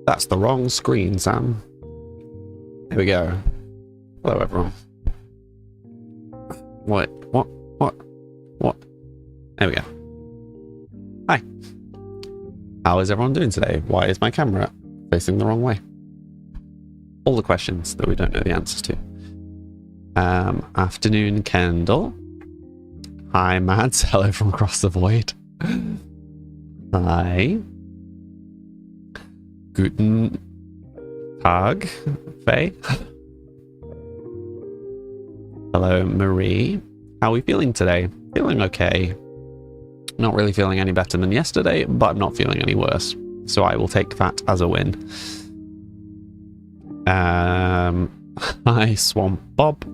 That's the wrong screen, Sam. There we go. Hello, everyone. What? There we go. Hi. How is everyone doing today? Why is my camera facing the wrong way? All the questions that we don't know the answers to. Afternoon, Kendall. Hi, Mads. Hello from across the void. Hi. Guten Tag, Faye. Hello, Marie. How are we feeling today? Feeling okay. Not really feeling any better than yesterday, but I'm not feeling any worse. So I will take that as a win. Hi, Swamp Bob.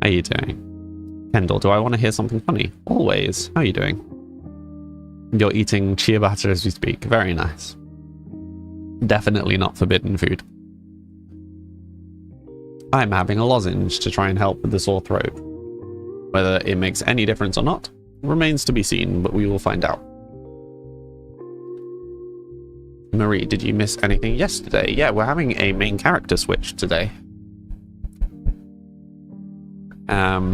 How you doing? Kendall, do I want to hear something funny? Always. How are you doing? You're eating ciabatta as we speak. Very nice. Definitely not forbidden food. I'm having a lozenge to try and help with the sore throat. Whether it makes any difference or not remains to be seen, but we will find out. Marie, did you miss anything yesterday? Yeah, we're having a main character switch today.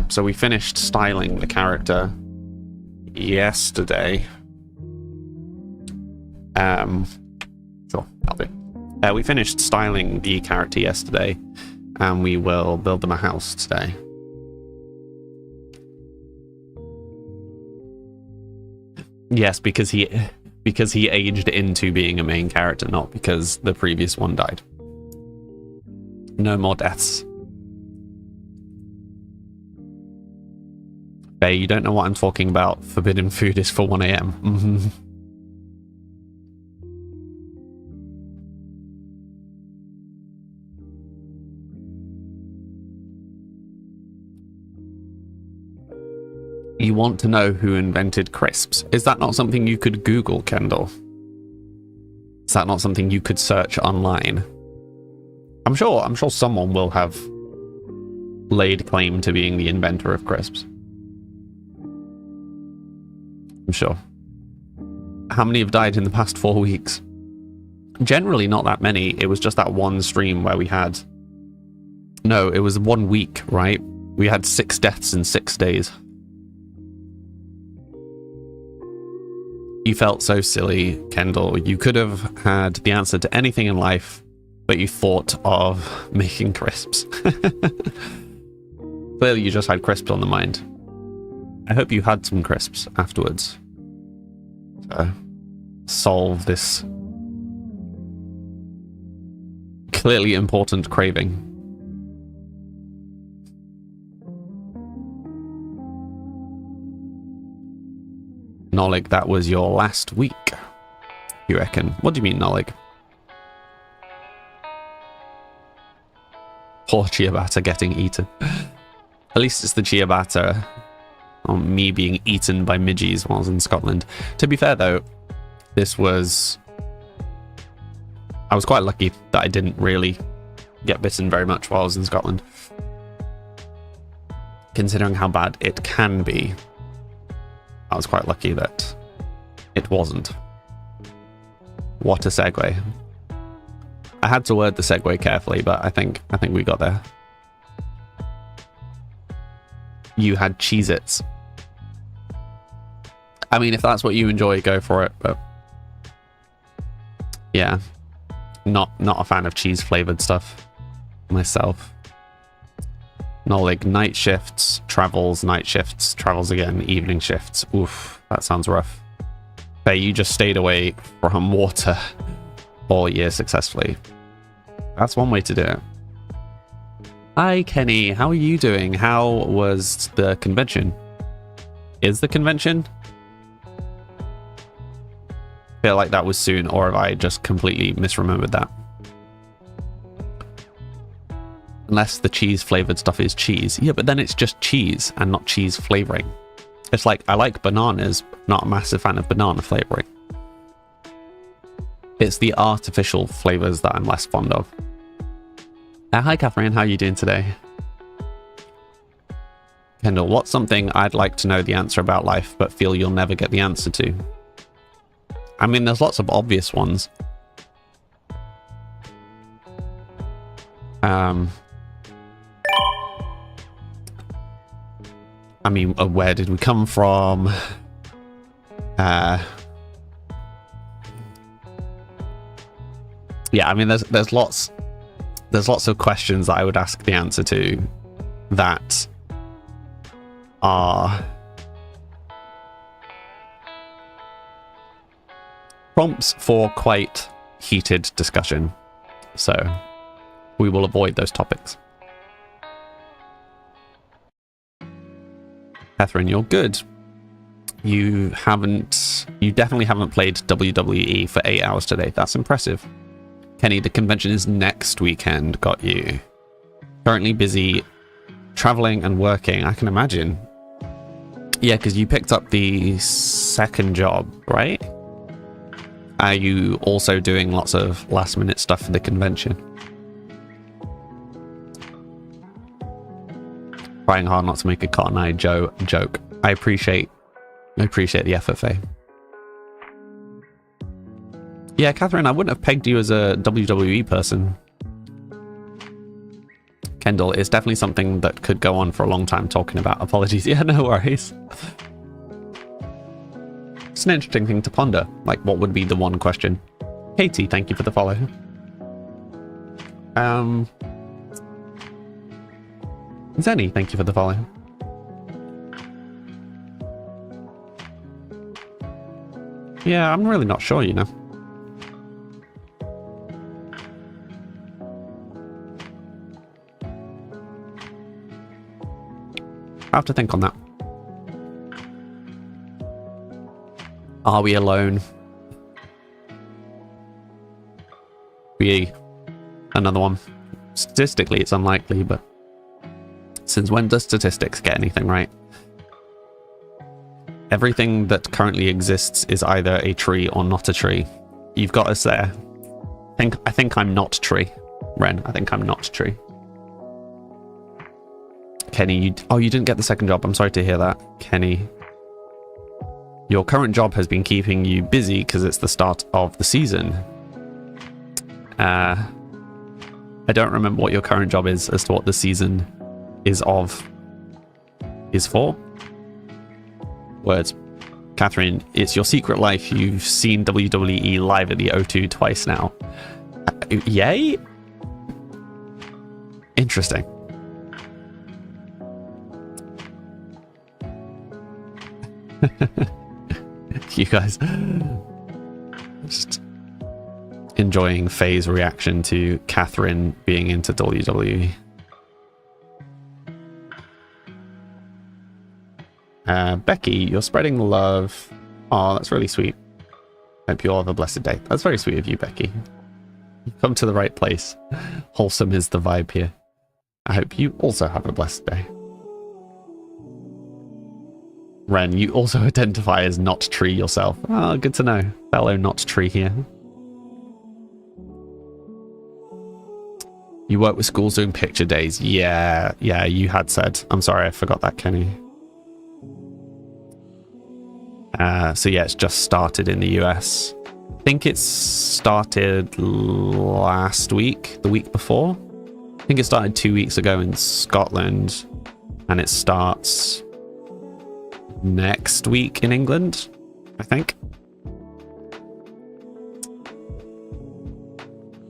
So we finished styling the character yesterday. Sure, I'll do. We finished styling the character yesterday, and we will build them a house today. Yes, because he aged into being a main character, not because the previous one died. No more deaths. Faye, you don't know what I'm talking about. Forbidden food is for 1 AM. You want to know who invented crisps? Is that not something you could Google, Kendall? Is that not something you could search online? I'm sure someone will have laid claim to being the inventor of crisps. I'm sure. How many have died in the past 4 weeks? Generally not that many. It was just that one stream where we had... No, it was 1 week, right? We had 6 deaths in 6 days. You felt so silly, Kendall. You could have had the answer to anything in life, but you thought of making crisps. Clearly you just had crisps on the mind. I hope you had some crisps afterwards to solve this clearly important craving. Nolig, that was your last week, you reckon? What do you mean, Nolig? Poor ciabatta getting eaten. At least it's the ciabatta, or me being eaten by midgies while I was in Scotland. To be fair, though, I was quite lucky that I didn't really get bitten very much while I was in Scotland. Considering how bad it can be, I was quite lucky that it wasn't. What a segue. I had to word the segue carefully, but I think we got there. You had Cheez-Its. I mean, if that's what you enjoy, go for it, but yeah, not a fan of cheese flavored stuff myself. Nolig, night shifts, travels again, evening shifts. Oof, that sounds rough. Faye, you just stayed away from water all year successfully. That's one way to do it. Hi, Kenny. How are you doing? How was the convention? Is the convention? Feel like that was soon, or have I just completely misremembered that? Unless the cheese flavored stuff is cheese. Yeah, but then it's just cheese and not cheese flavoring. It's like, I like bananas, not a massive fan of banana flavoring. It's the artificial flavors that I'm less fond of. Hi, Catherine. How are you doing today? Kendall, what's something I'd like to know the answer about life, but feel you'll never get the answer to? I mean, there's lots of obvious ones. I mean, where did we come from? Yeah, I mean, there's lots of questions that I would ask the answer to that are prompts for quite heated discussion. So we will avoid those topics. Catherine, you're good. You definitely haven't played WWE for 8 hours today. That's impressive. Kenny, the convention is next weekend. Got you. Currently busy traveling and working. I can imagine. Yeah, because you picked up the second job, right? Are you also doing lots of last minute stuff for the convention? Trying hard not to make a Cotton Eye Joe joke. I appreciate the FFA. Yeah, Catherine, I wouldn't have pegged you as a WWE person. Kendall, it's definitely something that could go on for a long time talking about. Apologies. Yeah, no worries. It's an interesting thing to ponder. Like, what would be the one question? Katie, thank you for the follow. Zenny, thank you for the follow. Yeah, I'm really not sure, you know. I have to think on that. Are we alone? Another one. Statistically, it's unlikely, but since when does statistics get anything right? Everything that currently exists is either a tree or not a tree. You've got us there. I think I'm not tree. Ren, I think I'm not tree. Kenny, you didn't get the second job. I'm sorry to hear that. Kenny, your current job has been keeping you busy because it's the start of the season. I don't remember what your current job is as to what the season is for. Words. Catherine, it's your secret life. You've seen WWE live at the O2 twice now. Yay? Interesting. You guys just enjoying Faye's reaction to Catherine being into WWE. Becky, you're spreading the love. Oh, that's really sweet. Hope you all have a blessed day. That's very sweet of you, Becky. You've come to the right place. Wholesome is the vibe here. I hope you also have a blessed day. Ren, you also identify as not tree yourself. Oh, good to know. Fellow not tree here. You work with schools doing picture days. Yeah, you had said. I'm sorry, I forgot that, Kenny. So yeah, it's just started in the US. I think it started last week, the week before. I think it started 2 weeks ago in Scotland, and it starts next week in England, I think.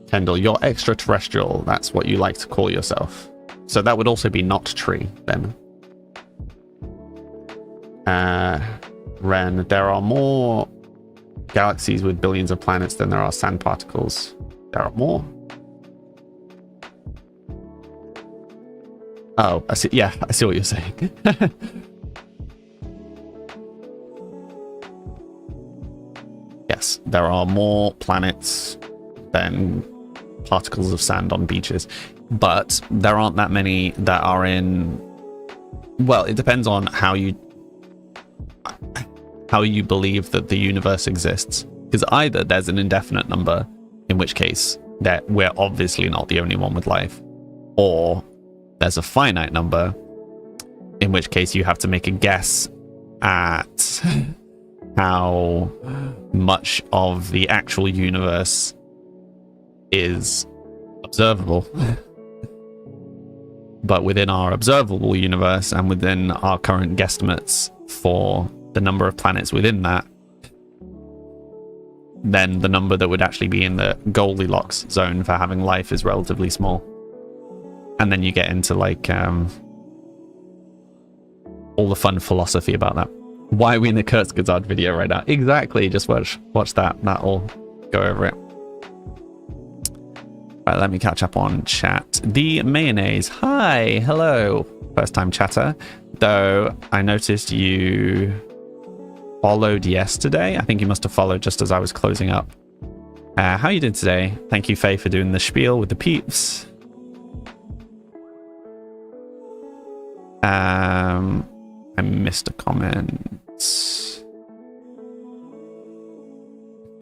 Kendall, you're extraterrestrial. That's what you like to call yourself. So that would also be not tree, then. Ren, there are more galaxies with billions of planets than there are sand particles. There are more. Oh, I see. Yeah, I see what you're saying. Yes, there are more planets than particles of sand on beaches, but there aren't that many that are in. Well, it depends on how you believe that the universe exists, because either there's an indefinite number, in which case that we're obviously not the only one with life, or there's a finite number, in which case you have to make a guess at how much of the actual universe is observable. but within our observable universe and within our current guesstimates for the number of planets within that, then the number that would actually be in the Goldilocks zone for having life is relatively small. And then you get into like all the fun philosophy about that. Why are we in the Kurzgesagt video right now? Exactly, just watch that. That'll go over it. Right, let me catch up on chat. The Mayonnaise, hi, hello. First time chatter. Though I noticed you followed yesterday. I think you must have followed just as I was closing up. How you doing today? Thank you, Faye, for doing the spiel with the peeps. I missed a comment.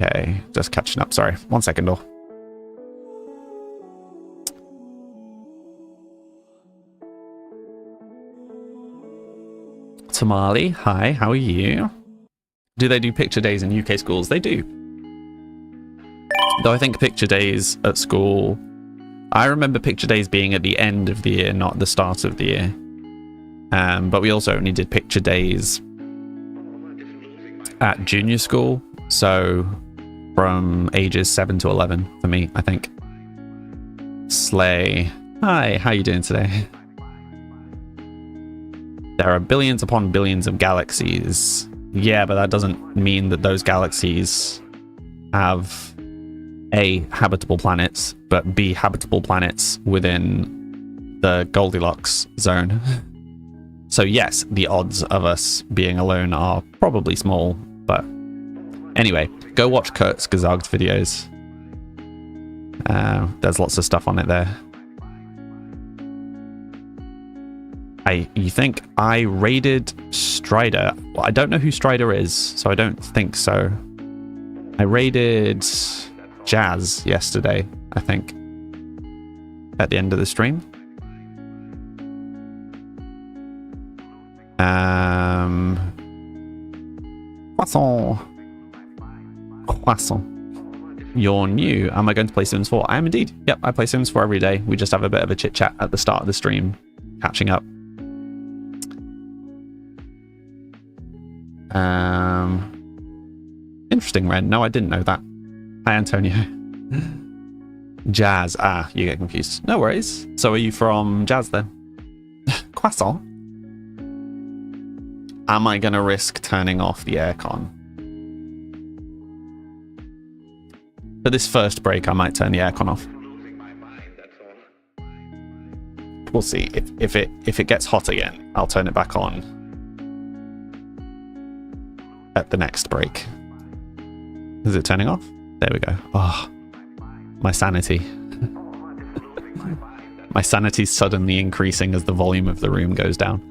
Okay, just catching up. Sorry, 1 second, though. Tamale, hi, how are you? Do they do picture days in UK schools? They do. Though I think picture days at school, I remember picture days being at the end of the year, not the start of the year. But we also only did picture days at junior school, so from ages 7 to 11 for me, I think. Slay, hi, how you doing today? There are billions upon billions of galaxies. Yeah, but that doesn't mean that those galaxies have A, habitable planets, but B, habitable planets within the Goldilocks zone. So yes, the odds of us being alone are probably small, but anyway, go watch Kurzgesagt videos. There's lots of stuff on it there. You think I raided Strider? Well, I don't know who Strider is, so I don't think so. I raided Jazz yesterday, I think, at the end of the stream. Croissant. You're new. Am I going to play Sims 4? I am indeed. Yep, I play Sims 4 every day. We just have a bit of a chit chat at the start of the stream, catching up. Interesting, Ren. No, I didn't know that. Hi, Antonio. Jazz. Ah, you get confused. No worries. So are you from Jazz then? Croissant. Am I going to risk turning off the aircon? For this first break, I might turn the aircon off. We'll see. If it gets hot again, I'll turn it back on at the next break. Is it turning off? There we go. Oh, my sanity. My sanity's suddenly increasing as the volume of the room goes down.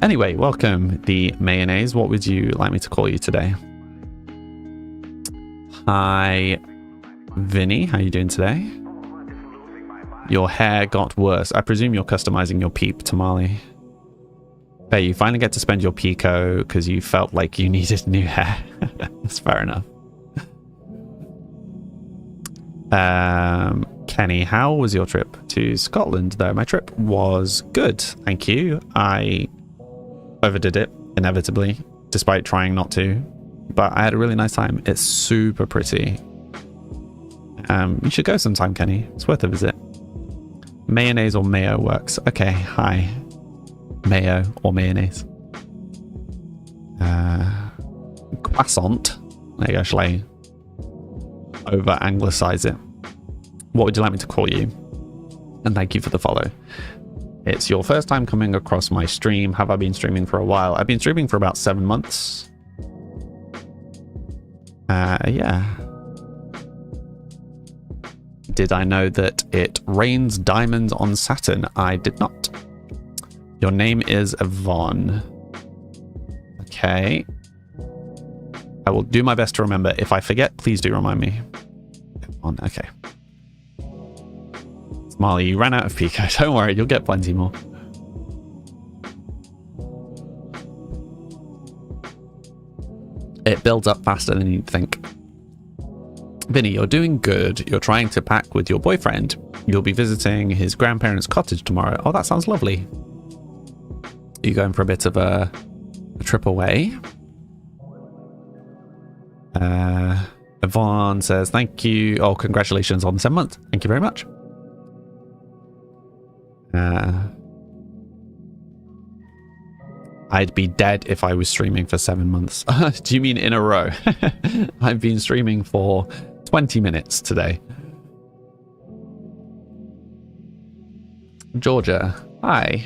Anyway, welcome, the Mayonnaise. What would you like me to call you today? Hi, Vinny. How you doing today? Your hair got worse. I presume you're customizing your peep, Tamale. Hey, you finally get to spend your Pico because you felt like you needed new hair. That's fair enough. Kenny, how was your trip to Scotland though? My trip was good, thank you. I overdid it, inevitably, despite trying not to. But I had a really nice time. It's super pretty. You should go sometime, Kenny. It's worth a visit. Mayonnaise or mayo works. Okay, hi. Mayo or mayonnaise. Croissant. There you go, shall I over anglicize it? What would you like me to call you? And thank you for the follow. It's your first time coming across my stream. Have I been streaming for a while? I've been streaming for about 7 months. Yeah. Did I know that it rains diamonds on Saturn? I did not. Your name is Yvonne. Okay. I will do my best to remember. If I forget, please do remind me. Yvonne, okay. Smiley, you ran out of Pico. Don't worry, you'll get plenty more. It builds up faster than you'd think. Vinny, you're doing good. You're trying to pack with your boyfriend. You'll be visiting his grandparents' cottage tomorrow. Oh, that sounds lovely. You're going for a bit of a trip away. Yvonne says, thank you. Oh, congratulations on the 7 months. Thank you very much. I'd be dead if I was streaming for 7 months. Do you mean in a row? I've been streaming for 20 minutes today. Georgia, hi.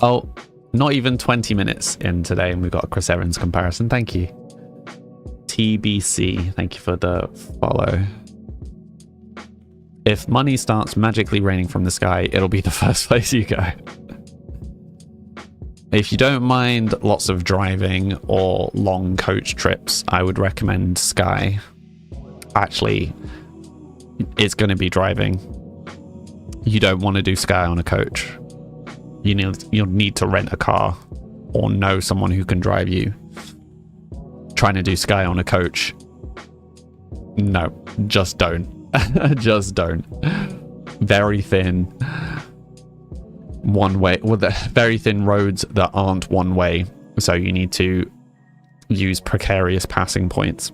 Oh, not even 20 minutes in today, and we've got a Chris Evans comparison. Thank you. TBC, thank you for the follow. If money starts magically raining from the sky, it'll be the first place you go. If you don't mind lots of driving or long coach trips, I would recommend Sky. Actually, it's going to be driving. You don't want to do Sky on a coach. You'll need to rent a car or know someone who can drive you. Trying to do Sky on a coach, no, just don't. Just don't. Very thin one way, well, the very thin roads that aren't one way, so you need to use precarious passing points.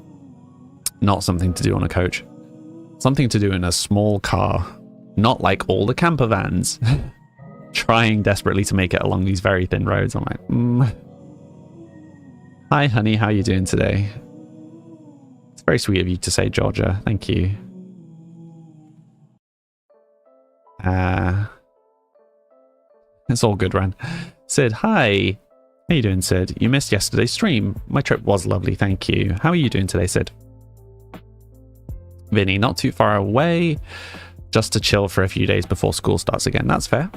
Not something to do on a coach. Something to do in a small car, not like all the camper vans trying desperately to make it along these very thin roads. I'm like, Hi, honey. How are you doing today? It's very sweet of you to say, Georgia. Thank you. It's all good, Ran. Sid, hi. How you doing, Sid? You missed yesterday's stream. My trip was lovely, thank you. How are you doing today, Sid? Vinny, not too far away. Just to chill for a few days before school starts again. That's fair.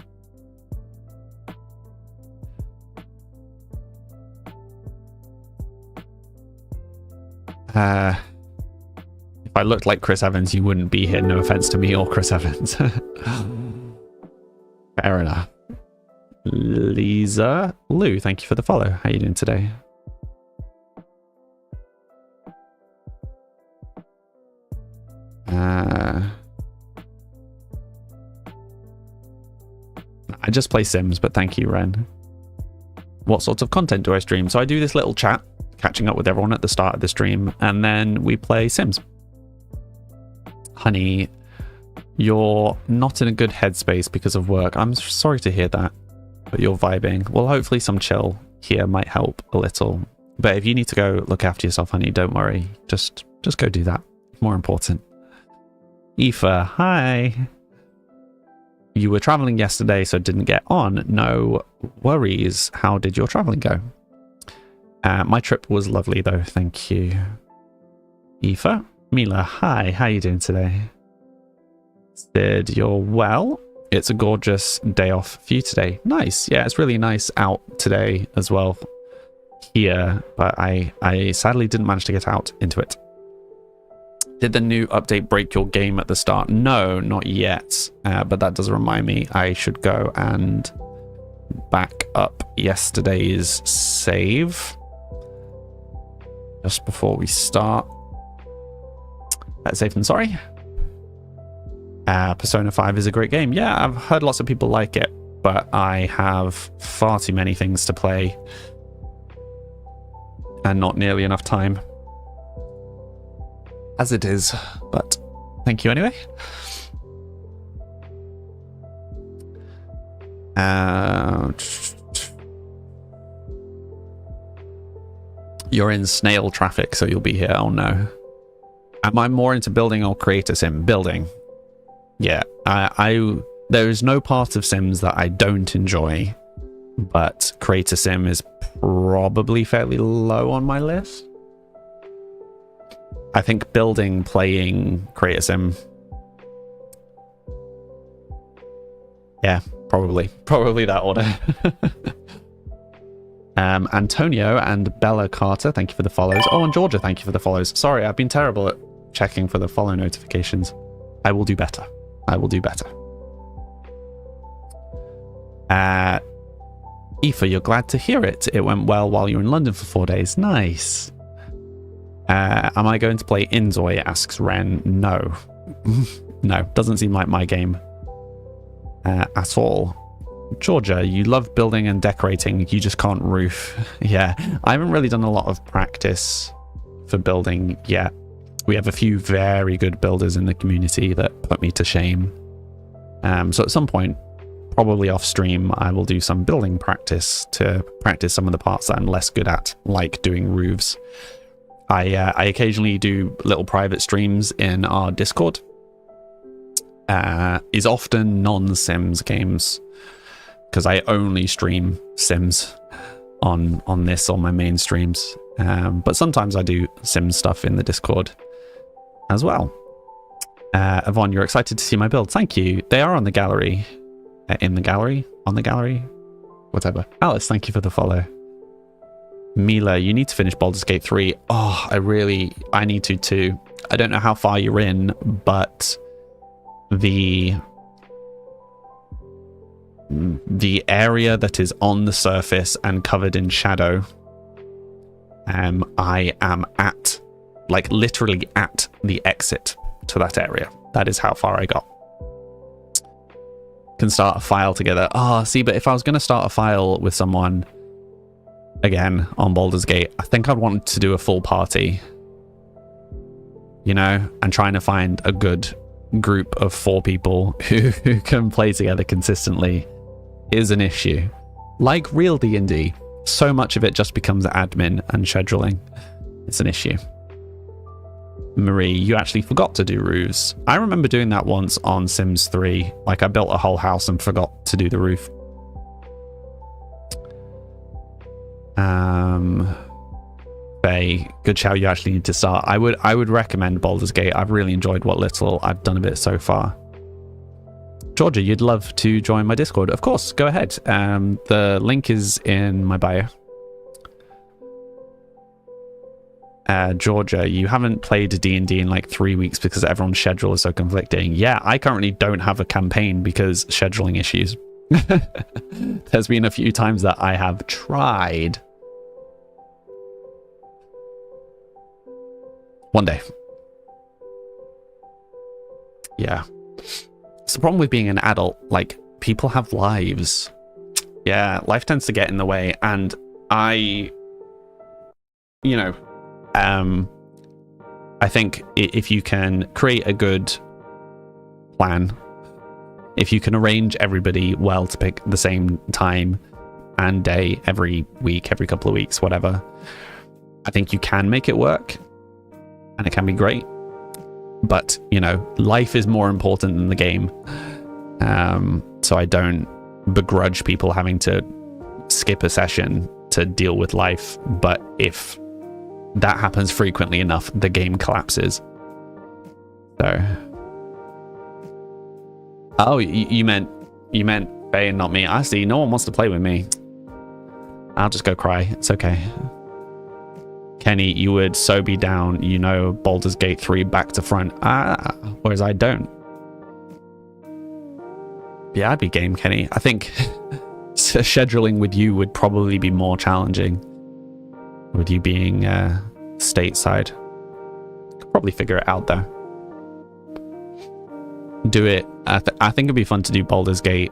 If I looked like Chris Evans, you wouldn't be here. No offense to me or Chris Evans. Fair enough. Lisa Lou, thank you for the follow. How are you doing today? I just play Sims, but thank you, Ren. What sorts of content do I stream? So I do this little chat, catching up with everyone at the start of the stream, and then we play Sims. Honey, you're not in a good headspace because of work. I'm sorry to hear that, but you're vibing. Well, hopefully some chill here might help a little. But if you need to go look after yourself, honey, don't worry. Just go do that. More important. Aoife, hi. You were traveling yesterday, so didn't get on. No worries. How did your traveling go? My trip was lovely, though. Thank you. Aoife? Mila, hi. How you doing today? Sid, you're well? It's a gorgeous day off for you today. Nice. Yeah, it's really nice out today as well here, but I sadly didn't manage to get out into it. Did the new update break your game at the start? No, not yet. But that does remind me I should go and back up yesterday's save just before we start. Safe and sorry. Persona 5 is a great game. Yeah, I've heard lots of people like it, but I have far too many things to play and not nearly enough time as it is, but thank you anyway. You're in snail traffic, so you'll be here. Oh no. Am I more into building or create a sim? Building. Yeah, there is no part of Sims that I don't enjoy, but create a sim is probably fairly low on my list. I think building, playing, create a sim. Yeah, probably that order. Antonio and Bella Carter, thank you for the follows. Oh, and Georgia, thank you for the follows. Sorry, I've been terrible at checking for the follow notifications. I will do better. I will do better. Aoife, you're glad to hear it. It went well while you were in London for 4 days. Nice. Am I going to play Inzoi? Asks Ren. No. No, doesn't seem like my game at all. Georgia, you love building and decorating, you just can't roof. Yeah, I haven't really done a lot of practice for building yet. We have a few very good builders in the community that put me to shame. So at some point, probably off stream, I will do some building practice to practice some of the parts that I'm less good at, like doing roofs. I occasionally do little private streams in our Discord. Is often non-Sims games, because I only stream Sims on this on my main streams. But sometimes I do Sims stuff in the Discord as well. Yvonne, you're excited to see my build. Thank you. They are on the gallery. In the gallery? On the gallery? Whatever. Alice, thank you for the follow. Mila, you need to finish Baldur's Gate 3. Oh, I need to too. I don't know how far you're in, but the area that is on the surface and covered in shadow, I am at, like, literally at the exit to that area. That is how far I got. Can start a file together. See, but if I was going to start a file with someone again on Baldur's Gate, I think I'd want to do a full party, you know, and trying to find a good group of 4 people who can play together consistently is an issue. Like real D&D, so much of it just becomes admin and scheduling. It's an issue. Marie, you actually forgot to do roofs. I remember doing that once on Sims 3. Like, I built a whole house and forgot to do the roof. Faye, good shout, you actually need to start. I would recommend Baldur's Gate. I've really enjoyed what little I've done of it so far. Georgia, you'd love to join my Discord. Of course, go ahead. The link is in my bio. Georgia, you haven't played D&D in like 3 weeks because everyone's schedule is so conflicting. Yeah, I currently don't have a campaign because scheduling issues. There's been a few times that I have tried. One day. Yeah. It's the problem with being an adult. Like, people have lives. Yeah, life tends to get in the way. And I think if you can create a good plan, if you can arrange everybody well to pick the same time and day every week, every couple of weeks, whatever, I think you can make it work and it can be great. But, you know, life is more important than the game. So I don't begrudge people having to skip a session to deal with life. But if that happens frequently enough, the game collapses. So. Oh, you meant Faye and not me. I see. No one wants to play with me. I'll just go cry. It's okay. Kenny, you would so be down, you know, Baldur's Gate 3 back to front. Whereas I don't. Yeah, I'd be game, Kenny. I think scheduling with you would probably be more challenging. With you being stateside. Could probably figure it out though. Do it. I think it'd be fun to do Baldur's Gate,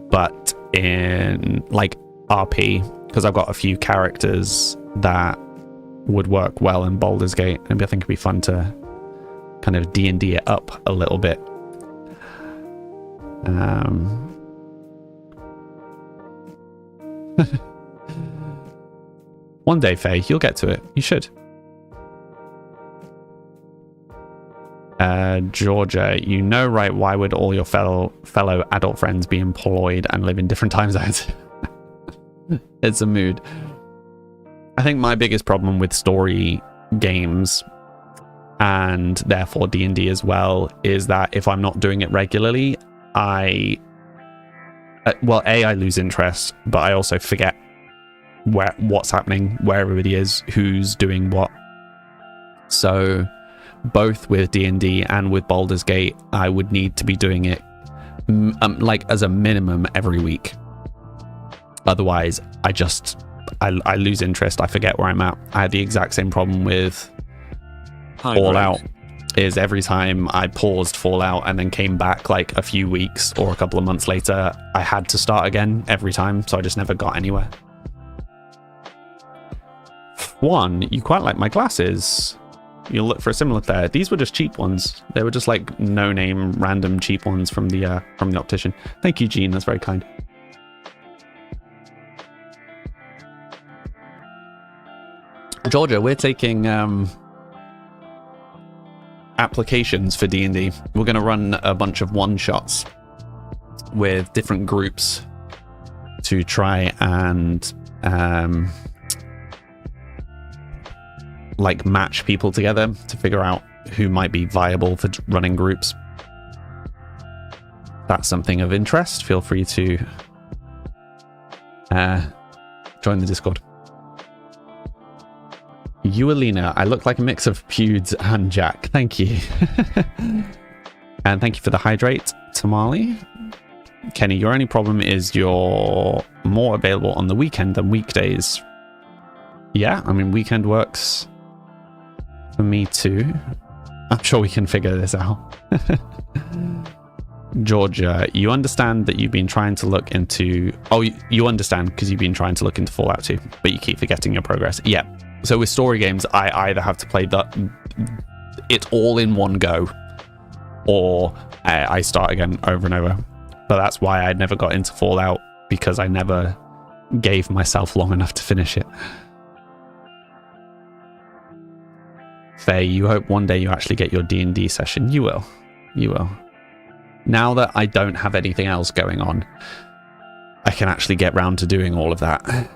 but in like RP, because I've got a few characters that would work well in Baldur's Gate, and I think it'd be fun to kind of D&D it up a little bit. One day, Faye, you'll get to it. You should. Georgia, you know, right? Why would all your fellow adult friends be employed and live in different time zones? It's a mood. I think my biggest problem with story games, and therefore D&D as well, is that if I'm not doing it regularly, I lose interest, but I also forget what's happening, where everybody is, who's doing what. So both with D&D and with Baldur's Gate, I would need to be doing it like as a minimum every week. Otherwise, I lose interest. I forget where I'm at. I had the exact same problem with Fallout. Is every time I paused Fallout and then came back like a few weeks or a couple of months later, I had to start again every time, so I just never got anywhere. One, you quite like my glasses. You'll look for a similar pair. These were just cheap ones. They were just like no-name, random cheap ones from the optician. Thank you, Gene. That's very kind. Georgia, we're taking applications for D&D. We're going to run a bunch of one-shots with different groups to try and like match people together to figure out who might be viable for running groups. That's something of interest. Feel free to join the Discord. You, Alina, I look like a mix of Pewds and Jack. Thank you. And thank you for the hydrate, Tamale. Kenny, your only problem is you're more available on the weekend than weekdays. Yeah, I mean, weekend works for me too. I'm sure we can figure this out. Georgia, you understand that you've been trying to look into... Oh, you understand because you've been trying to look into Fallout 2, but you keep forgetting your progress. Yeah. So with story games, I either have to play it all in one go, or I start again over and over. But that's why I never got into Fallout, because I never gave myself long enough to finish it. Faye, you hope one day you actually get your D&D session. You will. You will. Now that I don't have anything else going on, I can actually get round to doing all of that.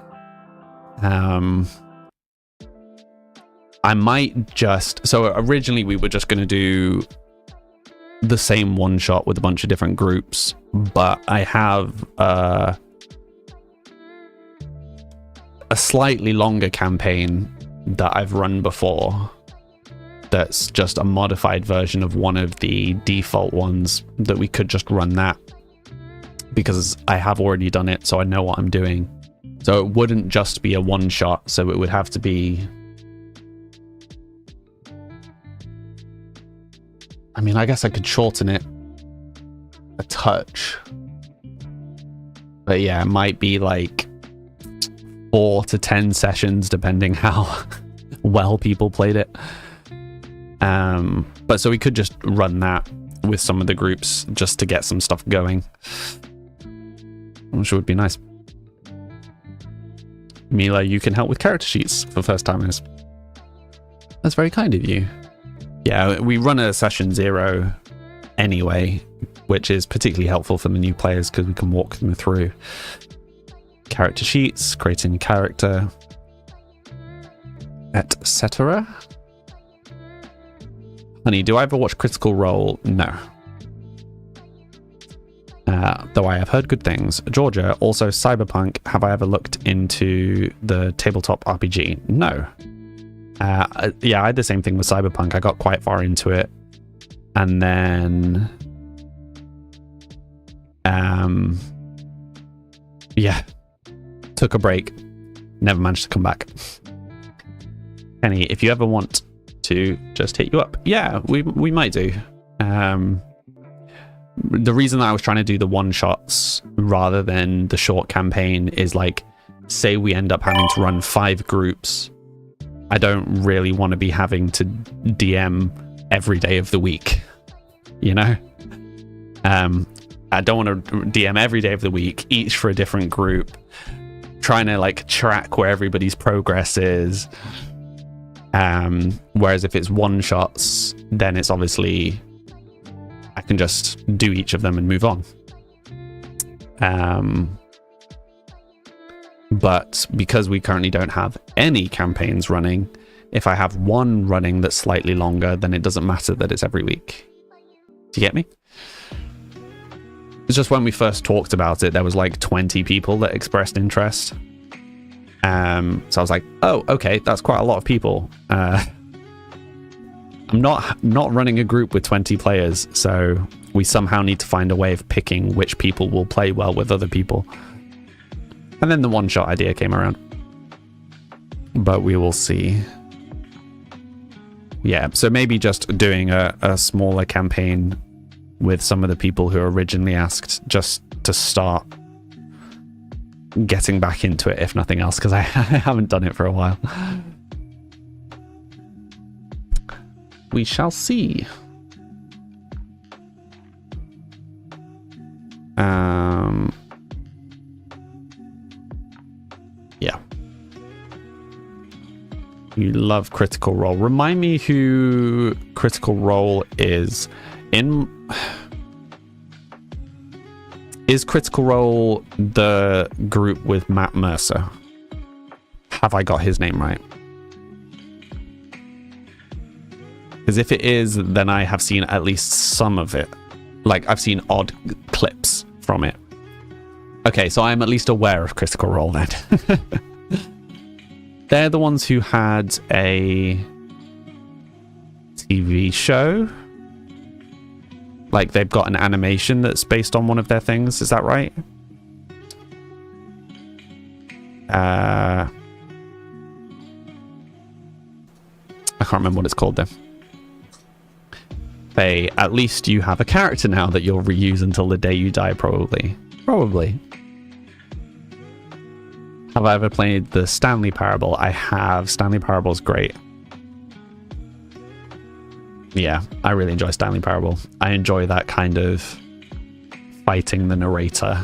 I might just... So originally we were just going to do the same one shot with a bunch of different groups, but I have a slightly longer campaign that I've run before that's just a modified version of one of the default ones that we could just run that, because I have already done it, so I know what I'm doing. So it wouldn't just be a one shot, so it would have to be... I mean, I guess I could shorten it a touch. But yeah, it might be like 4 to 10 sessions, depending how well people played it. But so we could just run that with some of the groups just to get some stuff going. I'm sure it would be nice. Mila, you can help with character sheets for first timers. That's very kind of you. Yeah, we run a session 0 anyway, which is particularly helpful for the new players because we can walk them through character sheets, creating a character, etc. Honey, do I ever watch Critical Role? No. Though I have heard good things. Georgia, also Cyberpunk. Have I ever looked into the tabletop RPG? No. Yeah, I had the same thing with Cyberpunk. I got quite far into it, and then yeah, took a break, never managed to come back. Kenny, if you ever want to just hit you up, yeah, we might do. The reason that I was trying to do the one shots rather than the short campaign is, like, say we end up having to run 5 groups, I don't really want to be having to DM every day of the week, you know? I don't want to DM every day of the week, each for a different group, trying to, like, track where everybody's progress is. Whereas if it's one shots, then it's obviously I can just do each of them and move on. But because we currently don't have any campaigns running, if I have one running that's slightly longer, then it doesn't matter that it's every week. Do you get me? It's just when we first talked about it, there was like 20 people that expressed interest. So I was like, oh, okay, that's quite a lot of people. I'm not running a group with 20 players, so we somehow need to find a way of picking which people will play well with other people. And then the one-shot idea came around. but we will see. Yeah, so maybe just doing a smaller campaign with some of the people who originally asked, just to start getting back into it, if nothing else, because I haven't done it for a while. We shall see. Yeah. You love Critical Role. Remind me who Critical Role is. Is Critical Role the group with Matt Mercer? Have I got his name right? Because if it is, then I have seen at least some of it. Like, I've seen odd clips from it. Okay, so I'm at least aware of Critical Role then. They're the ones who had a TV show. Like, they've got an animation that's based on one of their things. Is that right? I can't remember what it's called though. Faye, at least you have a character now that you'll reuse until the day you die, probably. Probably. Have I ever played the Stanley Parable? I have. Stanley Parable's great. Yeah, I really enjoy Stanley Parable. I enjoy that kind of fighting the narrator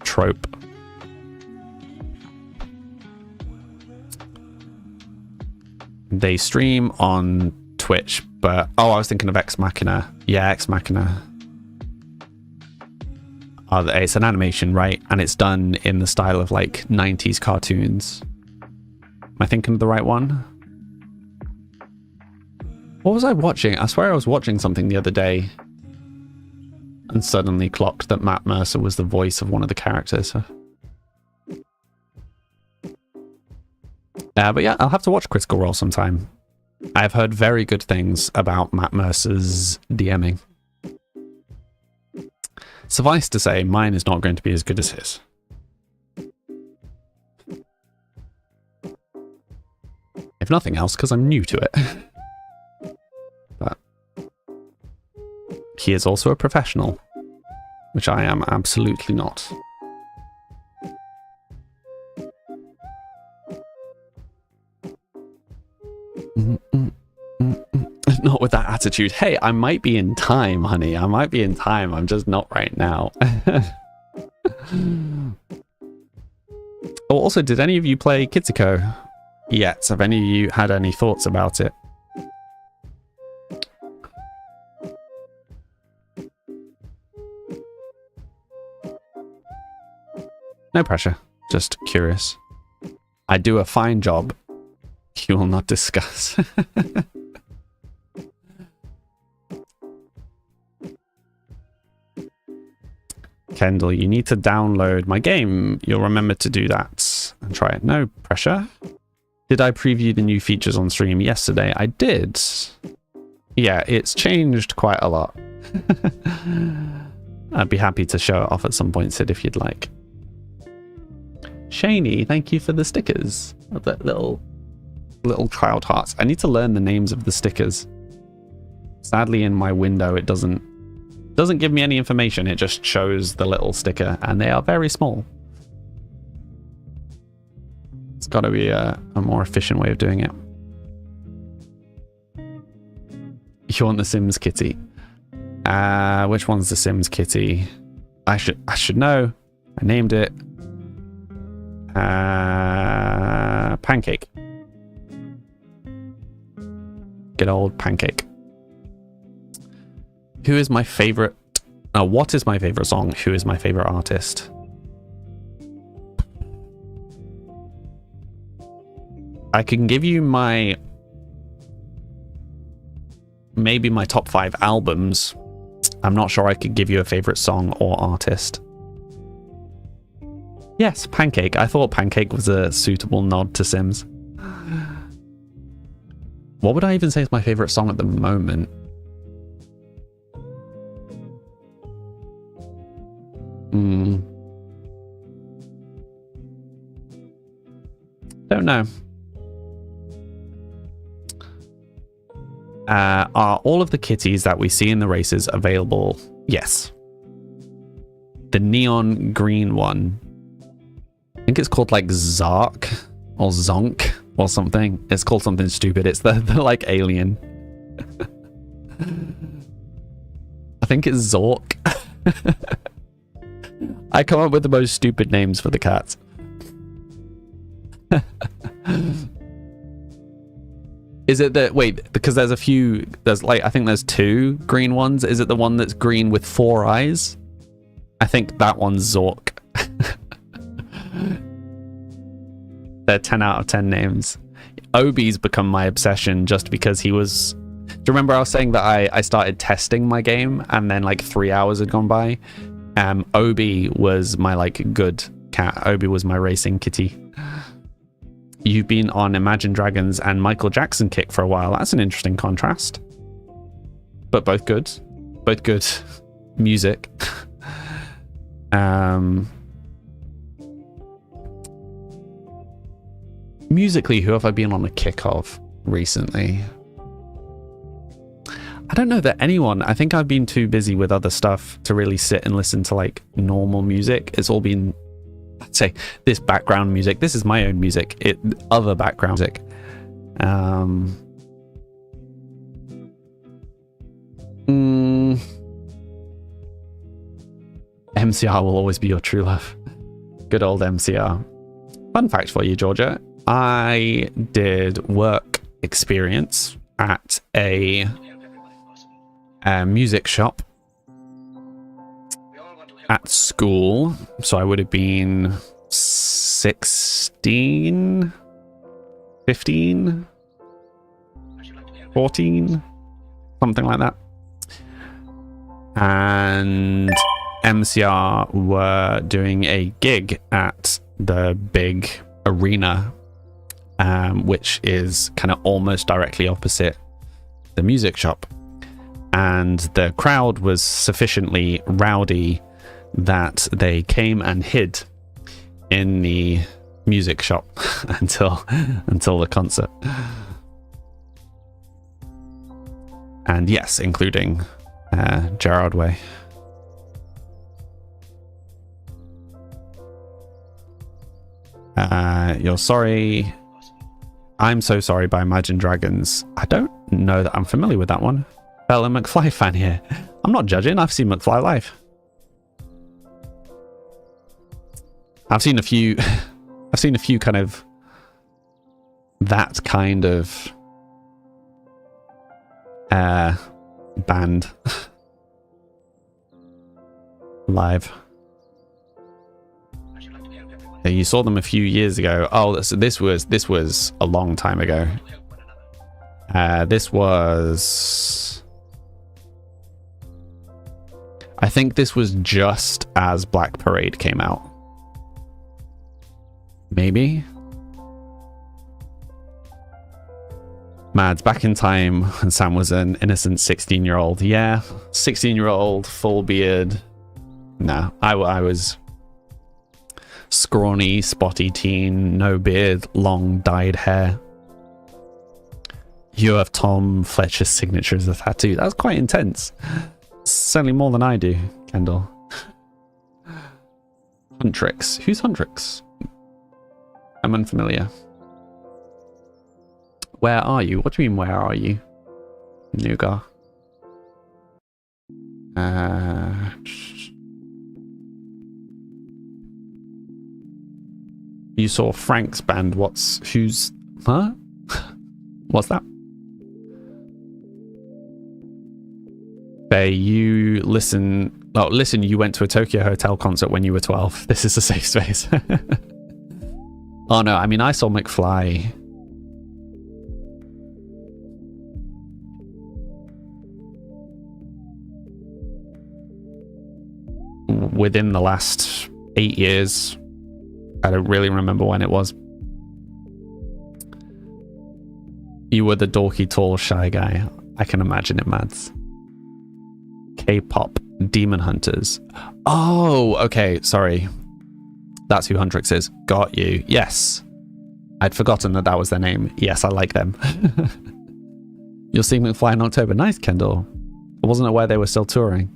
trope. They stream on Twitch, but I was thinking of Ex Machina. Yeah, Ex Machina. Oh, it's an animation, right? And it's done in the style of like 90s cartoons. Am I thinking of the right one? What was I watching? I swear I was watching something the other day and suddenly clocked that Matt Mercer was the voice of one of the characters. But yeah, I'll have to watch Critical Role sometime. I've heard very good things about Matt Mercer's DMing. Suffice to say, mine is not going to be as good as his. If nothing else, because I'm new to it. But he is also a professional, which I am absolutely not. Not with that attitude. Hey, I might be in time, honey. I might be in time. I'm just not right now. Oh, also, did any of you play Kitsuko yet? Have any of you had any thoughts about it? No pressure. Just curious. I do a fine job. You will not discuss. Kendall, you need to download my game. You'll remember to do that and try it. No pressure. Did I preview the new features on stream yesterday? I did. Yeah, it's changed quite a lot. I'd be happy to show it off at some point, Sid, if you'd like. Shaney, thank you for the stickers. Of that little child hearts. I need to learn the names of the stickers. Sadly, in my window, it doesn't give me any information. It just shows the little sticker, and they are very small. It's got to be a more efficient way of doing it. You want the Sims kitty? Which one's the Sims kitty? I should know. I named it. Pancake. Good old Pancake. Who is my favorite? What is my favorite song? Who is my favorite artist? I can give you maybe my top 5 albums. I'm not sure I could give you a favorite song or artist. Yes, Pancake. I thought Pancake was a suitable nod to Sims. What would I even say is my favorite song at the moment? Don't know. Are all of the kitties that we see in the races available? Yes. The neon green one, I think it's called like Zark or Zonk or something. It's called something stupid. It's the like alien. I think it's Zork. I come up with the most stupid names for the cats. Is it that, wait, because there's a few, there's like, I think there's 2 green ones. Is it the one that's green with 4 eyes? I think that one's Zork. They're 10 out of 10 names. Obi's become my obsession just because he was... Do you remember I was saying that I started testing my game and then like 3 hours had gone by? Obi was my like good cat. Obi was my racing kitty. You've been on Imagine Dragons and Michael Jackson kick for a while. That's an interesting contrast. But both good. Both good music. Musically, who have I been on a kick of recently? I don't know that anyone. I think I've been too busy with other stuff to really sit and listen to like normal music. It's all been, I'd say, this background music. This is my own music. Other background music. MCR will always be your true love. Good old MCR. Fun fact for you, Georgia. I did work experience at a music shop at school. So I would have been 16, 15, 14, something like that. And MCR were doing a gig at the big arena, which is kind of almost directly opposite the music shop. And the crowd was sufficiently rowdy that they came and hid in the music shop until the concert. And yes, including Gerard Way. You're sorry. I'm so sorry by Imagine Dragons. I don't know that I'm familiar with that one. Bella McFly fan here. I'm not judging. I've seen McFly live. I've seen a few. I've seen a few kind of that kind of band live. Yeah, you saw them a few years ago. Oh, so this was a long time ago. This was, I think this was just as Black Parade came out. Maybe. Mads, back in time when Sam was an innocent 16-year-old. Yeah, 16-year-old, full beard. No, I was scrawny, spotty teen, no beard, long dyed hair. You have Tom Fletcher's signature as a tattoo. That's quite intense. Certainly more than I do, Kendall. Huntrix. Who's Huntrix? I'm unfamiliar. Where are you? What do you mean, where are you? Nougat. You saw Frank's band. Who's, huh? What's that? Faye, you listen, you went to a Tokyo Hotel concert when you were 12. This is a safe space. Oh no, I mean, I saw McFly. Within the last 8 years. I don't really remember when it was. You were the dorky, tall, shy guy. I can imagine it, Mads. K-pop Demon Hunters. Oh, okay. Sorry. That's who Huntrix is. Got you. Yes. I'd forgotten that was their name. Yes, I like them. You'll see McFly in October. Nice, Kendall. I wasn't aware they were still touring.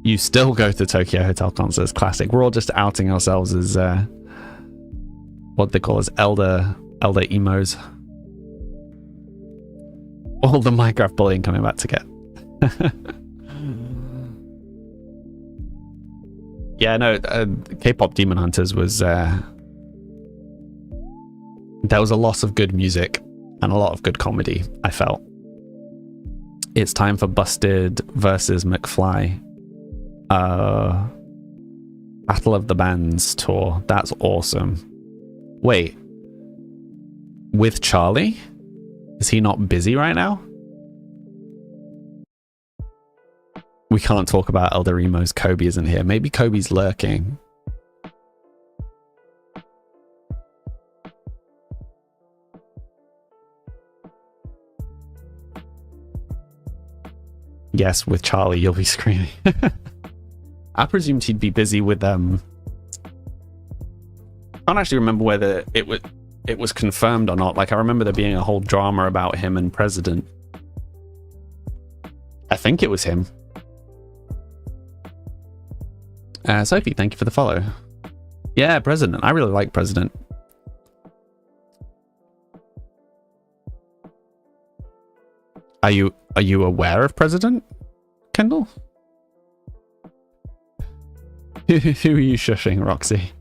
You still go to Tokyo Hotel concerts. Classic. We're all just outing ourselves as what they call as elder emos. All the Minecraft bullying coming back to get. Yeah, no, K-pop Demon Hunters was there was a lot of good music and a lot of good comedy, I felt. It's time for Busted versus McFly. Battle of the Bands tour. That's awesome. Wait. With Charlie? Is he not busy right now? We can't talk about Elder Emos. Kobe isn't here. Maybe Kobe's lurking. Yes, with Charlie, you'll be screaming. I presumed he'd be busy with I can't actually remember whether it was confirmed or not. Like, I remember there being a whole drama about him and President. I think it was him. Sophie, thank you for the follow. Yeah, President. I really like President. Are you aware of President, Kendall? Who are you shushing, Roxy?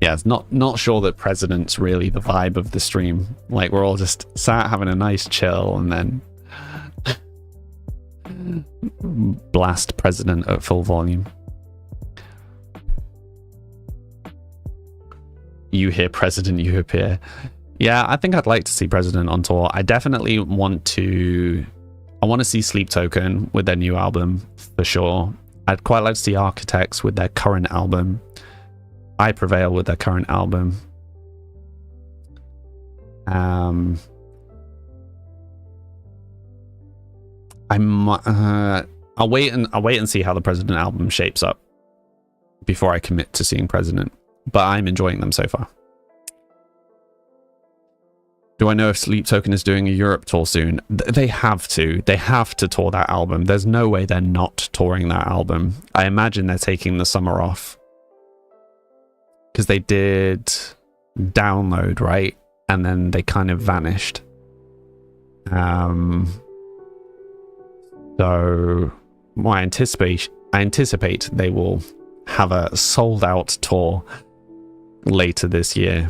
Yeah, it's not sure that President's really the vibe of the stream. Like, we're all just sat having a nice chill and then blast President at full volume. You hear President, you appear. Yeah, I think I'd like to see President on tour. I definitely want to see Sleep Token with their new album for sure. I'd quite like to see Architects with their current album. I Prevail with their current album. I'll wait and see how the President album shapes up before I commit to seeing President. But I'm enjoying them so far. Do I know if Sleep Token is doing a Europe tour soon? They have to. They have to tour that album. There's no way they're not touring that album. I imagine they're taking the summer off. Because they did Download, right? And then they kind of vanished. So I anticipate they will have a sold out tour later this year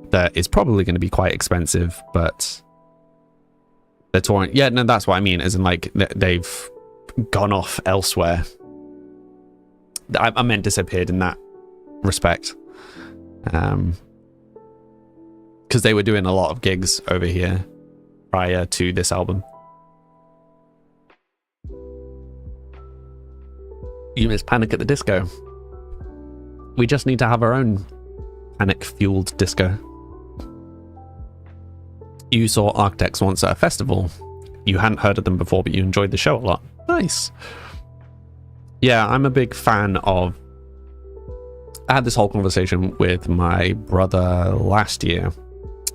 that is probably going to be quite expensive, but they're touring. Yeah, no, that's what I mean, as in, like, they've gone off elsewhere. I meant disappeared in that respect, because they were doing a lot of gigs over here prior to this album. You miss Panic at the Disco. We just need to have our own panic-fueled disco. You saw Architects once at a festival. You hadn't heard of them before, but you enjoyed the show a lot. Nice. Yeah, I'm a big fan of... I had this whole conversation with my brother last year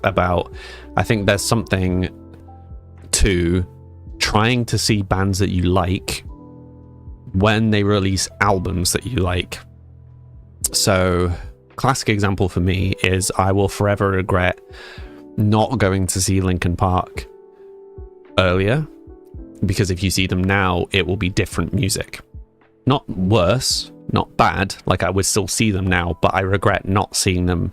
about... I think there's something to trying to see bands that you like when they release albums that you like. So, classic example for me is I will forever regret not going to see Linkin Park earlier, because if you see them now, it will be different music. Not worse, not bad, like I would still see them now, but I regret not seeing them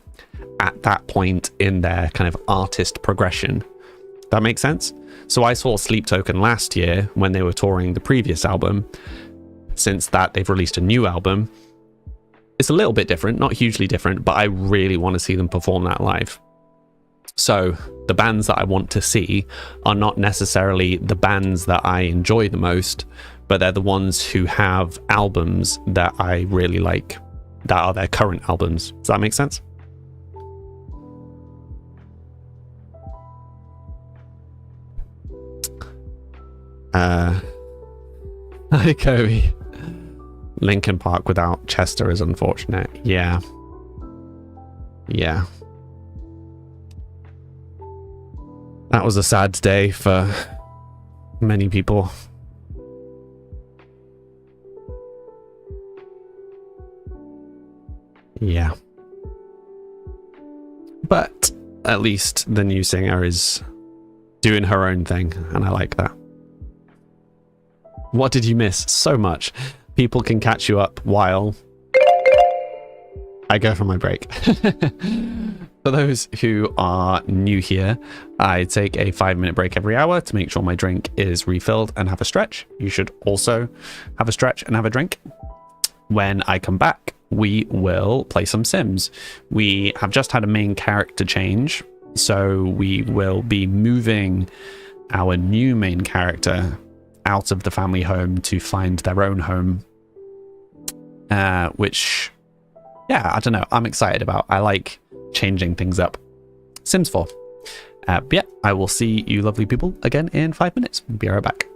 at that point in their kind of artist progression. That makes sense? So I saw Sleep Token last year when they were touring the previous album. Since that, they've released a new album. It's a little bit different, not hugely different, but I really want to see them perform that live. So the bands that I want to see are not necessarily the bands that I enjoy the most, but they're the ones who have albums that I really like, that are their current albums. Does that make sense? Hi, Kobe. Lincoln Park without Chester is unfortunate. Yeah. Yeah. That was a sad day for many people. Yeah. But at least the new singer is doing her own thing, and I like that. What did you miss? So much. People can catch you up while I go for my break. For those who are new here, I take a 5-minute break every hour to make sure my drink is refilled and have a stretch. You should also have a stretch and have a drink. When I come back, we will play some Sims. We have just had a main character change, so we will be moving our new main character out of the family home to find their own home, which, yeah, I don't know, I'm excited about. I like changing things up. Sims 4. But yeah, I will see you lovely people again in 5 minutes. Be right back.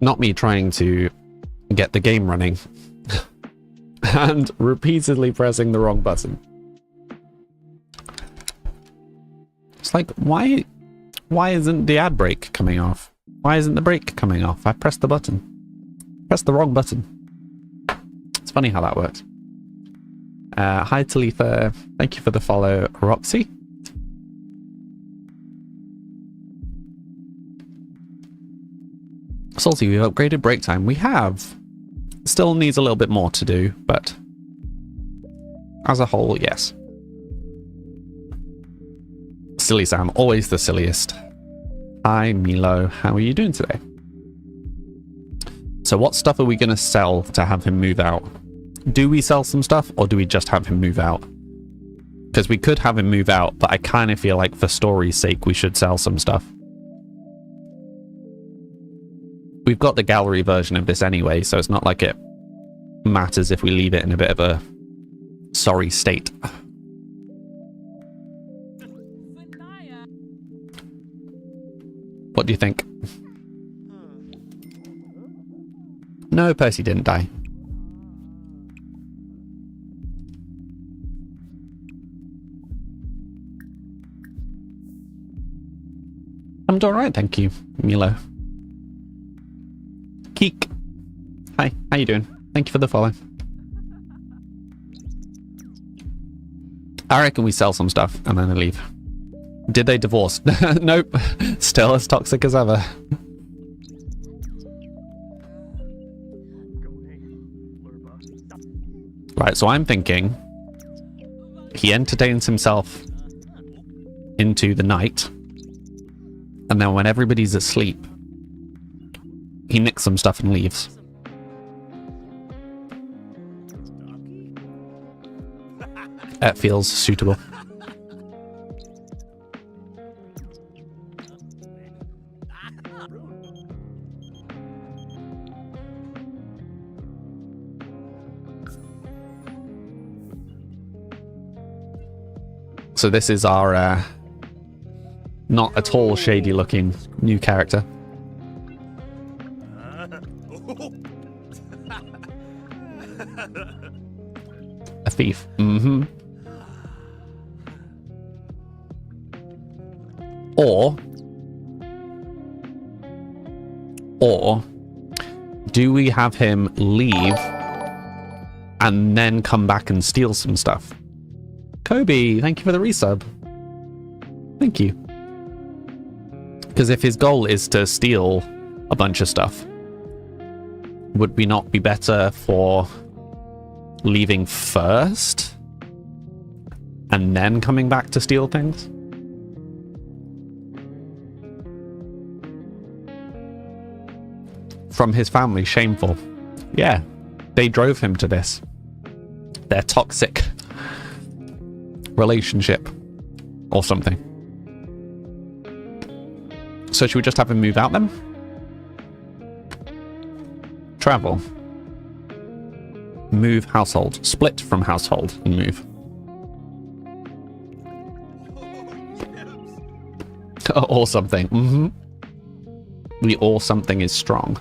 Not me trying to get the game running and repeatedly pressing the wrong button. It's like, why isn't the ad break coming off? Why isn't the break coming off? I pressed the button. Pressed the wrong button. It's funny how that works. Hi Talitha, thank you for the follow. Roxy. Salty, we've upgraded break time. We have. Still needs a little bit more to do, but as a whole, yes. Silly Sam, always the silliest. Hi Milo, how are you doing today? So what stuff are we going to sell to have him move out? Do we sell some stuff, or do we just have him move out? Because we could have him move out, but I kind of feel like for story's sake we should sell some stuff. We've got the gallery version of this anyway, so it's not like it matters if we leave it in a bit of a sorry state. What do you think? No, Percy didn't die. I'm doing alright, thank you, Milo. Keek. Hi, how you doing? Thank you for the follow. I reckon we sell some stuff and then they leave. Did they divorce? Nope. Still as toxic as ever. Right, so I'm thinking he entertains himself into the night, and then when everybody's asleep, he nicks some stuff and leaves. That feels suitable. So this is our not at all shady looking new character. A thief. Mm-hmm. Or do we have him leave and then come back and steal some stuff? Kobe, thank you for the resub. Thank you. Because if his goal is to steal a bunch of stuff, would we not be better for leaving first and then coming back to steal things? From his family, shameful. Yeah, they drove him to this. Their toxic relationship or something. So should we just have him move out then? Travel. Move household. Split from household and move. Or something. Mm-hmm. The or something is strong.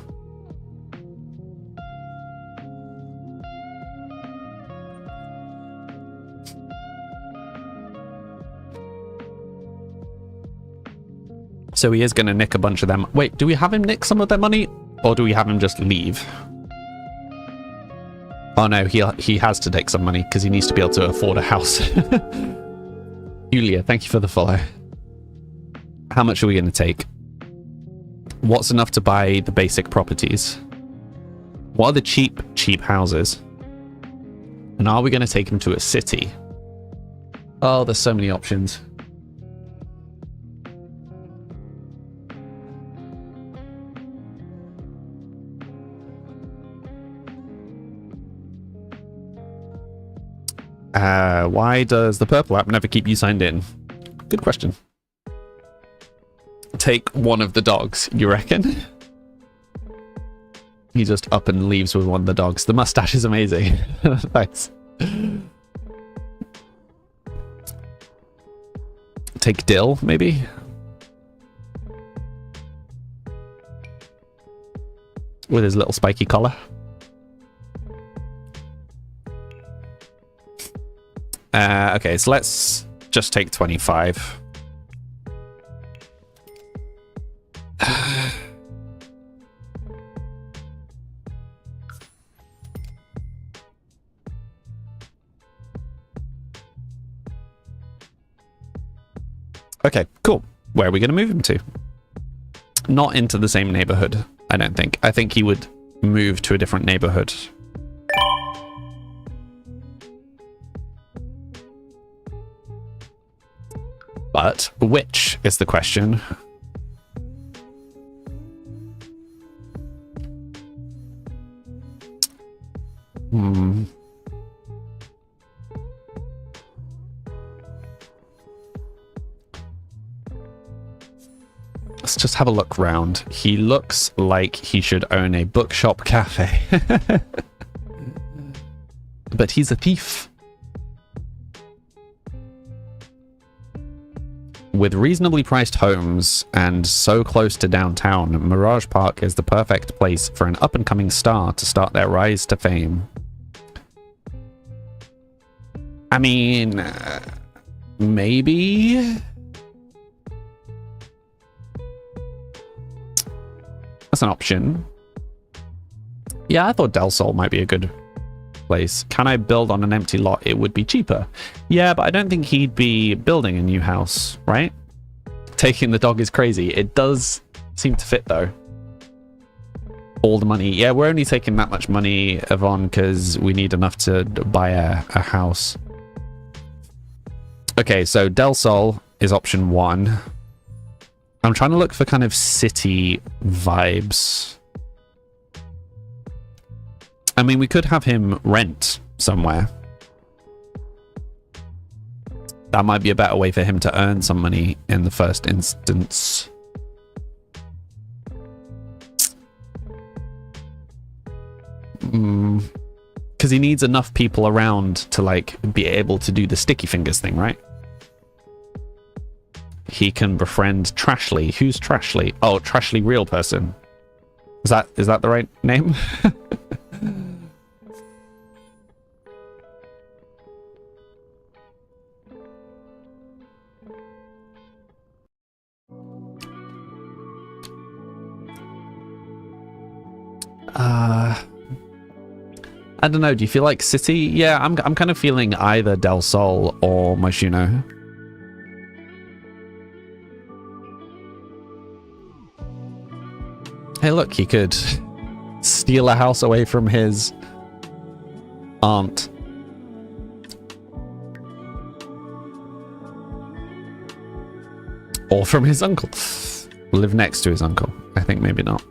So he is going to nick a bunch of them. Wait, do we have him nick some of their money? Or do we have him just leave? Oh no, he has to take some money because he needs to be able to afford a house. Julia, thank you for the follow. How much are we going to take? What's enough to buy the basic properties? What are the cheap houses? And are we going to take him to a city? Oh, there's so many options. Why does the purple app never keep you signed in? Good question. Take one of the dogs, you reckon? He just up and leaves with one of the dogs. The mustache is amazing. Thanks. Take Dill, maybe? with his little spiky collar. Okay, so let's just take 25. Okay, cool. Where are we going to move him to? Not into the same neighborhood, I don't think. I think he would move to a different neighborhood. But which is the question? Let's just have a look round. He looks like he should own a bookshop cafe. But he's a thief. With reasonably priced homes and so close to downtown, Mirage Park is the perfect place for an up-and-coming star to start their rise to fame. I mean, maybe? That's an option. Yeah, I thought Del Sol might be a good place. Can I build on an empty lot? It would be cheaper. Yeah, but I don't think he'd be building a new house, right? Taking the dog is crazy. It does seem to fit, though. All the money. Yeah, we're only taking that much money, Yvonne, because we need enough to buy a house. Okay, so Del Sol is option 1. I'm trying to look for kind of city vibes. I mean, we could have him rent somewhere. That might be a better way for him to earn some money in the first instance. Because he needs enough people around to, like, be able to do the sticky fingers thing, right? He can befriend Trashly. Who's Trashly? Oh, Trashly Real Person. Is that the right name? I don't know. Do you feel like City? Yeah, I'm kind of feeling either Del Sol or Myshuno. Hey, look, he could steal a house away from his aunt. Or from his uncle. Live next to his uncle. I think maybe not.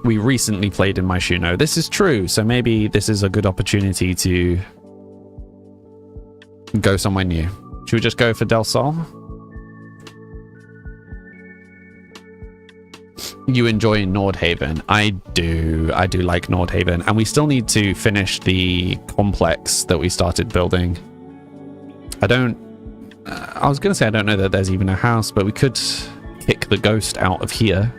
We recently played in Myshuno. This is true, so maybe this is a good opportunity to go somewhere new. Should we just go for Del Sol? You enjoy Nordhaven. I do like Nordhaven, and we still need to finish the complex that we started building. I was gonna say I don't know that there's even a house, but we could kick the ghost out of here.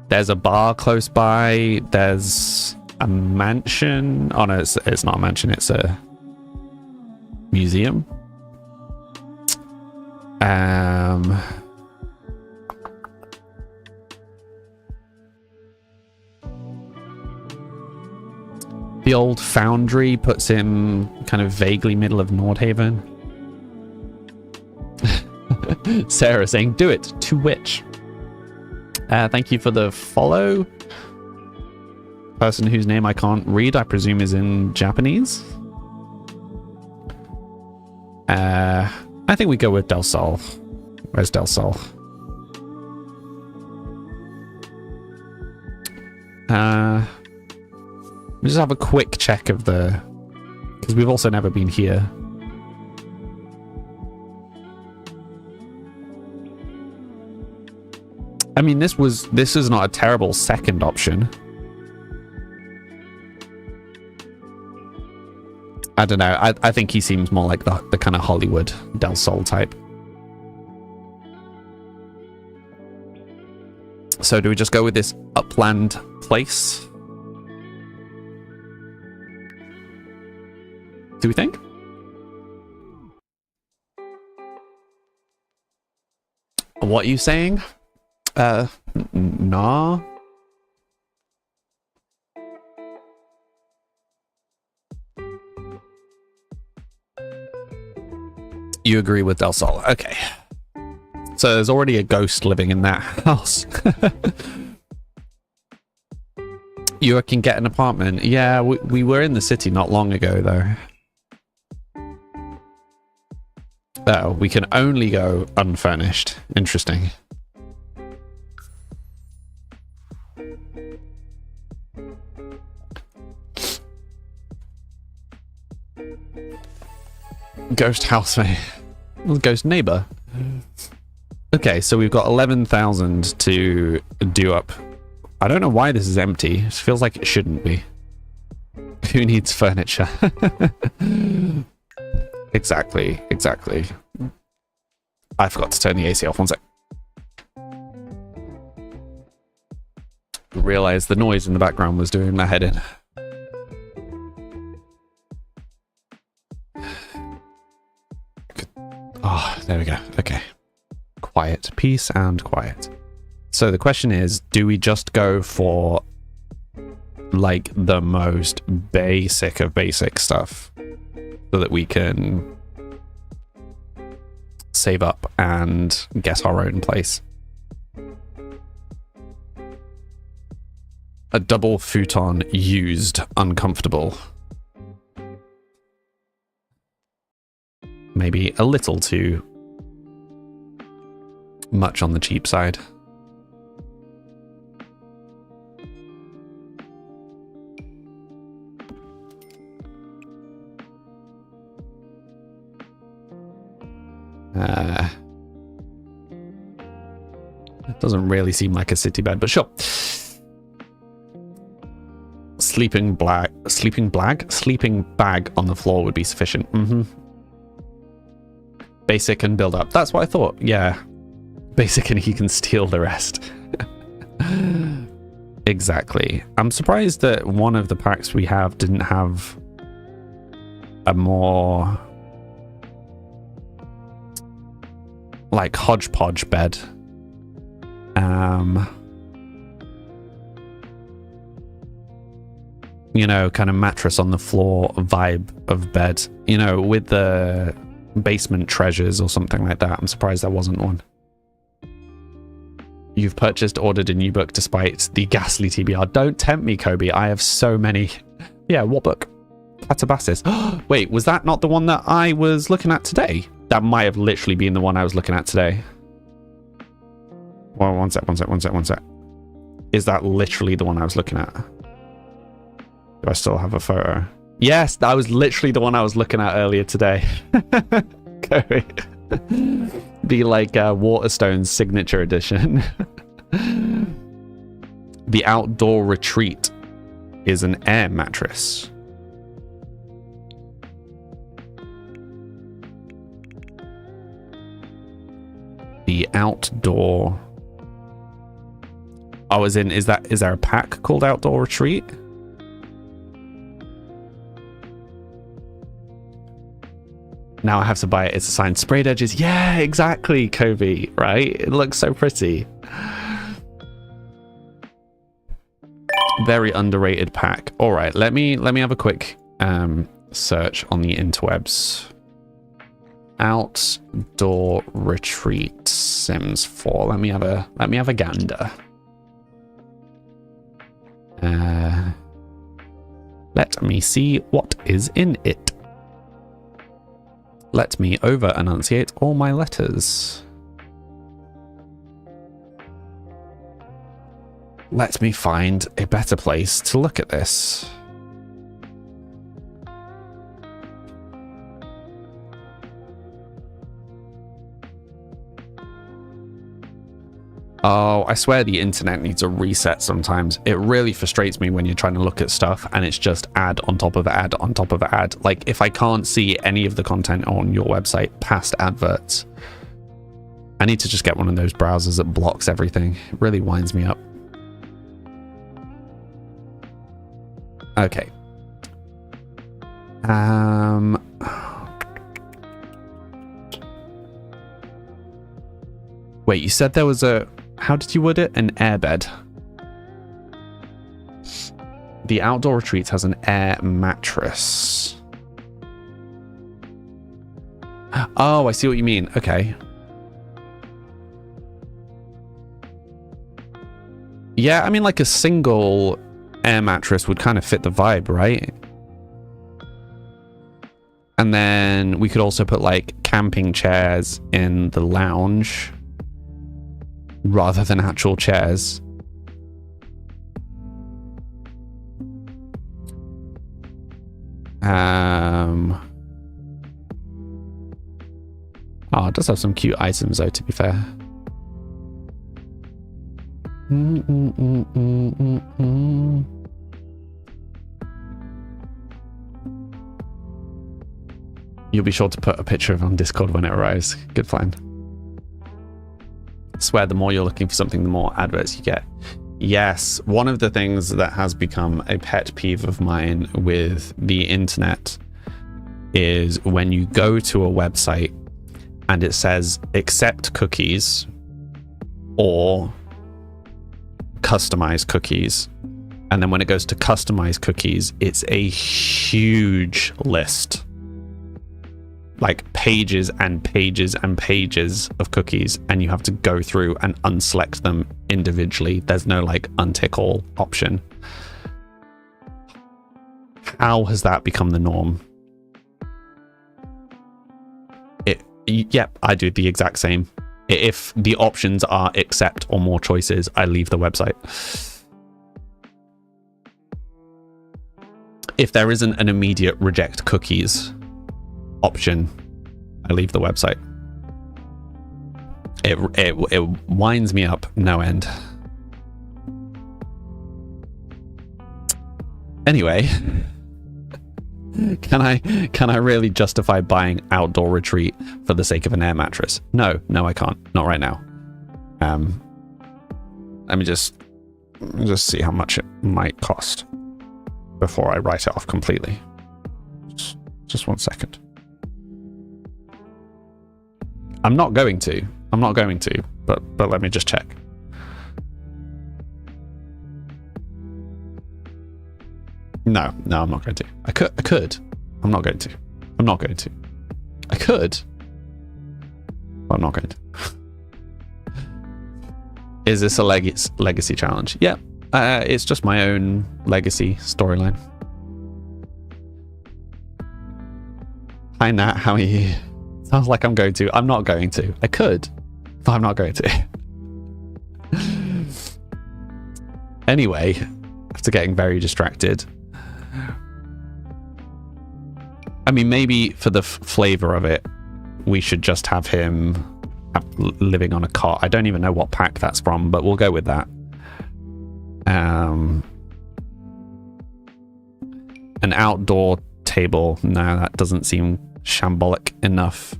There's a bar close by. There's a mansion. Oh no, it's not a mansion, it's a museum. The old foundry puts him kind of vaguely middle of Nordhaven. Sarah saying, do it, to which? Thank you for the follow. Person whose name I can't read, I presume is in Japanese. I think we go with Del Sol. Where's Del Sol? We just have a quick check of the... because we've also never been here. I mean, this is not a terrible second option. I don't know. I think he seems more like the kind of Hollywood Del Sol type. So do we just go with this upland place? Do we think? What are you saying? Nah. You agree with Del Sol. Okay. So there's already a ghost living in that house. You can get an apartment. Yeah, we were in the city not long ago, though. Oh, we can only go unfurnished. Interesting. Ghost housemate. Ghost neighbor. Okay, so we've got 11,000 to do up. I don't know why this is empty. It feels like it shouldn't be. Who needs furniture? Exactly. I forgot to turn the AC off. One sec. Realized the noise in the background was doing my head in. Oh, there we go. Okay. Quiet. Peace and quiet. So the question is, do we just go for like the most basic of basic stuff so that we can save up and get our own place? A double futon used, uncomfortable. Maybe a little too much on the cheap side. It doesn't really seem like a city bed, but sure. Sleeping bag on the floor would be sufficient. Basic and build up. That's what I thought. Yeah. Basic and he can steal the rest. Exactly. I'm surprised that one of the packs we have didn't have a more like hodgepodge bed. You know, kind of mattress on the floor vibe of bed. You know, with the basement treasures or something like that. I'm surprised there wasn't one. You've ordered a new book despite the ghastly TBR. Don't tempt me, Kobe. I have so many. Yeah, what book? Catabasis. Wait, was that not the one that I was looking at today? That might have literally been the one I was looking at today. Well, one sec. Is that literally the one I was looking at? Do I still have a photo? Yes, that was literally the one I was looking at earlier today. Kobe. The like Waterstones signature edition. The Outdoor Retreat is an air mattress. The Outdoor. Oh, is there a pack called Outdoor Retreat? Now I have to buy it. It's a signed sprayed edges. Yeah, exactly, Kobe, right? It looks so pretty. Very underrated pack. All right, let me have a quick search on the interwebs. Outdoor Retreat Sims 4. Let me have a gander. Let me see what is in it. Let me over-enunciate all my letters. Let me find a better place to look at this. Oh, I swear the internet needs a reset sometimes. It really frustrates me when you're trying to look at stuff and it's just ad on top of ad on top of ad. Like, if I can't see any of the content on your website past adverts, I need to just get one of those browsers that blocks everything. It really winds me up. Okay. Wait, you said there was a... How did you word it? An airbed. The outdoor retreat has an air mattress. Oh, I see what you mean. Okay. Yeah, I mean, like a single air mattress would kind of fit the vibe, right? And then we could also put like camping chairs in the lounge rather than actual chairs. Oh, it does have some cute items though, to be fair. You'll be sure to put a picture of it on Discord when it arrives. Good plan. I swear the more you're looking for something, the more adverts you get. Yes, one of the things that has become a pet peeve of mine with the internet is when you go to a website and it says accept cookies or customize cookies. And then when it goes to customize cookies, it's a huge list. Like pages and pages and pages of cookies, and you have to go through and unselect them individually. There's no like untick all option. How has that become the norm? Yep, I do the exact same. If the options are accept or more choices, I leave the website. If there isn't an immediate reject cookies option, I leave the website. It winds me up no end. Anyway, can I really justify buying outdoor retreat for the sake of an air mattress? No, I can't. Not right now. Let me just see how much it might cost before I write it off completely. Just 1 second. I'm not going to, but let me just check. No, I'm not going to. I could. I'm not going to. I could. But I'm not going to. Is this a legacy challenge? Yeah. It's just my own legacy storyline. Hi Nat, how are you? Sounds like I'm going to. I'm not going to. I could, but I'm not going to. Anyway, after getting very distracted. I mean, maybe for the flavor of it, we should just have him living on a cot. I don't even know what pack that's from, but we'll go with that. An outdoor table. No, that doesn't seem shambolic enough.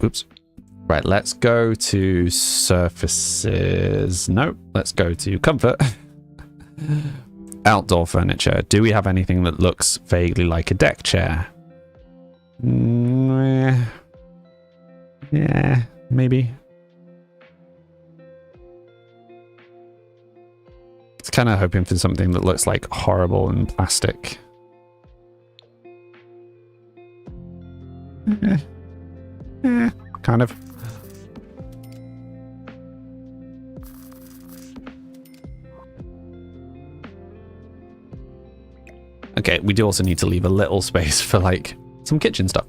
Oops. Right, let's go to surfaces. No, let's go to comfort. Outdoor furniture. Do we have anything that looks vaguely like a deck chair? Yeah, maybe. It's kind of hoping for something that looks like horrible and plastic. Kind of. Okay, we do also need to leave a little space for like some kitchen stuff.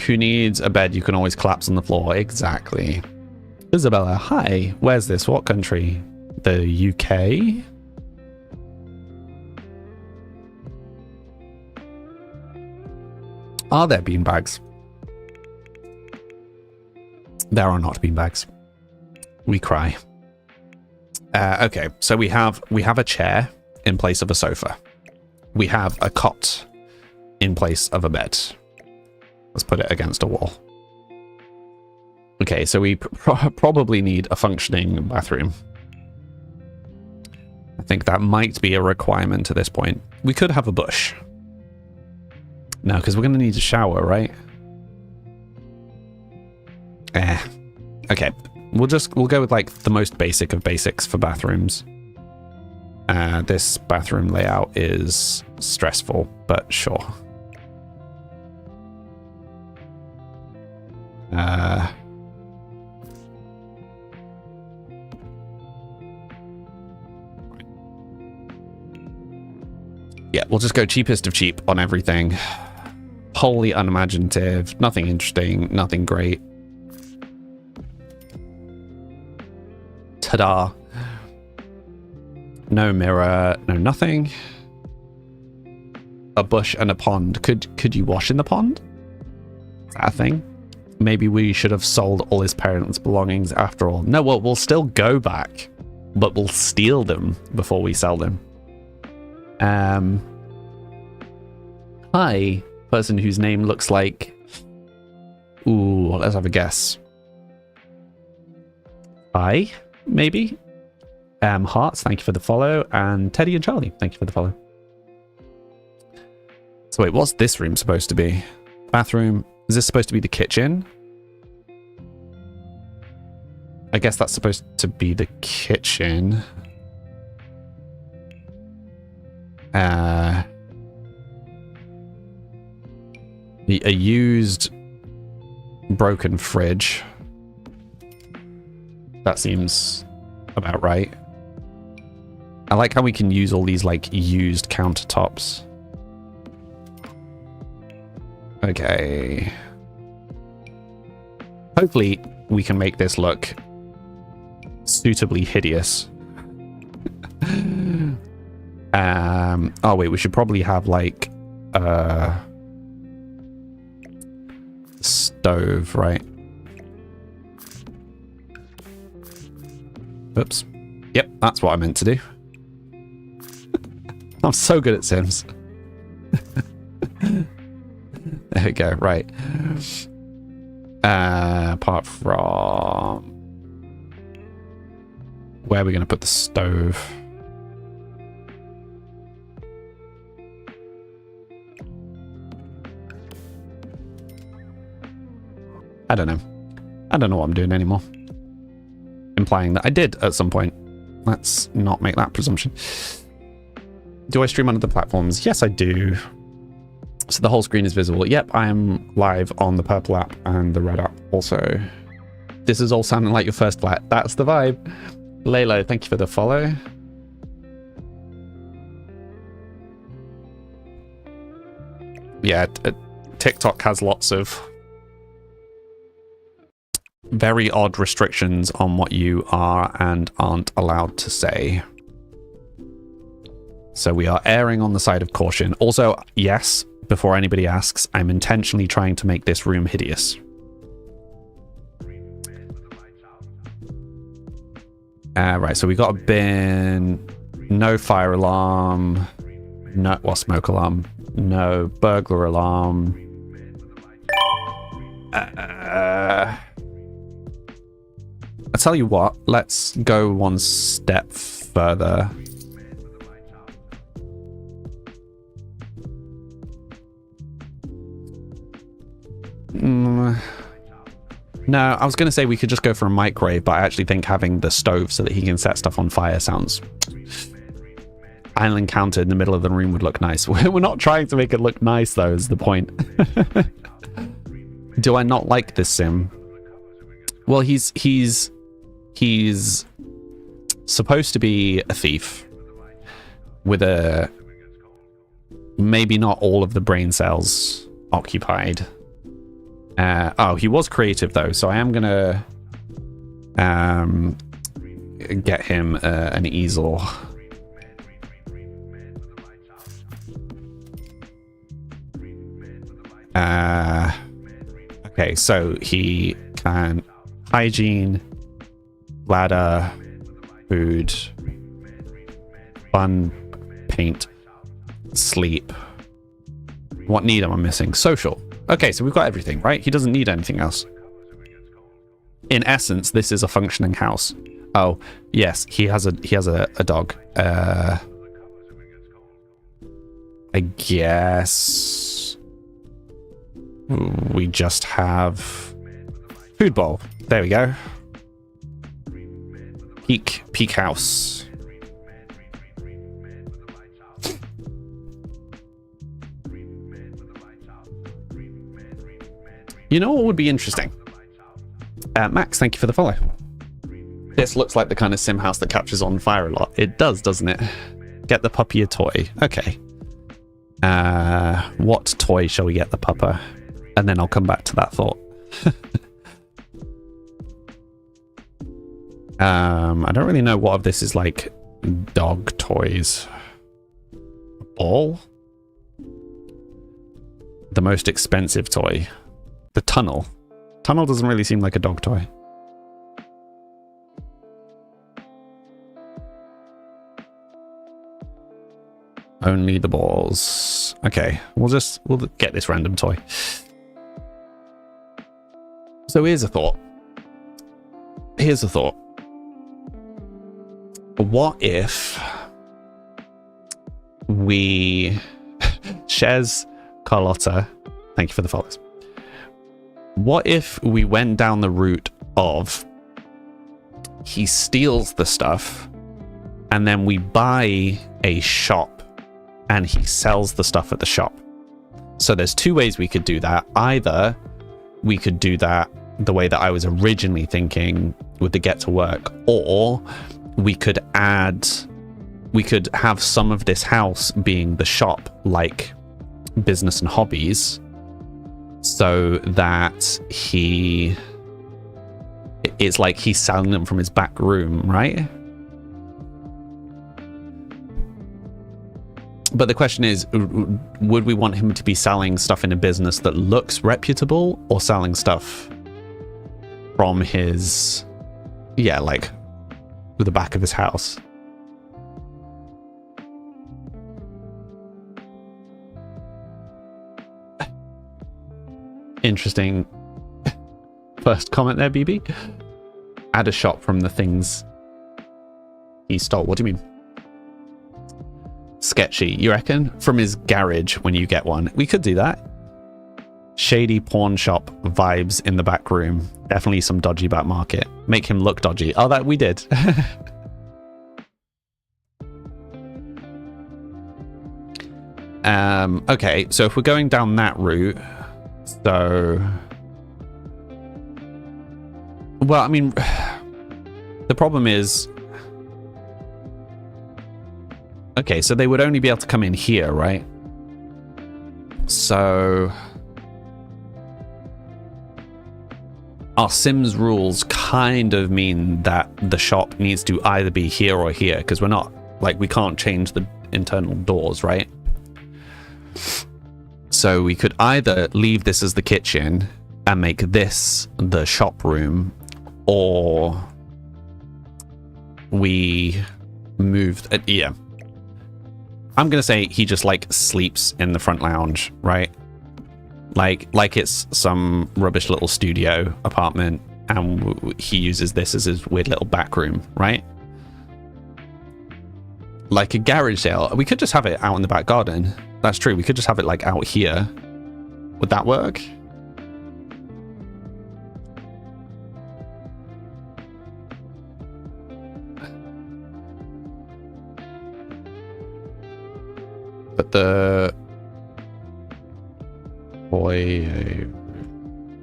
Who needs a bed you can always collapse on the floor? Exactly. Isabella, hi. Where's this? What country? The UK? Are there beanbags? There are not beanbags. We cry. Okay, so we have a chair in place of a sofa. We have a cot in place of a bed. Let's put it against a wall. Okay, so we probably need a functioning bathroom. I think that might be a requirement at this point. We could have a bush. No, because we're going to need a shower, right? Okay. We'll go with like the most basic of basics for bathrooms. This bathroom layout is stressful, but sure. Yeah, we'll just go cheapest of cheap on everything. Wholly unimaginative, nothing interesting, nothing great. Ta-da. No mirror, no nothing. A bush and a pond. Could you wash in the pond? Is that a thing? Maybe we should have sold all his parents' belongings after all. No, well, we'll still go back, but we'll steal them before we sell them. Hi, person whose name looks like... Ooh, let's have a guess. Hi, maybe? Hearts, thank you for the follow. And Teddy and Charlie, thank you for the follow. So wait, what's this room supposed to be? Bathroom. Is this supposed to be the kitchen? I guess that's supposed to be the kitchen. A used broken fridge. That seems about right. I like how we can use all these like used countertops. Okay. Hopefully we can make this look suitably hideous. Oh wait, we should probably have like a stove, right? Oops. Yep, that's what I meant to do. I'm so good at Sims. There we go, right. Apart from... Where are we going to put the stove? I don't know. I don't know what I'm doing anymore. Implying that I did at some point. Let's not make that presumption. Do I stream on other platforms? Yes, I do. So the whole screen is visible. Yep, I am live on the purple app and the red app also. This is all sounding like your first flat. That's the vibe. Laylo, thank you for the follow. Yeah, TikTok has lots of very odd restrictions on what you are and aren't allowed to say. So we are erring on the side of caution. Also, yes, before anybody asks, I'm intentionally trying to make this room hideous. Right, so we got a bin, no fire alarm, no, well, smoke alarm, no burglar alarm. I tell you what, let's go one step further. No, I was going to say we could just go for a microwave, but I actually think having the stove so that he can set stuff on fire sounds... Island counter in the middle of the room would look nice. We're not trying to make it look nice, though, is the point. Do I not like this sim? Well, he's supposed to be a thief with a... maybe not all of the brain cells occupied. Oh, he was creative though, so I am gonna get him an easel. Okay, so he can hygiene, ladder, food, fun, paint, sleep. What need am I missing? Social. Okay, so we've got everything, right? He doesn't need anything else. in essence, this is a functioning house. Oh, yes, he has a dog. I guess we just have food bowl. There we go. Peak house. You know what would be interesting? Max, thank you for the follow. This looks like the kind of sim house that catches on fire a lot. It does, doesn't it? Get the puppy a toy. Okay. What toy shall we get the pupper? And then I'll come back to that thought. I don't really know what of this is like dog toys. A ball? The most expensive toy. The tunnel. Tunnel doesn't really seem like a dog toy. Only the balls. Okay, we'll get this random toy. So here's a thought. What if we... Shez, Carlotta, thank you for the follows. What if we went down the route of he steals the stuff and then we buy a shop and he sells the stuff at the shop? So there's two ways we could do that. Either we could do that the way that I was originally thinking with the get to work, or we could have some of this house being the shop, like business and hobbies, so that it's like he's selling them from his back room, right? But the question is, would we want him to be selling stuff in a business that looks reputable, or selling stuff from his, like the back of his house? Interesting first comment there, BB. Add a shop from the things he stole. What do you mean? Sketchy, you reckon? From his garage when you get one. We could do that. Shady pawn shop vibes in the back room. Definitely some dodgy back market. Make him look dodgy. Oh, that we did. Okay, so if we're going down that route, so... Well, I mean, the problem is... Okay, so they would only be able to come in here, right? So... Our Sims rules kind of mean that the shop needs to either be here or here, because we're not, like, we can't change the internal doors, right? So we could either leave this as the kitchen and make this the shop room, or we move... yeah. I'm going to say he just, like, sleeps in the front lounge, right? Like it's some rubbish little studio apartment, and he uses this as his weird little back room, right? Like a garage sale. We could just have it out in the back garden. That's true. We could just have it like out here. Would that work? But the... Boy...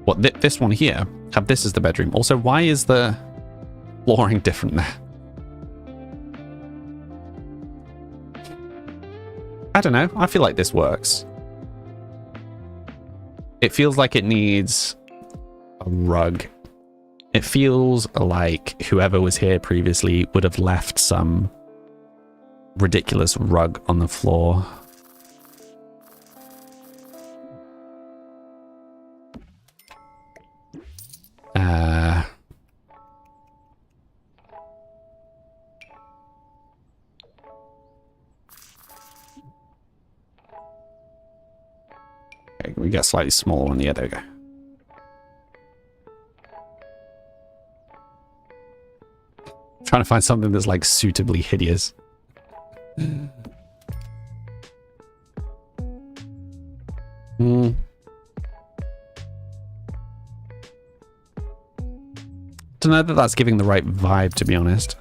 What, this one here? Have this as the bedroom. Also, why is the flooring different there? I don't know. I feel like this works. It feels like it needs a rug. It feels like whoever was here previously would have left some ridiculous rug on the floor. Okay, we get slightly smaller one. Yeah, there we go. Trying to find something that's like suitably hideous. Don't know that that's giving the right vibe, to be honest.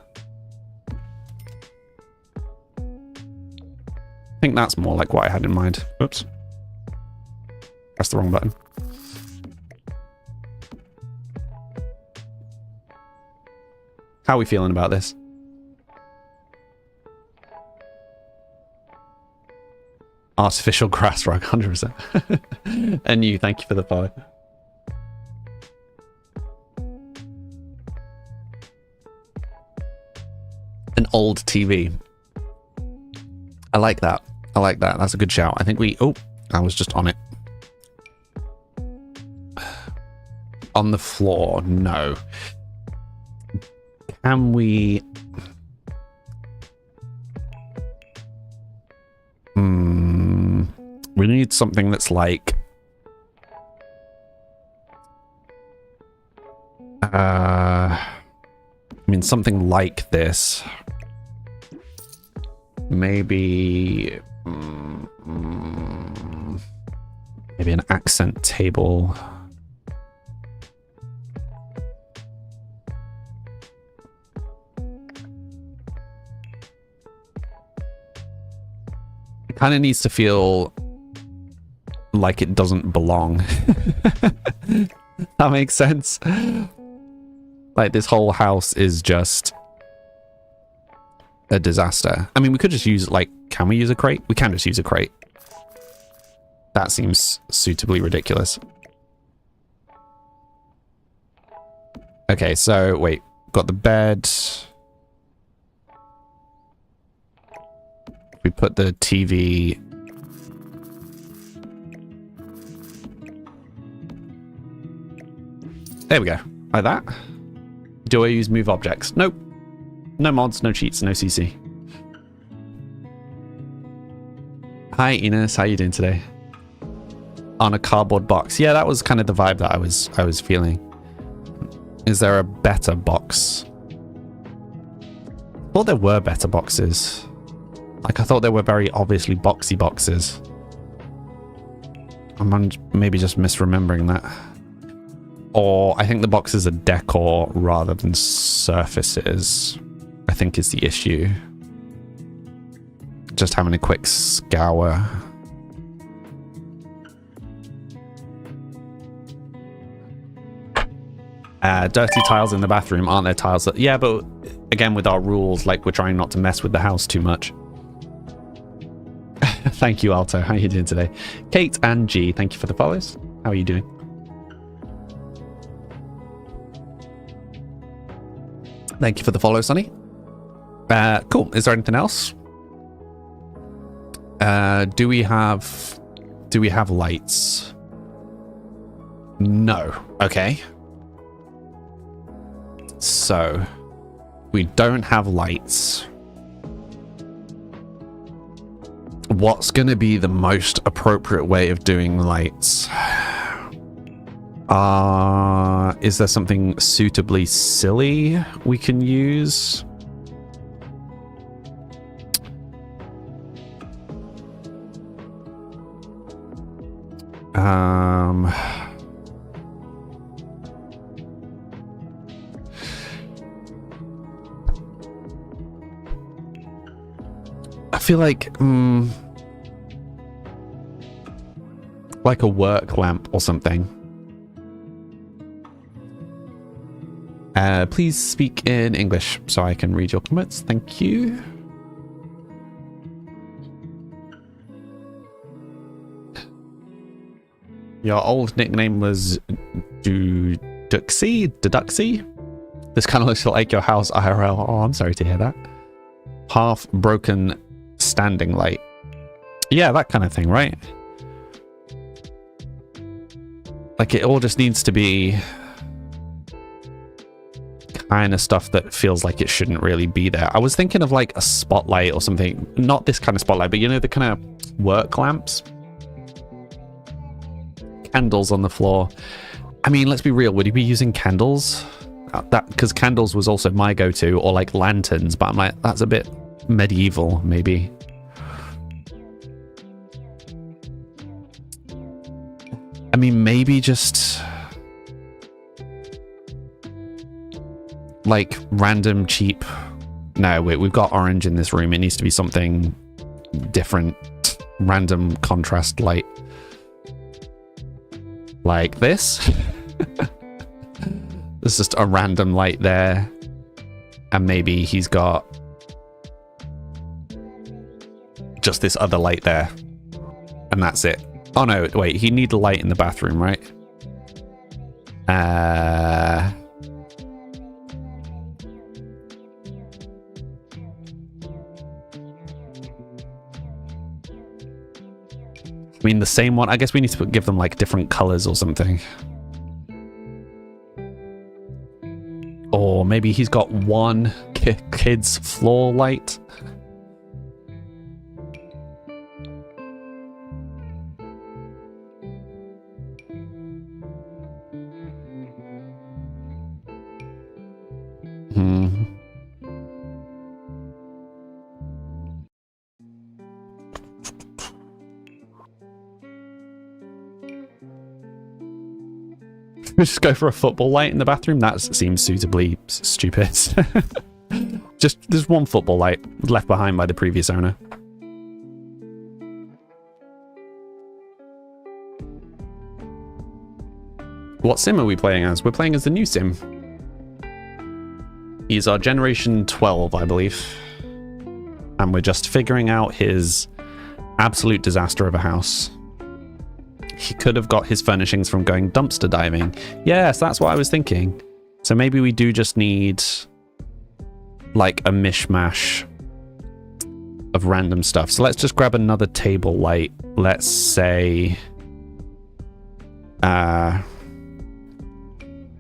I think that's more like what I had in mind. Oops. Pressed the wrong button. How are we feeling about this? Artificial grass rug, 100%. And you, thank you for the follow. An old TV. I like that. I like that. That's a good shout. I think we... Oh, I was just on it. On the floor. No. Can we... We need something that's like... I mean, something like this. Maybe... maybe an accent table. It kind of needs to feel like it doesn't belong. That makes sense. Like this whole house is just a disaster. I mean, we could just use like, can we use a crate? We can just use a crate. That seems suitably ridiculous. Okay, so wait, got the bed. We put the TV. There we go. Like that. Do I use move objects? Nope. No mods, no cheats, no CC. Hi Enos, how you doing today? On a cardboard box. Yeah, that was kind of the vibe that I was feeling. Is there a better box? I thought there were better boxes. Like I thought there were very obviously boxy boxes. I'm maybe just misremembering that. Or I think the boxes are decor rather than surfaces, I think is the issue. Just having a quick scour. Dirty tiles in the bathroom, aren't there tiles that... Yeah, but again, with our rules, like we're trying not to mess with the house too much. Thank you, Alto. How are you doing today? Kate and G, thank you for the follows. How are you doing? Thank you for the follow, Sonny. Cool. Is there anything else? Do we have lights? No. Okay. So we don't have lights. What's going to be the most appropriate way of doing lights? Is there something suitably silly we can use? I feel like a work lamp or something. Please speak in English so I can read your comments. Thank you. Your old nickname was Deduxy? This kind of looks like your house IRL. Oh, I'm sorry to hear that. Half broken standing light. Yeah, that kind of thing, right? Like it all just needs to be kind of stuff that feels like it shouldn't really be there. I was thinking of like a spotlight or something. Not this kind of spotlight, but you know, the kind of work lamps. Candles on the floor. I mean, let's be real. Would you be using candles that because candles was also my go-to, or like lanterns, but I'm like, that's a bit medieval, maybe. I mean, maybe just like random cheap. No, wait, we've got orange in this room. It needs to be something different. Random contrast light. Like this. There's just a random light there. And maybe he's got just this other light there. And that's it. Oh no, wait, he needs a light in the bathroom, right? I mean, the same one. I guess we need to give them like different colors or something. Or maybe he's got one kid's floor light. Just go for a football light in the bathroom. That seems suitably stupid. Just there's one football light left behind by the previous owner. What sim are we playing as? We're playing as the new sim. He's our generation 12, I believe. And we're just figuring out his absolute disaster of a house. He could have got his furnishings from going dumpster diving. Yes, that's what I was thinking. So maybe we do just need like a mishmash of random stuff. So let's just grab another table light. Let's say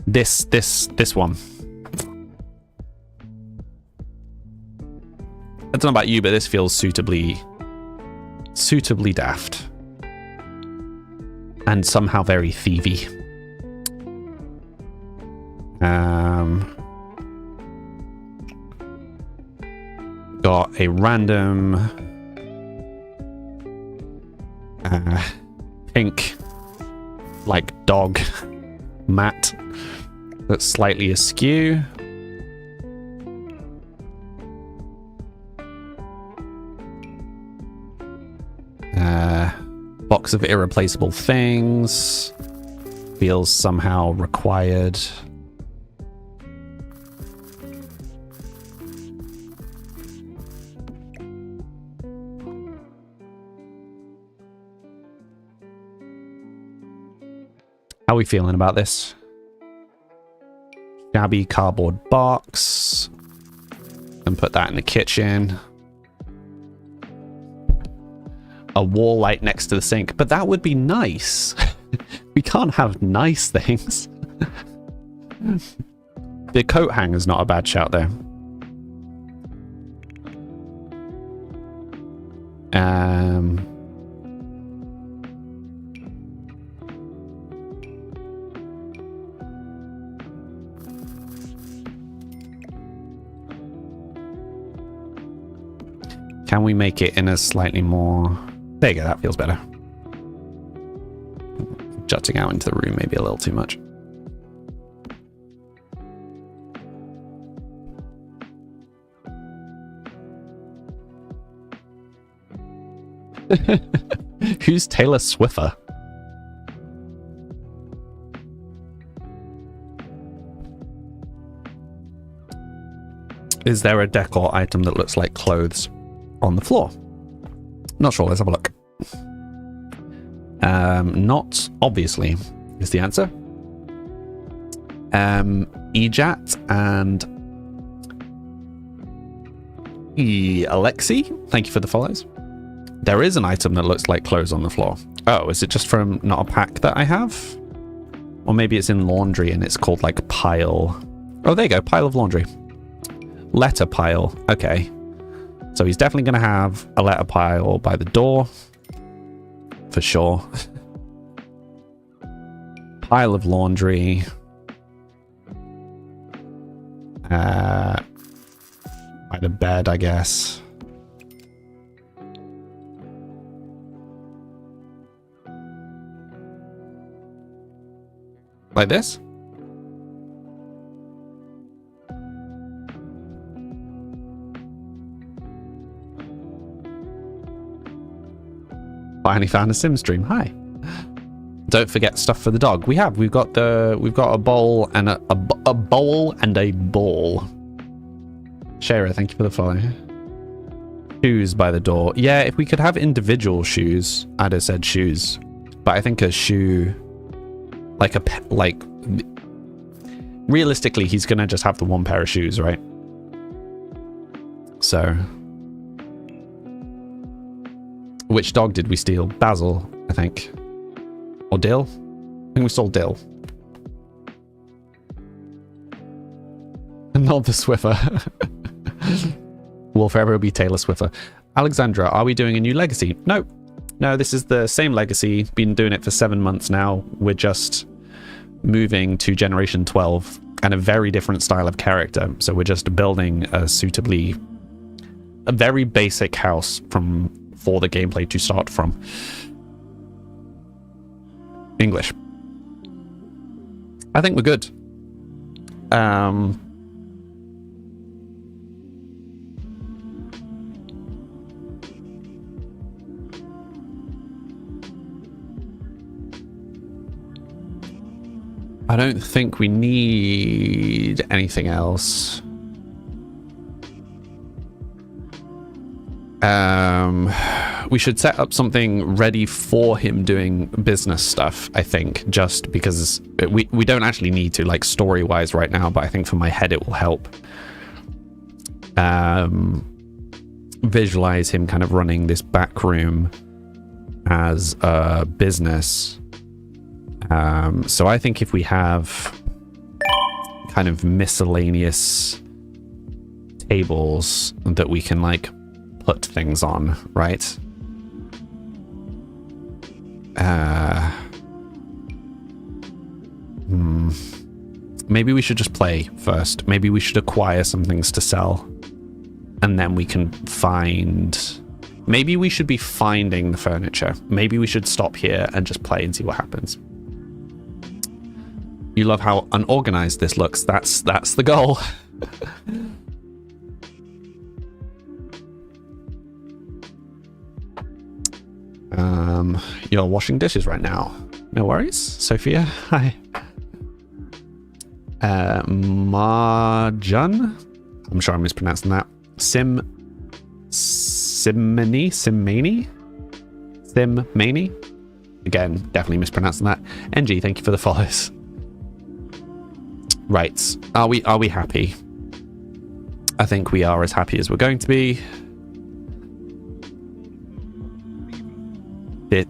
this one. I don't know about you, but this feels suitably daft. And somehow very thievy. Got a random pink like dog mat that's slightly askew. Box of irreplaceable things. Feels somehow required. How are we feeling about this? Shabby cardboard box. And put that in the kitchen. A wall light next to the sink, but that would be nice. We can't have nice things. The coat hanger's not a bad shout there. Can we make it in a slightly more... There you go, that feels better. Jutting out into the room maybe a little too much. Who's Taylor Swiffer? Is there a decor item that looks like clothes on the floor? Not sure, let's have a look. Not obviously is the answer. Ejat and Alexi, thank you for the follows. There is an item that looks like clothes on the floor. Oh, is it just from not a pack that I have? Or maybe it's in laundry and it's called like pile. Oh, there you go, pile of laundry. Letter pile, okay. So he's definitely going to have a letter pile by the door. For sure. Pile of laundry. By the bed, I guess. Like this? Finally found a sim stream. Hi. Don't forget stuff for the dog. We've got a bowl and a bowl and a ball. Shara, thank you for the follow. Shoes by the door. Yeah, if we could have individual shoes, I'd have said shoes. But I think a shoe, like realistically, he's gonna just have the one pair of shoes, right? So, which dog did we steal? Basil, I think. Or Dill? I think we stole Dill. Not the Swiffer. Will forever be Taylor Swiffer. Alexandra, are we doing a new legacy? No. No, this is the same legacy. Been doing it for 7 months now. We're just moving to Generation 12 and a very different style of character. So we're just building a very basic house for the gameplay to start from. English. I think we're good. I don't think we need anything else. We should set up something ready for him doing business stuff, I think, just because we don't actually need to, like, story-wise right now, but I think for my head it will help. Visualize him kind of running this back room as a business. So I think if we have kind of miscellaneous tables that we can, like, put things on, right? Maybe we should just play first. Maybe we should acquire some things to sell, and then we can find... Maybe we should be finding the furniture. Maybe we should stop here and just play and see what happens. You love how unorganized this looks. That's the goal. You're washing dishes right now. No worries. Sophia, hi. Marjan, I'm sure I'm mispronouncing that. Simmani? Again, definitely mispronouncing that. NG, thank you for the follows. Right. Are we happy? I think we are as happy as we're going to be.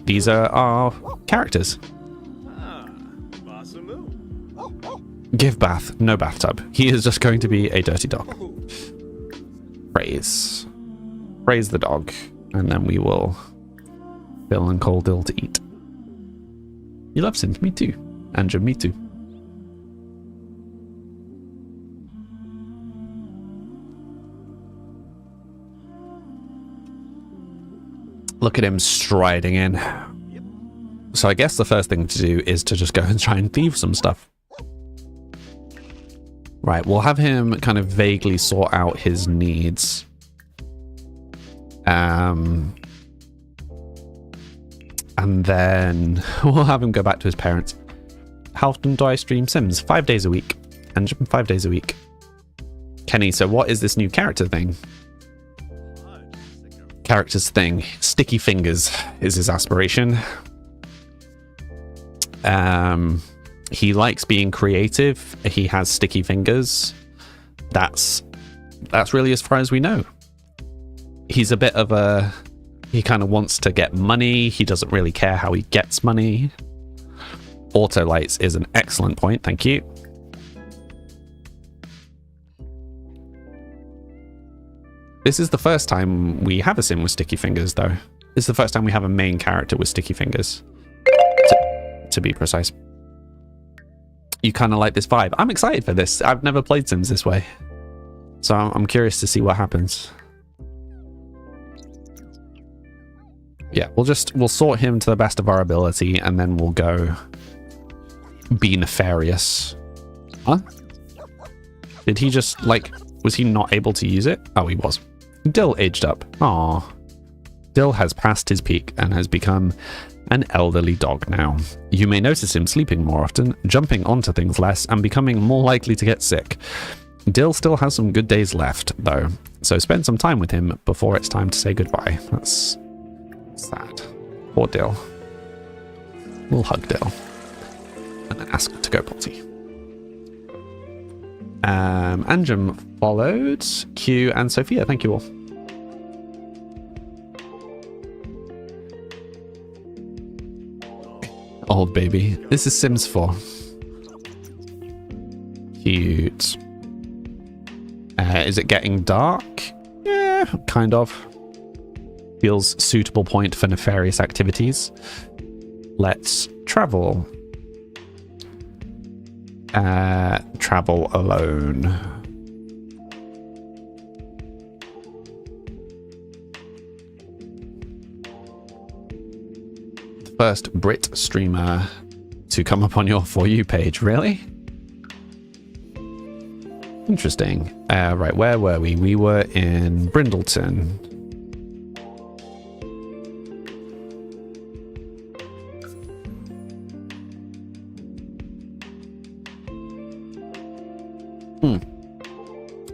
These are our characters. Give bath, no bathtub. He is just going to be a dirty dog. Praise the dog, and then we will fill and cold Dill to eat. You love Sims, me too. Andrew, me too. Look at him striding in. So I guess the first thing to do is to just go and try and thieve some stuff. Right, we'll have him kind of vaguely sort out his needs. And then we'll have him go back to his parents. How often do I stream Sims? 5 days a week. And 5 days a week. Kenny, so what is this new character thing? Characters thing. Sticky fingers is his aspiration. He likes being creative. He has sticky fingers. That's really as far as we know. He's a bit of a... He kind of wants to get money. He doesn't really care how he gets money. Auto lights is an excellent point. Thank you. This is the first time we have a sim with sticky fingers, though. This is the first time we have a main character with sticky fingers. To be precise. You kind of like this vibe. I'm excited for this. I've never played Sims this way. So I'm curious to see what happens. Yeah, we'll sort him to the best of our ability, and then we'll go be nefarious. Huh? Did he just, like, was he not able to use it? Oh, he was. Dill aged up. Aww. Dill has passed his peak and has become an elderly dog now. You may notice him sleeping more often, jumping onto things less, and becoming more likely to get sick. Dill still has some good days left, though, so spend some time with him before it's time to say goodbye. That's sad. Poor Dill. We'll hug Dill and ask to go potty. Anjum followed. Q and Sophia, thank you all. Old baby. This is Sims 4. Cute. Is it getting dark? Yeah, kind of. Feels suitable point for nefarious activities. Let's travel. Travel alone. The first Brit streamer to come up on your For You page, really? Interesting. Right, where were we? We were in Brindleton.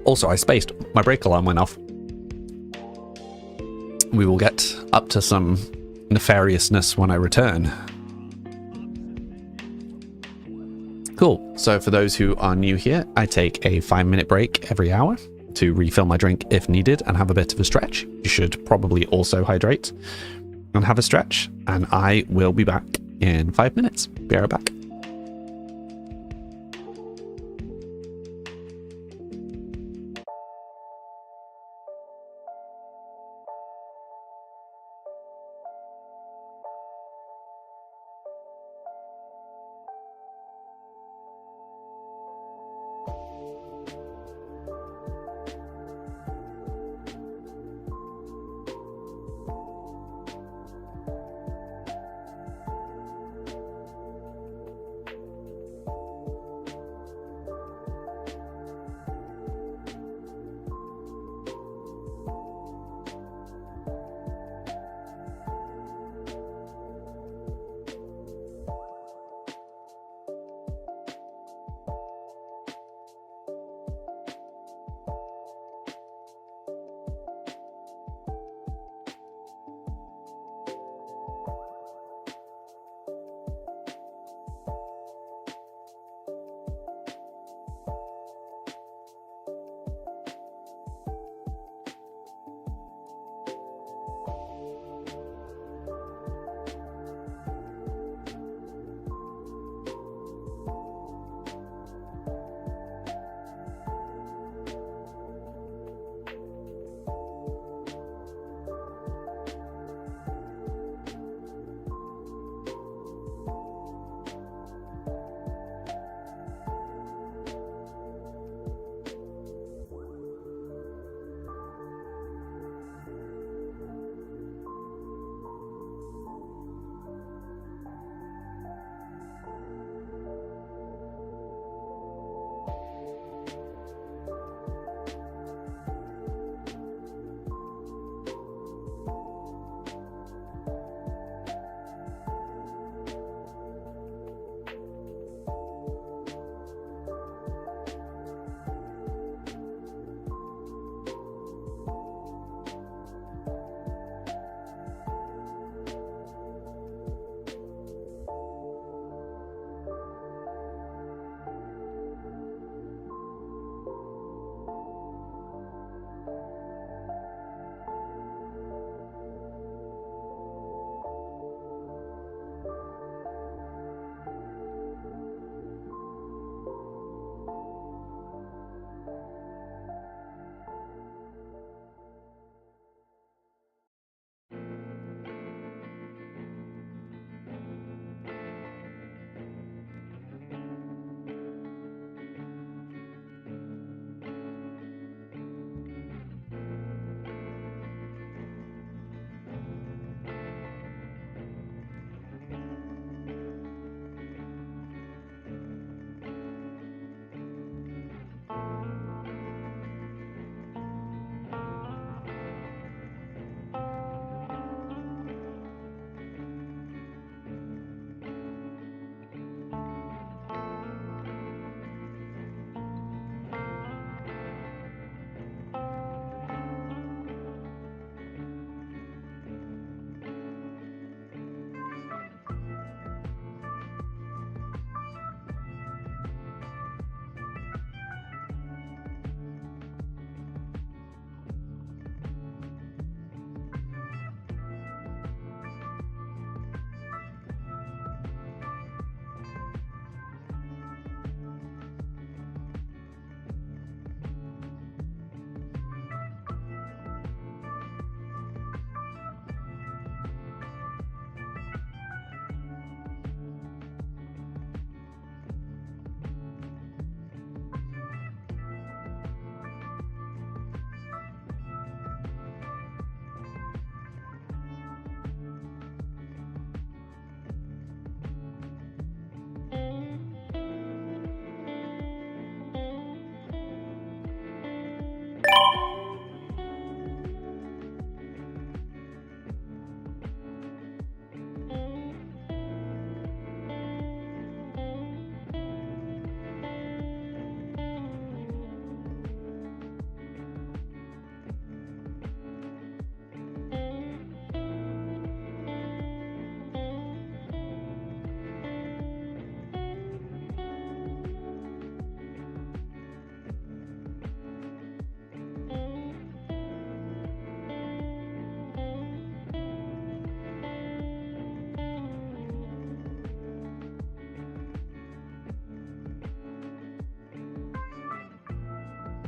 Also, I spaced. My break alarm went off. We will get up to some nefariousness when I return. Cool. So for those who are new here, I take a 5-minute break every hour to refill my drink if needed and have a bit of a stretch. You should probably also hydrate and have a stretch. And I will be back in 5 minutes. Be right back.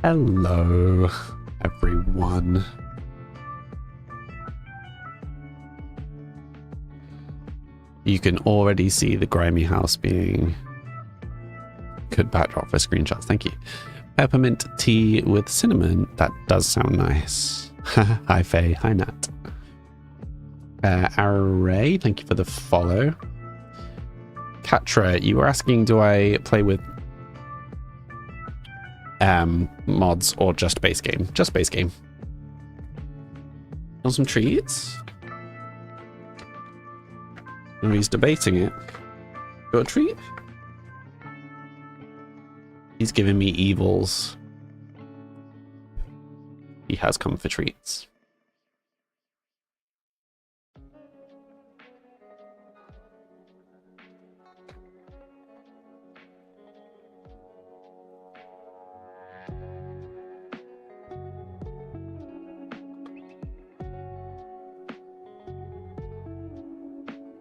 Hello, everyone. You can already see the grimy house being good backdrop for screenshots. Thank you. Peppermint tea with cinnamon. That does sound nice. Hi, Faye. Hi, Nat. Array, thank you for the follow. Katra, you were asking, do I play with mods or just base game? Just base game. Want some treats? Oh, he's debating it. Got a treat? He's giving me evils. He has come for treats.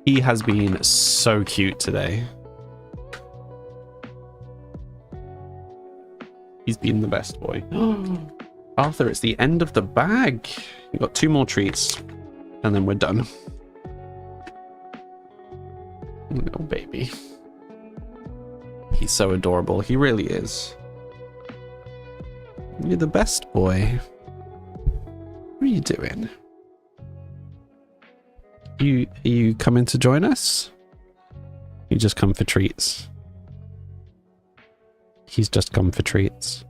He has been so cute today. He's been the best boy. Arthur, it's the end of the bag. You've got 2 more treats, and then we're done. Oh, baby. He's so adorable. He really is. You're the best boy. What are you doing? Are you coming to join us? You just come for treats. He's just come for treats.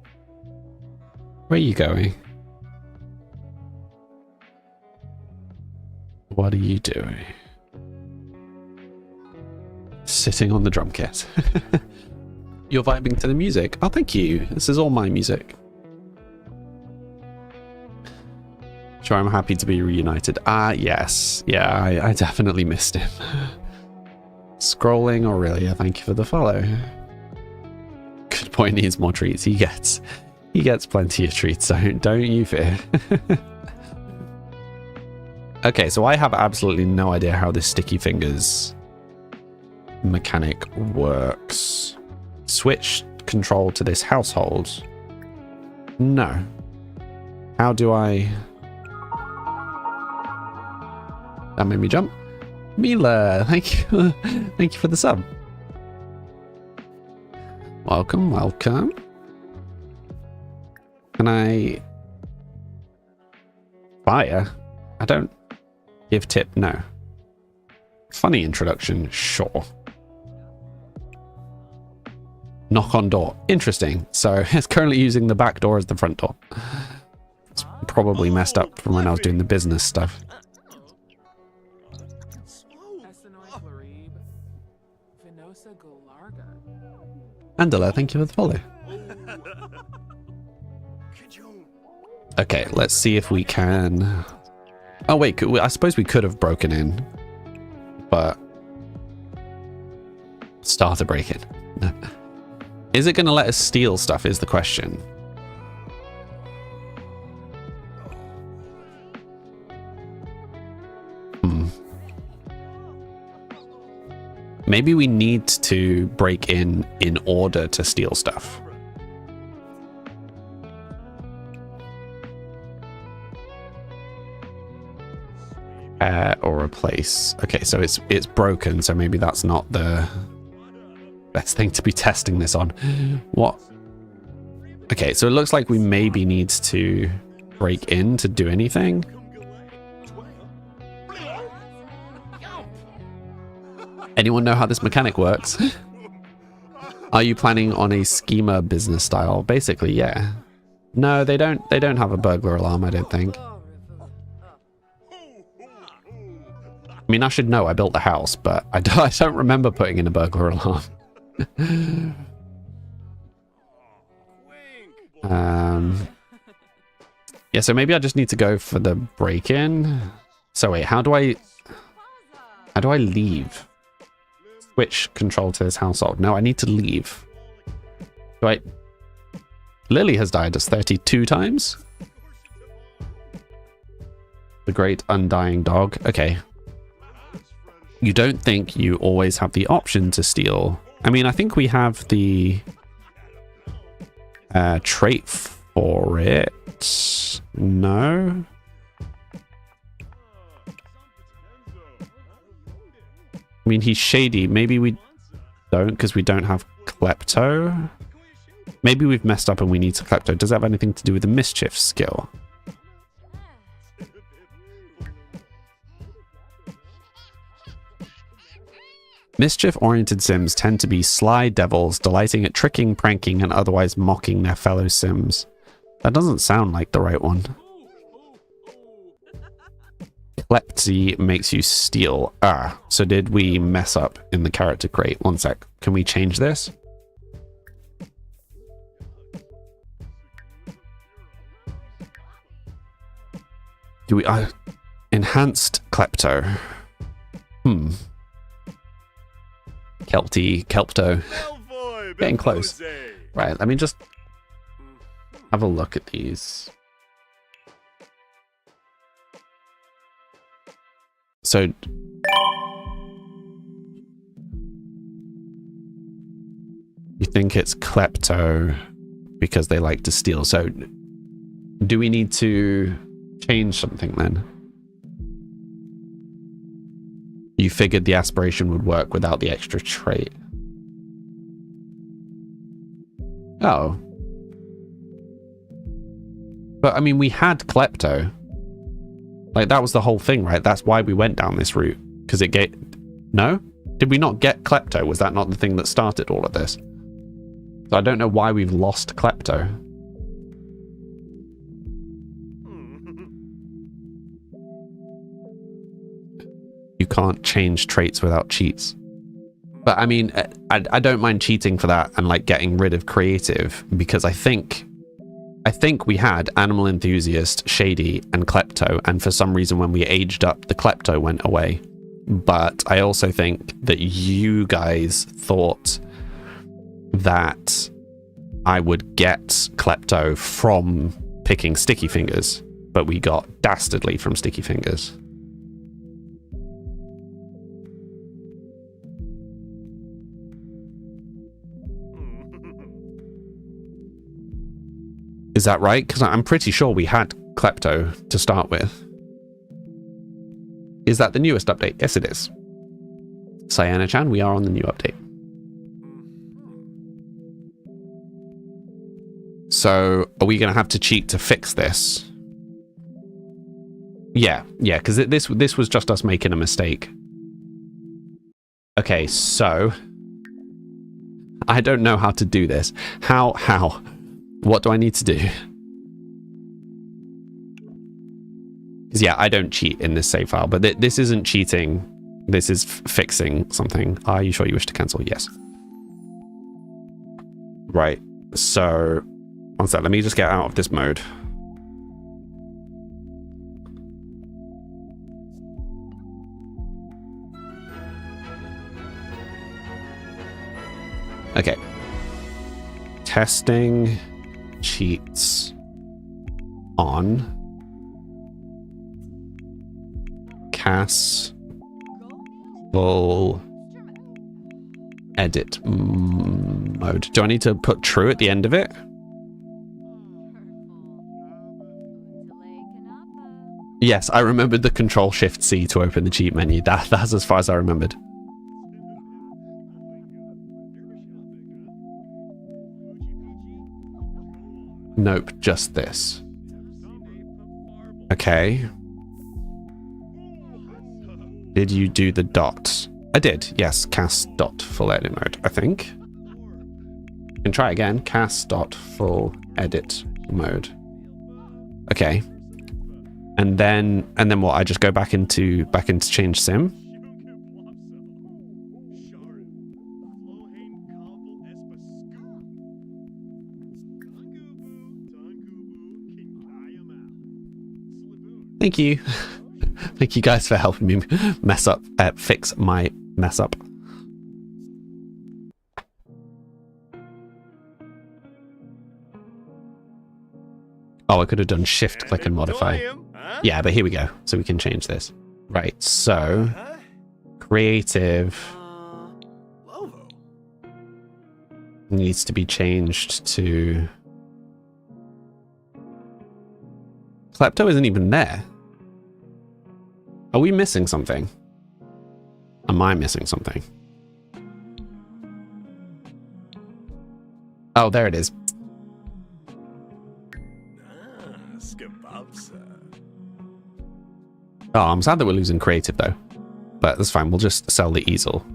Where are you going? What are you doing? Sitting on the drum kit. You're vibing to the music. Oh, thank you. This is all my music. Sure, I'm happy to be reunited. Yes. Yeah, I definitely missed him. Scrolling Aurelia, thank you for the follow. Good boy needs more treats. He gets plenty of treats, so don't you fear. Okay, so I have absolutely no idea how this sticky fingers mechanic works. Switch control to this household. No. How do I... That made me jump. Mila, thank you. Thank you for the sub. Welcome, welcome. Can I... Fire? I don't give tip, no. Funny introduction, sure. Knock on door. Interesting. So it's currently using the back door as the front door. It's probably messed up from when I was doing the business stuff. Andela, thank you for the follow. Okay, let's see if we can... Oh wait, I suppose we could have broken in, but... Start a break-in. Is it going to let us steal stuff is the question. Maybe we need to break in order to steal stuff. Or replace. Okay, so it's broken, so maybe that's not the best thing to be testing this on. What? Okay, so it looks like we maybe need to break in to do anything. Anyone know how this mechanic works? Are you planning on a schema business style? Basically, yeah. No, they don't have a burglar alarm, I don't think. I mean, I should know, I built the house, but I don't remember putting in a burglar alarm. Yeah, so maybe I just need to go for the break-in. So wait, how do I leave? Switch control to this household. No, I need to leave. Lily has died us 32 times. The great undying dog. Okay. You don't think you always have the option to steal? I mean, I think we have the trait for it. No. I mean, he's shady. Maybe we don't because we don't have Klepto. Maybe we've messed up and we need to Klepto. Does it have anything to do with the mischief skill? Mischief-oriented Sims tend to be sly devils, delighting at tricking, pranking, and otherwise mocking their fellow Sims. That doesn't sound like the right one. Klepty makes you steal. Ah, so did we mess up in the character crate? One sec. Can we change this? Do we... enhanced Klepto. Kelpto. Getting close. Right, let me just have a look at these. So you think it's Klepto because they like to steal. So do we need to change something then? You figured the aspiration would work without the extra trait. Oh. But I mean, we had Klepto. Like, that was the whole thing, right? That's why we went down this route. Because it gave... No? Did we not get Klepto? Was that not the thing that started all of this? So I don't know why we've lost Klepto. You can't change traits without cheats. But I mean, I don't mind cheating for that and like getting rid of creative, because I think we had Animal Enthusiast, Shady, and Klepto, and for some reason when we aged up, the Klepto went away. But I also think that you guys thought that I would get Klepto from picking Sticky Fingers, but we got Dastardly from Sticky Fingers. Is that right? Because I'm pretty sure we had Klepto to start with. Is that the newest update? Yes, it is. Cyana-chan, we are on the new update. So, are we going to have to cheat to fix this? Yeah, because this was just us making a mistake. Okay, so... I don't know how to do this. How? What do I need to do? Because yeah, I don't cheat in this save file, but this isn't cheating. This is fixing something. Are you sure you wish to cancel? Yes. Right. So, one sec. Let me just get out of this mode. Okay. Testing cheats on CAS full edit mode. Do I need to put true at the end of it? Yes, I remembered the Control-Shift-C to open the cheat menu. That's as far as I remembered. Nope, just this. Okay. Did you do the dots? I did, yes. CAS dot full edit mode, I think. You can try again. CAS dot full edit mode. Okay. And then what? I just go back into change sim. Thank you. Thank you guys for helping me fix my mess up. Oh, I could have done shift click and modify. Yeah, but here we go. So we can change this. Right, so creative needs to be changed to Klepto isn't even there. Are we missing something? Am I missing something? Oh, there it is. Oh, I'm sad that we're losing creative though. But that's fine, we'll just sell the easel.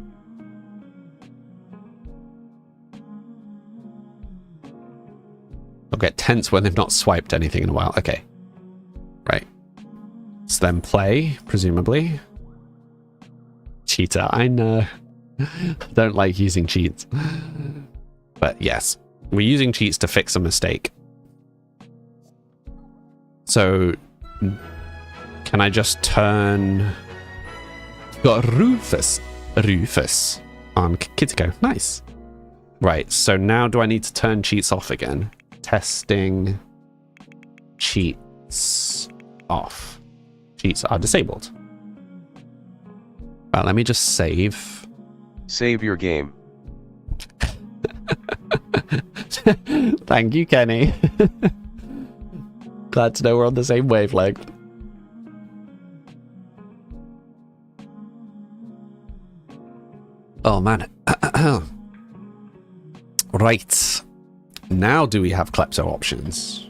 They'll get tense when they've not swiped anything in a while. Okay. Right. So then play, presumably. Cheater, I know. Don't like using cheats. But yes, we're using cheats to fix a mistake. So, can I just turn... Got Rufus on Kitiko. Nice. Right, so now do I need to turn cheats off again? Testing cheats off. Cheats are disabled. Right, let me just save. Save your game. Thank you, Kenny. Glad to know we're on the same wavelength. Oh, man. Right. Now do we have Klepto options?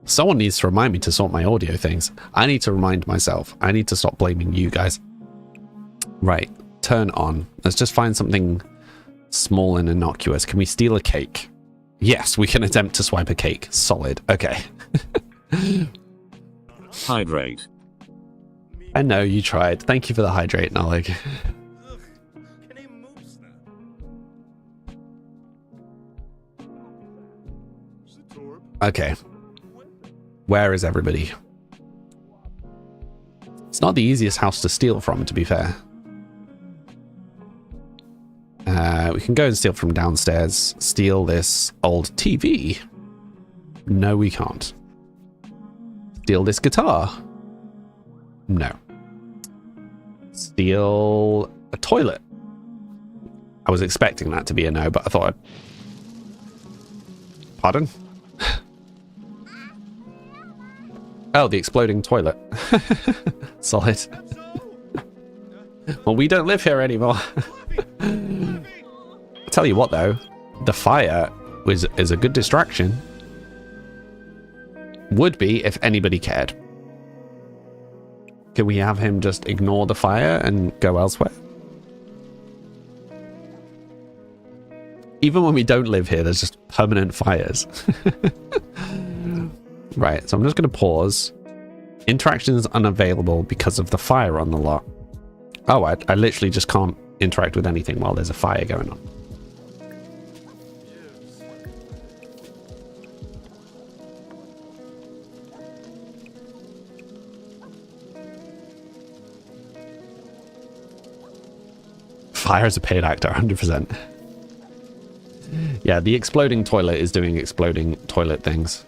Someone needs to remind me to sort my audio things. I need to remind myself. I need to stop blaming you guys. Right. Turn on. Let's just find something small and innocuous. Can we steal a cake? Yes, we can attempt to swipe a cake. Solid. Okay. Hydrate. I know you tried. Thank you for the hydrate, Nolig. Okay. Where is everybody? It's not the easiest house to steal from, to be fair. We can go and steal from downstairs. Steal this old TV. No, we can't. Steal this guitar. No. Steal a toilet. I was expecting that to be a no, but I thought I'd... Pardon? Oh, the exploding toilet. Solid. Well, we don't live here anymore. I'll tell you what, though. The fire is a good distraction. Would be if anybody cared. Can we have him just ignore the fire and go elsewhere? Even when we don't live here, there's just permanent fires. Right, so I'm just going to pause. Interactions unavailable because of the fire on the lot. Oh, I literally just can't interact with anything while there's a fire going on. Fire is a paid actor, 100%. Yeah, the exploding toilet is doing exploding toilet things.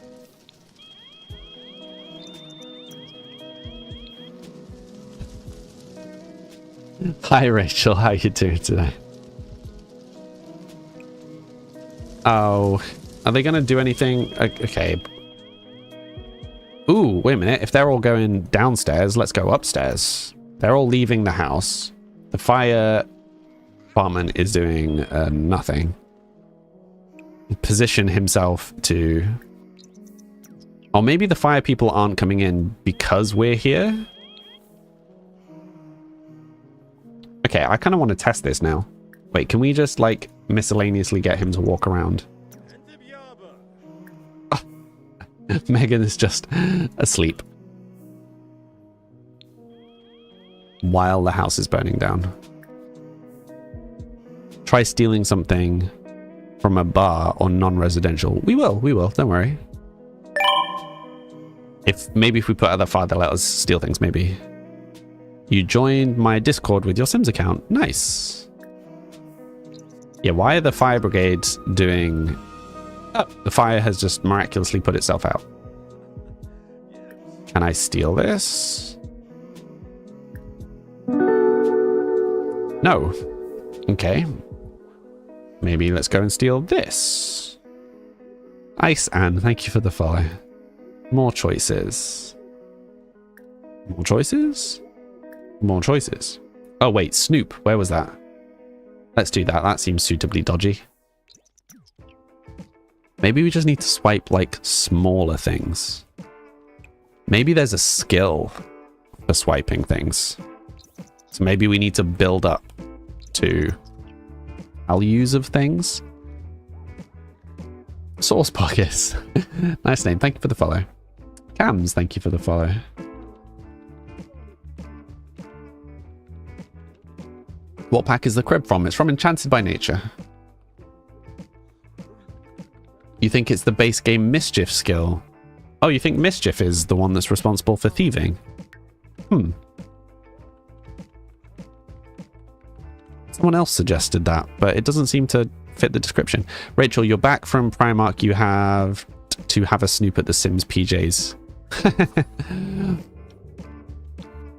Hi Rachel, how you doing today? Oh, are they gonna do anything? Okay. Ooh, wait a minute. If they're all going downstairs, let's go upstairs. They're all leaving the house. The fire department is doing nothing. Position himself to... Or maybe the fire people aren't coming in because we're here? Okay, I kind of want to test this now. Wait, can we just, like, miscellaneously get him to walk around? Oh. Megan is just asleep. While the house is burning down. Try stealing something from a bar or non-residential. We will, don't worry. Maybe if we put other fire, they'll let us steal things, maybe. You joined my Discord with your Sims account. Nice. Yeah, why are the fire brigades doing... Oh, the fire has just miraculously put itself out. Can I steal this? No. Okay. Maybe let's go and steal this. Ice Ann, thank you for the follow. More choices. More choices? More choices. Oh wait, Snoop, where was that? Let's do that. That seems suitably dodgy. Maybe we just need to swipe like smaller things. Maybe there's a skill for swiping things. So maybe we need to build up to values of things. Sauce Pockets. Nice name. Thank you for the follow. Cams, thank you for the follow. What pack is the crib from? It's from Enchanted by Nature. You think it's the base game Mischief skill? Oh, you think Mischief is the one that's responsible for thieving? Someone else suggested that, but it doesn't seem to fit the description. Rachel, you're back from Primark. You have to have a snoop at the Sims PJs.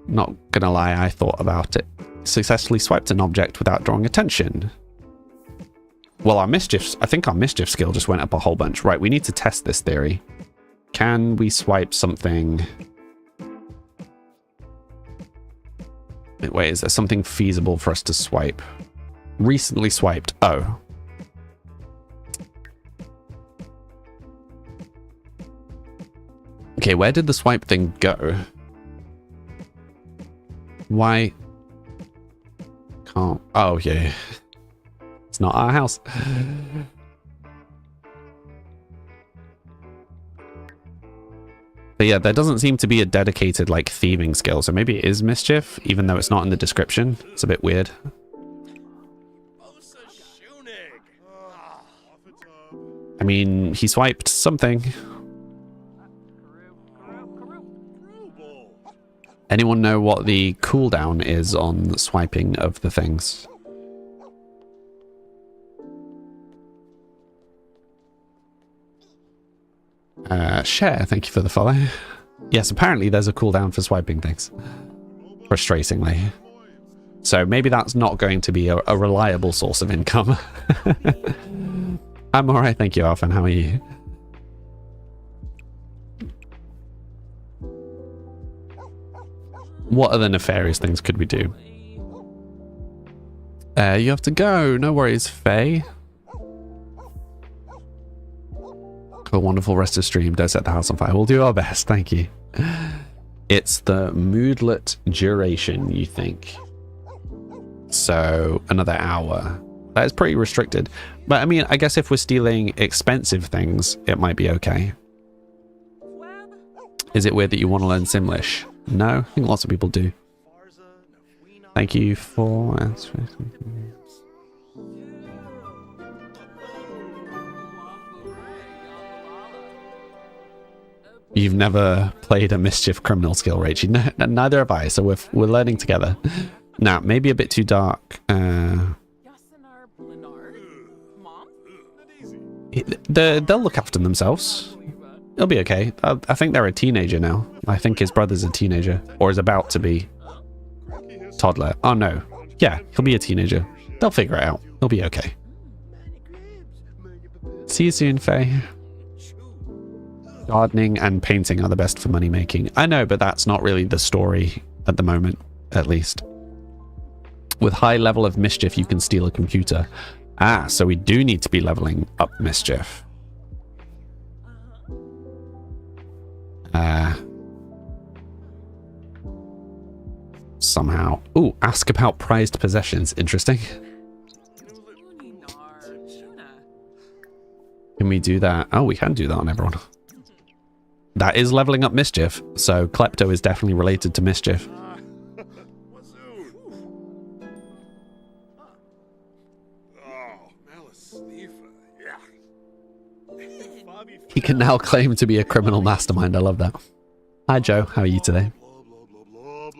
Not gonna lie, I thought about it. Successfully swiped an object without drawing attention. Well, I think our mischief skill just went up a whole bunch. Right, we need to test this theory. Can we swipe something? Wait, is there something feasible for us to swipe? Recently swiped. Oh. Okay, where did the swipe thing go? Why? Can't. Oh, yeah. It's not our house. But yeah, there doesn't seem to be a dedicated like thieving skill, so maybe it is mischief, even though it's not in the description. It's a bit weird. I mean, he swiped something. Anyone know what the cooldown is on the swiping of the things? Share, thank you for the follow. Yes, apparently there's a cooldown for swiping things. Frustratingly. So maybe that's not going to be a reliable source of income. I'm alright, thank you, Alphan. How are you? What other nefarious things could we do? You have to go. No worries, Faye. Have a wonderful rest of stream. Don't set the house on fire. We'll do our best. Thank you. It's the moodlet duration, you think? So another hour. That is pretty restricted. But I mean, I guess if we're stealing expensive things, it might be okay. Is it weird that you want to learn Simlish? No, I think lots of people do. Thank you for answering. You've never played a mischief criminal skill, Rachel. No, neither have I, so we're learning together. Now, maybe a bit too dark. They'll look after themselves. It'll be okay. I think they're a teenager now. I think his brother's a teenager, or is about to be. Toddler. Oh no. Yeah, he'll be a teenager. They'll figure it out. He'll be okay. See you soon, Faye. Gardening and painting are the best for money making. I know, but that's not really the story at the moment, at least. With high level of mischief, you can steal a computer. Ah, so we do need to be leveling up mischief. Somehow. Ooh, ask about prized possessions. Interesting. Can we do that? Oh, we can do that on everyone. That is leveling up mischief, so Klepto is definitely related to mischief. He can now claim to be a criminal mastermind. I love that. Hi Joe, how are you today?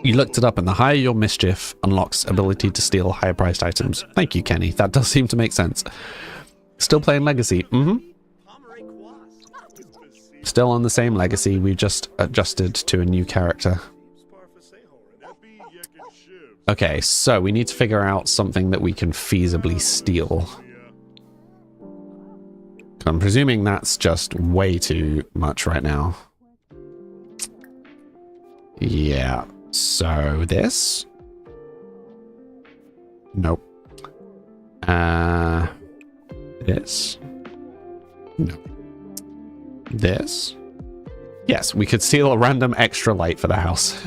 You looked it up, and the higher your mischief unlocks ability to steal higher priced items. Thank you, Kenny. That does seem to make sense. Still playing Legacy? Still on the same Legacy. We've just adjusted to a new character. Okay, so we need to figure out something that we can feasibly steal. I'm presuming that's just way too much right now. Yeah. So this? Nope. This? No. This? Yes, we could steal a random extra light for the house.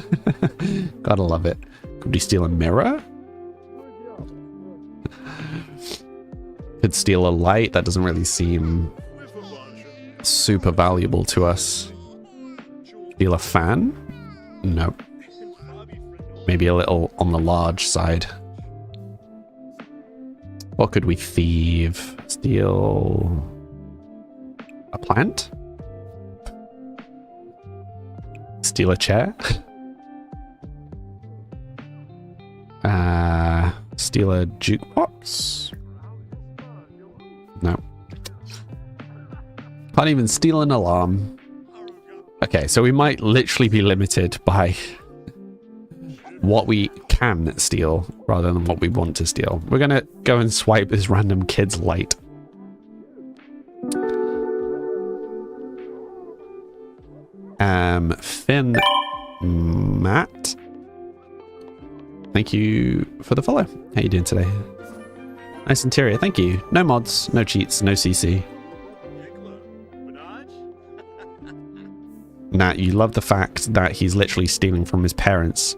Gotta love it. Could we steal a mirror? Could steal a light. That doesn't really seem super valuable to us. Steal a fan? Nope. Maybe a little on the large side. What could we thieve? Steal a plant? Steal a chair? Steal a jukebox? No. Can't even steal an alarm. Okay, so we might literally be limited by what we can steal rather than what we want to steal. We're gonna go and swipe this random kid's light. Finn Matt. Thank you for the follow. How you doing today? Nice interior, thank you. No mods, no cheats, no CC. Nat, you love the fact that he's literally stealing from his parents.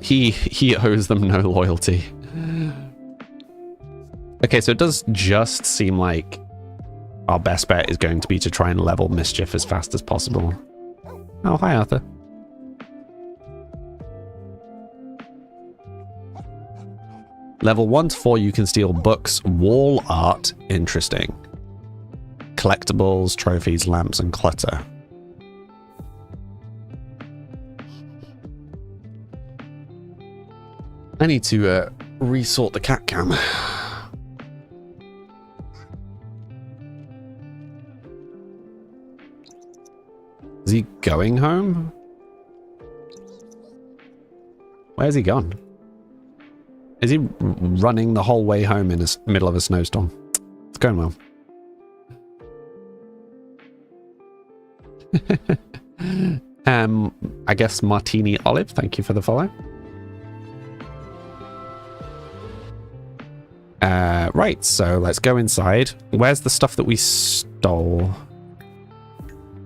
He owes them no loyalty. Okay, so it does just seem like our best bet is going to be to try and level Mischief as fast as possible. Oh, hi, Arthur. Level 1 to 4, you can steal books, wall art. Interesting. Collectibles, trophies, lamps, and clutter. I need to resort the cat cam. Is he going home? Where's he gone? Is he running the whole way home in the middle of a snowstorm? It's going well. I guess Martini Olive, thank you for the follow. Right, so let's go inside. Where's the stuff that we stole?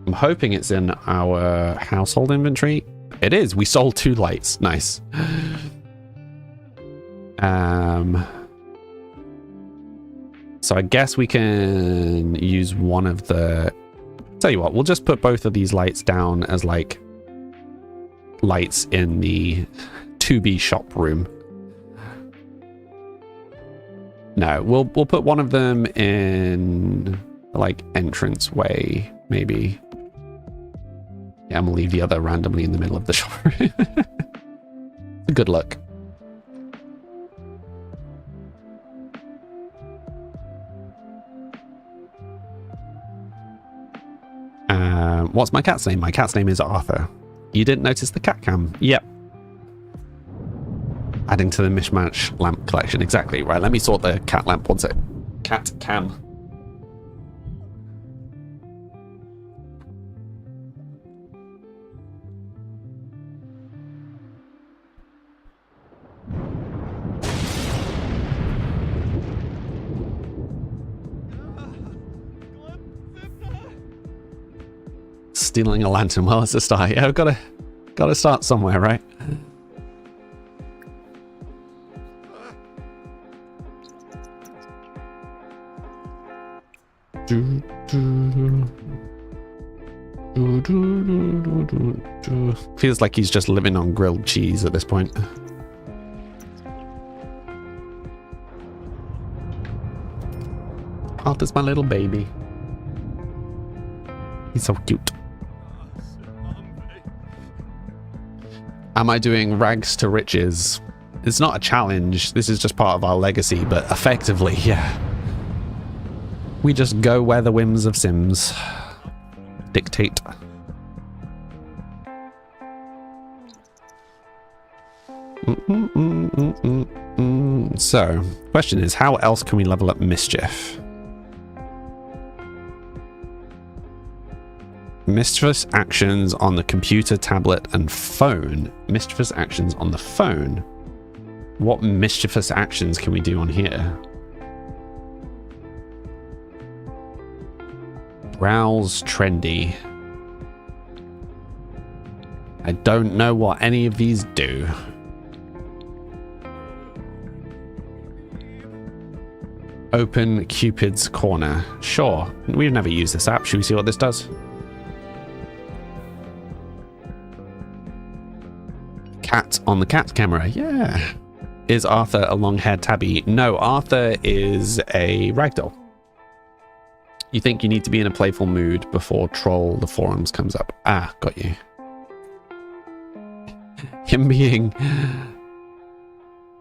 I'm hoping it's in our household inventory. It is. We sold 2 lights. Nice. So I guess we can use one of the... Tell you what, we'll just put both of these lights down as like lights in the 2B shop room. No, we'll put one of them in like entrance way, maybe. Yeah, I'm gonna leave the other randomly in the middle of the shop room. Good luck. What's my cat's name? My cat's name is Arthur. You didn't notice the cat cam? Yep. Adding to the Mishmash lamp collection. Exactly. Right, let me sort the cat lamp. One sec. Cat cam. Stealing a lantern. Well, it's a start. Yeah, I've gotta start somewhere, right? Feels like he's just living on grilled cheese at this point. Arthur's my little baby. He's so cute. Am I doing rags to riches? It's not a challenge. This is just part of our legacy, but effectively, yeah. We just go where the whims of Sims dictate. So, question is, how else can we level up Mischief? Mischievous actions on the computer, tablet, and phone. Mischievous actions on the phone. What mischievous actions can we do on here? Browse trendy. I don't know what any of these do. Open Cupid's Corner. Sure. We've never used this app. Should we see what this does? Cat on the cat camera. Yeah. Is Arthur a long-haired tabby? No, Arthur is a ragdoll. You think you need to be in a playful mood before Troll the Forums comes up. Ah, got you. Him being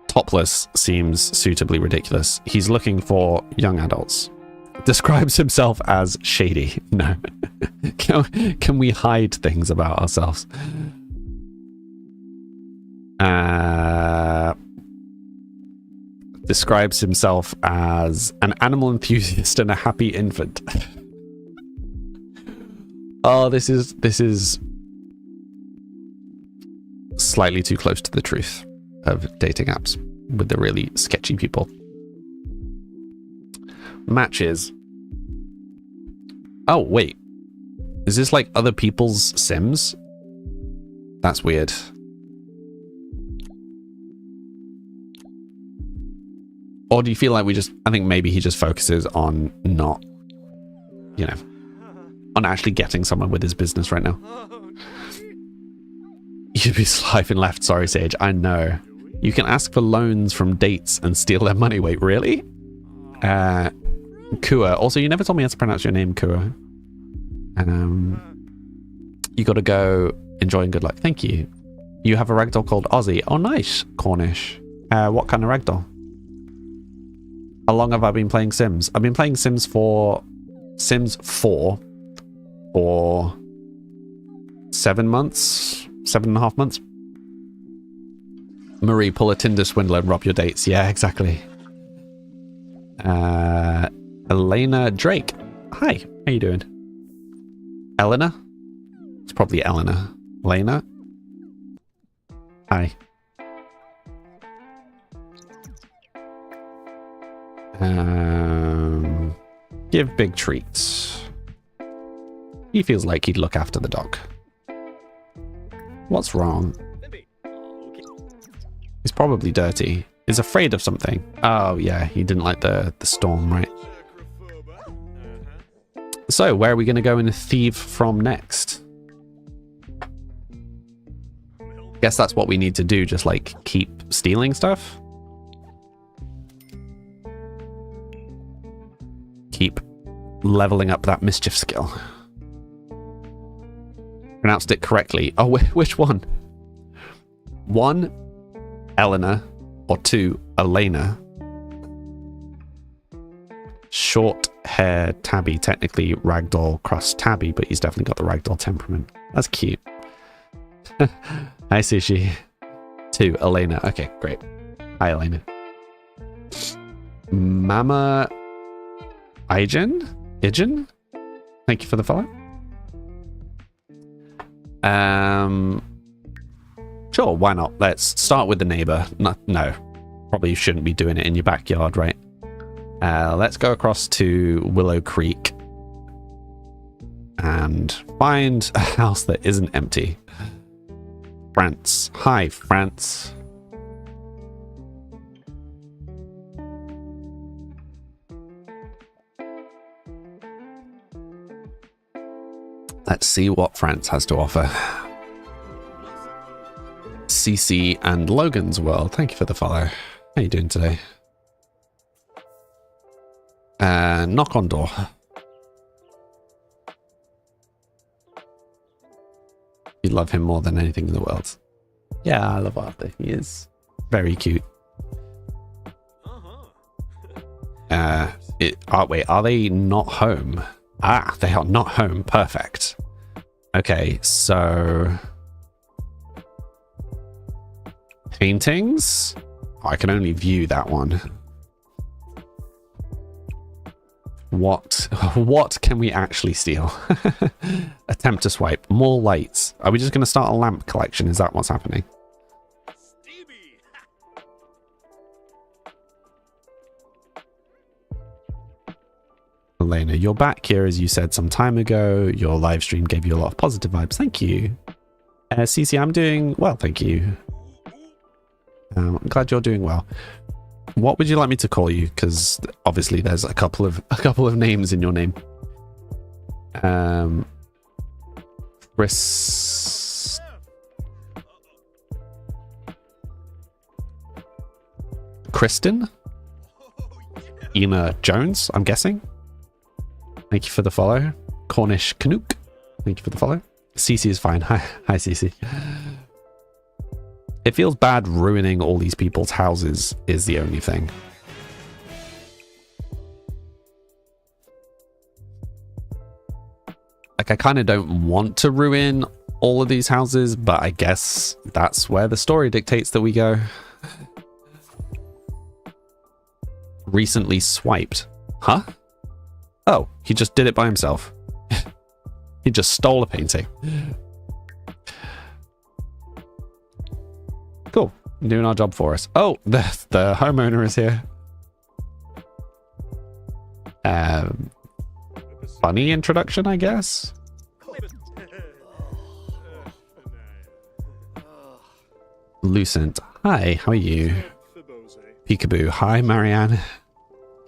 topless seems suitably ridiculous. He's looking for young adults. Describes himself as shady. No. Can we hide things about ourselves? Describes himself as an animal enthusiast and a happy infant. Oh, this is slightly too close to the truth of dating apps with the really sketchy people. Matches. Oh, wait. Is this like other people's Sims? That's weird. Or do you feel like I think maybe he just focuses on not, on actually getting someone with his business right now. You'd be swiping left, sorry Sage, I know. You can ask for loans from dates and steal their money. Wait, really? Kua. Also, you never told me how to pronounce your name, Kua. You gotta go enjoy and good luck. Thank you. You have a ragdoll called Ozzy. Oh, nice. Cornish. What kind of ragdoll? How long have I been playing Sims? I've been playing Sims 4 for 7 months, 7.5 months. Marie, pull a Tinder swindler and rob your dates. Yeah, exactly. Elena Drake. Hi, how you doing? Eleanor? It's probably Eleanor. Elena? Hi. Give big treats. He feels like he'd look after the dog. What's wrong? He's probably dirty. He's afraid of something. Oh yeah, he didn't like the storm, right? So, where are we going to go and thieve from next? Guess that's what we need to do, just like keep stealing stuff. Keep leveling up that mischief skill. Pronounced it correctly. Oh, which one? 1, Eleanor, or 2, Elena. Short hair tabby, technically ragdoll cross tabby, but he's definitely got the ragdoll temperament. That's cute. Hi, Sushi. 2, Elena. Okay, great. Hi, Elena. Mama Ijen? Thank you for the follow. Sure, why not? Let's start with the neighbor. No, probably shouldn't be doing it in your backyard, right? Let's go across to Willow Creek and find a house that isn't empty. France. Hi, France. Let's see what France has to offer. CC and Logan's World. Thank you for the follow. How you doing today? Knock on door. You love him more than anything in the world. Yeah, I love Arthur. He is very cute. Wait, are they not home? Ah, they are not home. Perfect. Okay, so Paintings? Oh, I can only view that one. What can we actually steal? Attempt to swipe. More lights. Are we just going to start a lamp collection? Is that what's happening? Elena, you're back here as you said some time ago. Your live stream gave you a lot of positive vibes. Thank you. Cece, I'm doing well, thank you. I'm glad you're doing well. What would you like me to call you? Because obviously there's a couple of names in your name. Chris. Kristen? Ina Jones, I'm guessing. Thank you for the follow. Cornish Canuck, thank you for the follow. Cece is fine. Hi Cece. It feels bad ruining all these people's houses is the only thing. Like, I kind of don't want to ruin all of these houses, but I guess that's where the story dictates that we go. Recently swiped. Huh? Oh, he just did it by himself. He just stole a painting. Cool. Doing our job for us. Oh, the homeowner is here. Funny introduction, I guess. Lucent. Hi, how are you? Peekaboo. Hi, Marianne.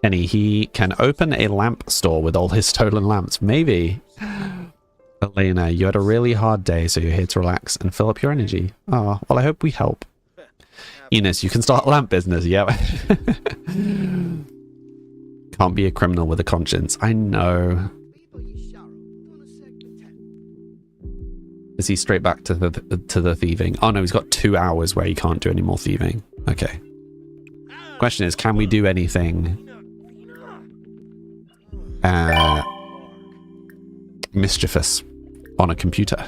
Kenny, he can open a lamp store with all his stolen lamps. Maybe. Elena, you had a really hard day, so you're here to relax and fill up your energy. Oh, well, I hope we help. Enos, you can start a lamp business. Yep. Can't be a criminal with a conscience. I know. Is he straight back to the thieving? Oh no, he's got 2 hours where he can't do any more thieving. Okay. Question is, can we do anything mischievous on a computer?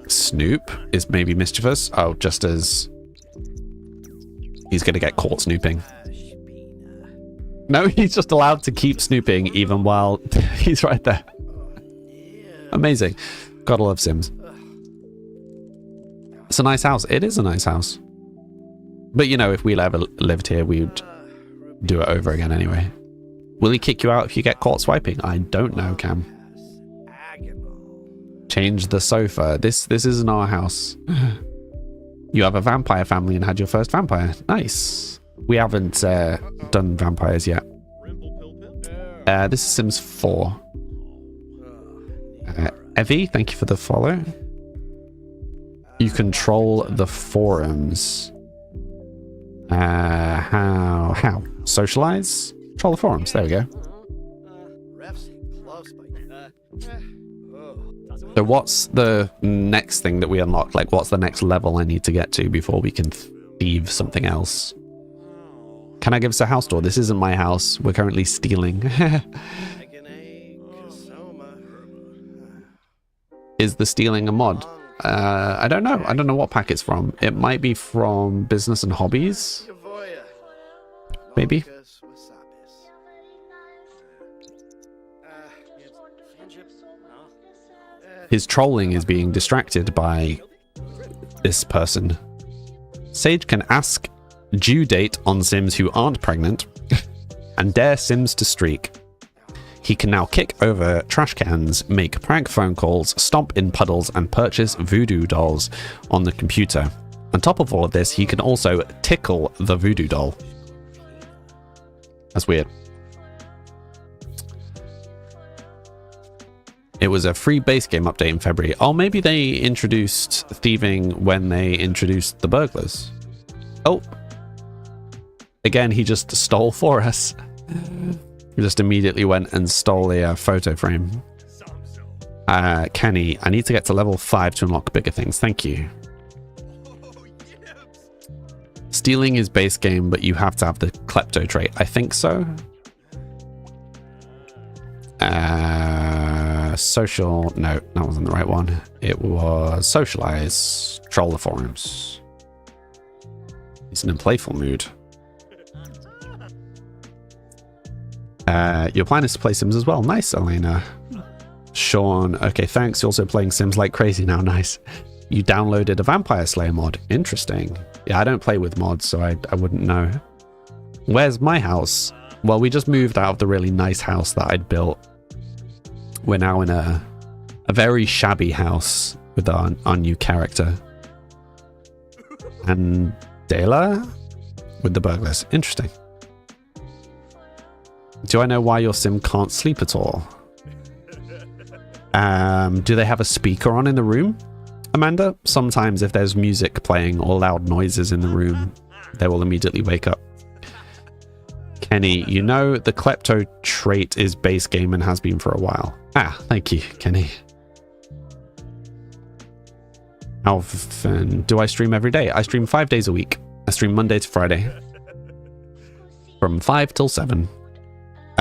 Snoop is maybe mischievous. Oh, just as he's gonna get caught snooping. No, he's just allowed to keep snooping even while he's right there. Amazing. Gotta love Sims. It's a nice house. It is a nice house. But you know, if we ever lived here, we would do it over again anyway. Will he kick you out if you get caught swiping? I don't know, Cam. Change the sofa. This isn't our house. You have a vampire family and had your first vampire. Nice. We haven't done vampires yet. This is Sims 4. Evie, thank you for the follow. You control the forums. How? Socialize? Control the forums. There we go. So what's the next thing that we unlock? Like, what's the next level I need to get to before we can thieve something else? Can I give us a house tour? This isn't my house. We're currently stealing. Is the stealing a mod? I don't know. I don't know what pack it's from. It might be from Business and Hobbies. Maybe. His trolling is being distracted by this person. Sage can ask due date on Sims who aren't pregnant and dare Sims to streak. He can now kick over trash cans, make prank phone calls, stomp in puddles, and purchase voodoo dolls on the computer. On top of all of this, he can also tickle the voodoo doll. That's weird. It was a free base game update in February. Oh, maybe they introduced thieving when they introduced the burglars. Oh. Again, he just stole for us. He just immediately went and stole a photo frame. Kenny, I need to get to level 5 to unlock bigger things. Thank you. Stealing is base game, but you have to have the klepto trait. I think so. social. No, that wasn't the right one. It was socialize, troll the forums. He's in a playful mood. Your plan is to play Sims as well. Nice, Elena. Sean, okay, thanks. You're also playing Sims like crazy now. Nice. You downloaded a Vampire Slayer mod. Interesting. Yeah, I don't play with mods, so I wouldn't know. Where's my house? Well, we just moved out of the really nice house that I'd built. We're now in a very shabby house with our new character. And Dela with the burglars. Interesting. Do I know why your sim can't sleep at all? Do they have a speaker on in the room, Amanda? Sometimes if there's music playing or loud noises in the room, they will immediately wake up. Kenny, you know the klepto trait is base game and has been for a while. Ah, thank you, Kenny. How often do I stream every day? I stream 5 days a week. I stream Monday to Friday. From 5 till 7.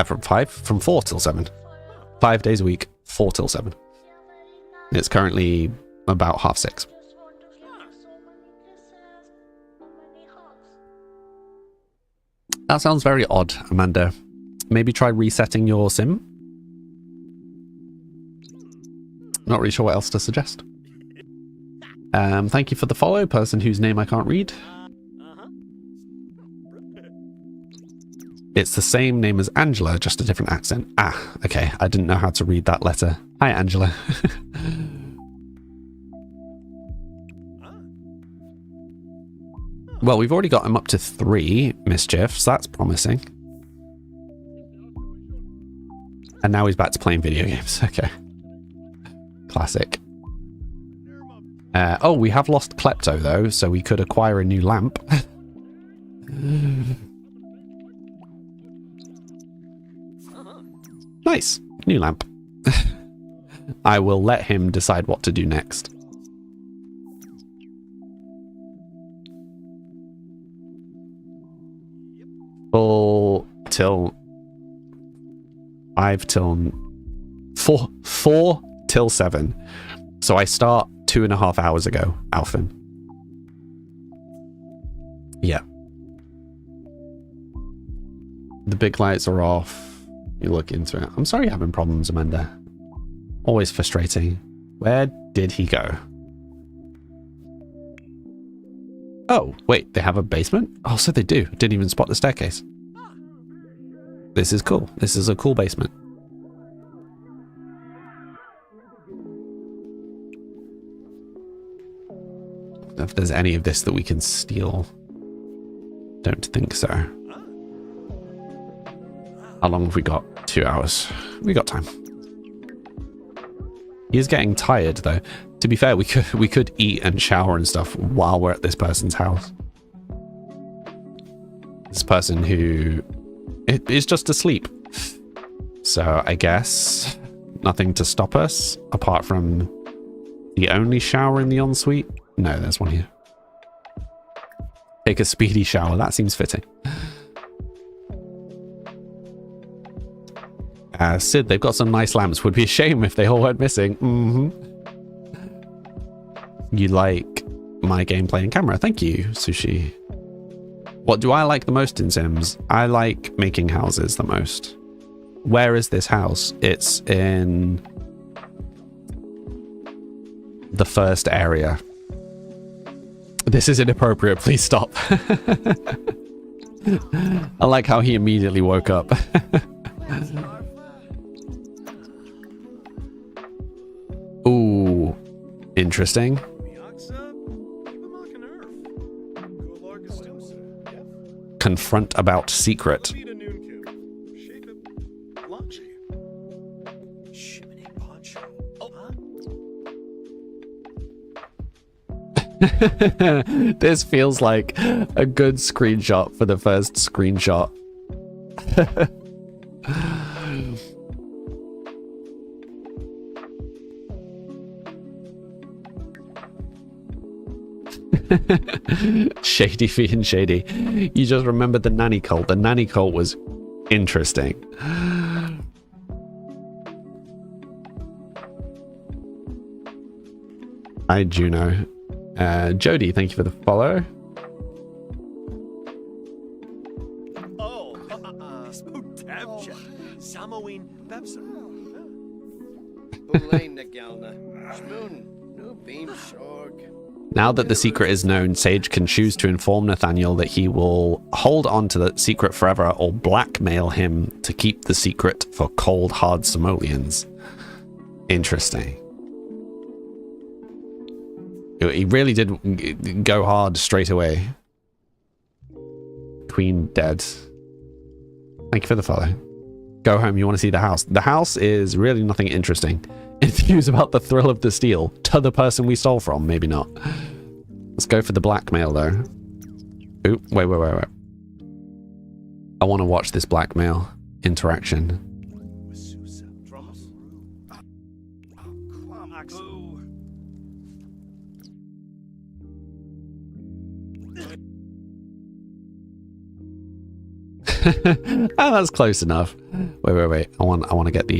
From 4 till 7. 5 days a week, 4 till 7. It's currently about 6:30. That sounds very odd, Amanda. Maybe try resetting your sim? Not really sure what else to suggest. Thank you for the follow, person whose name I can't read. It's the same name as Angela, just a different accent. Ah, okay. I didn't know how to read that letter. Hi, Angela. Well, we've already got him up to 3 mischiefs. That's promising. And now he's back to playing video games. Okay. Classic. Oh, we have lost Klepto, though, so we could acquire a new lamp. Nice. New lamp. I will let him decide what to do next. Full till 5 till 4 till 7. So I start 2.5 hours ago, Alfin. Yeah. The big lights are off. You look into it. I'm sorry you're having problems, Amanda. Always frustrating. Where did he go? Oh, wait, they have a basement? Oh, so they do. Didn't even spot the staircase. This is cool. This is a cool basement. If there's any of this that we can steal. Don't think so. How long have we got? 2 hours. We got time. He's getting tired though. To be fair, we could eat and shower and stuff while we're at this person's house. This person who is just asleep. So I guess nothing to stop us apart from the only shower in the ensuite. No, there's one here. Take a speedy shower. That seems fitting. Sid, they've got some nice lamps. Would be a shame if they all went missing. You like my gameplay and camera. Thank you, Sushi. What do I like the most in Sims? I like making houses the most. Where is this house? It's in the first area. This is inappropriate. Please stop. I like how he immediately woke up. Ooh, interesting. Confront about secret. This feels like a good screenshot for the first screenshot. Shady being shady. You just remembered the nanny cult. The nanny cult was interesting. Hi, Juno. Jody, thank you for the follow. Now that the secret is known, Sage can choose to inform Nathaniel that he will hold on to the secret forever or blackmail him to keep the secret for cold, hard simoleons. Interesting. He really did go hard straight away. Queen dead. Thank you for the follow. Go home, you want to see the house. The house is really nothing interesting. Enthused about the thrill of the steal. To the person we stole from, maybe not. Let's go for the blackmail, though. Ooh, wait. I want to watch this blackmail interaction. Oh, that's close enough. Wait. I want to get the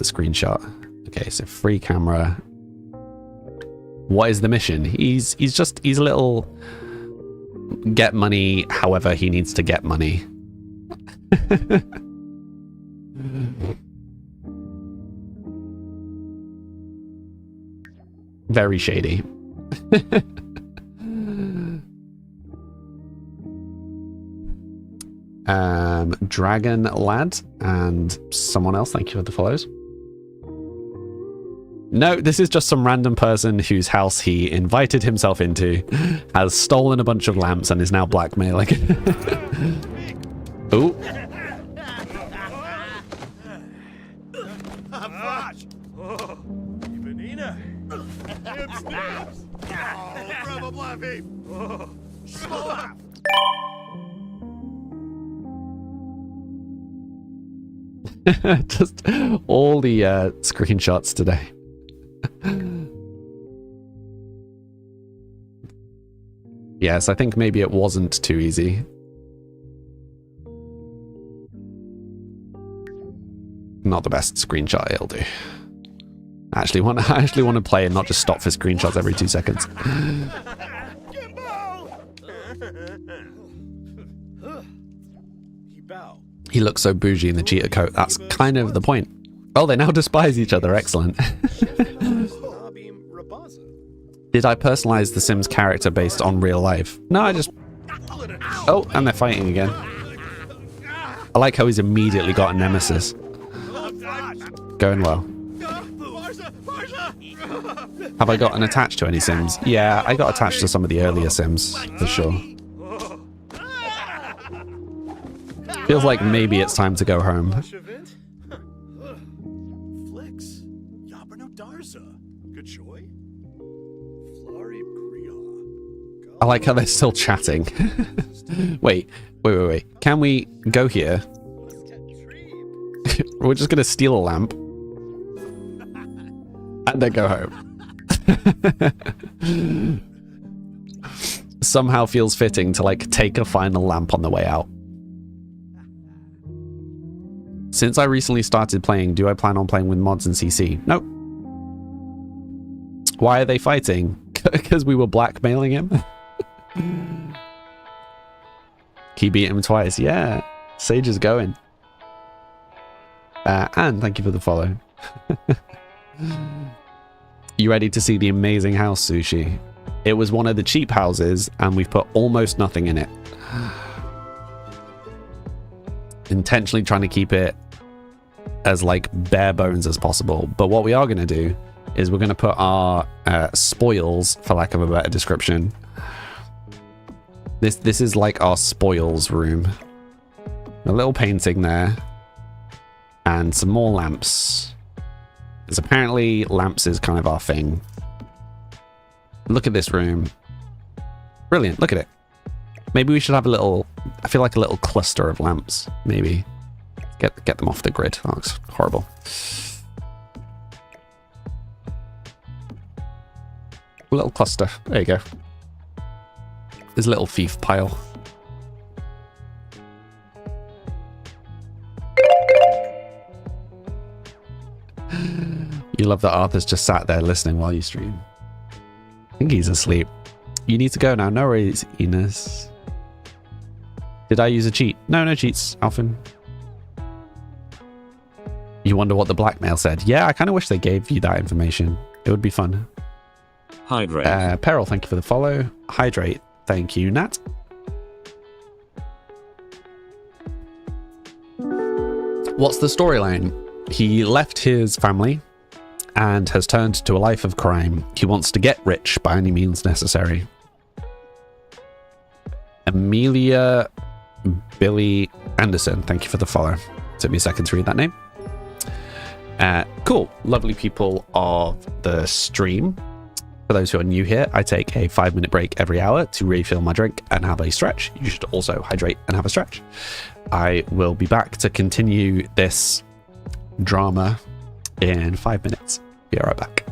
screenshot. Okay, so free camera. What is the mission? He's a little get money however he needs to get money. Very shady. Dragon Lad and someone else, thank you for the follows. No, this is just some random person whose house he invited himself into, has stolen a bunch of lamps and is now blackmailing. Ooh. Just all the screenshots today. Yes, I think maybe it wasn't too easy. Not the best screenshot it'll do. I actually want to play and not just stop for screenshots every 2 seconds. He looks so bougie in the cheetah coat. That's kind of the point. Oh, they now despise each other. Excellent. Did I personalize the Sims character based on real life? No, I just... Oh, and they're fighting again. I like how he's immediately got a nemesis. Going well. Have I gotten attached to any Sims? Yeah, I got attached to some of the earlier Sims, for sure. Feels like maybe it's time to go home. I like how they're still chatting. Wait. Can we go here? We're just gonna steal a lamp. And then go home. Somehow feels fitting to like take a final lamp on the way out. Since I recently started playing, do I plan on playing with mods and CC? Nope. Why are they fighting? Because we were blackmailing him? He beat him twice. Yeah. Sage is going. And thank you for the follow. You ready to see the amazing house, Sushi? It was one of the cheap houses and we've put almost nothing in it. Intentionally trying to keep it as like bare bones as possible. But what we are going to do is we're going to put our spoils, for lack of a better description. This is like our spoils room. A little painting there. And some more lamps. Because apparently lamps is kind of our thing. Look at this room. Brilliant, look at it. Maybe we should have a little, I feel like a little cluster of lamps, maybe. Get them off the grid. That looks horrible. A little cluster. There you go. There's a little thief pile. You love that Arthur's just sat there listening while you stream. think he's asleep. You need to go now. No worries, Enos. Did I use a cheat? No, no cheats, Alfin. You wonder what the blackmail said? Yeah, I kind of wish they gave you that information. It would be fun. Hydrate. Peril, thank you for the follow. Hydrate, thank you, Nat. What's the storyline? He left his family and has turned to a life of crime. He wants to get rich by any means necessary. Amelia Billy Anderson, thank you for the follow. Took me a second to read that name. Cool, lovely people of the stream. For those who are new here, I take a 5-minute break every hour to refill my drink and have a stretch. You should also hydrate and have a stretch. I will be back to continue this drama in 5 minutes. Be right back.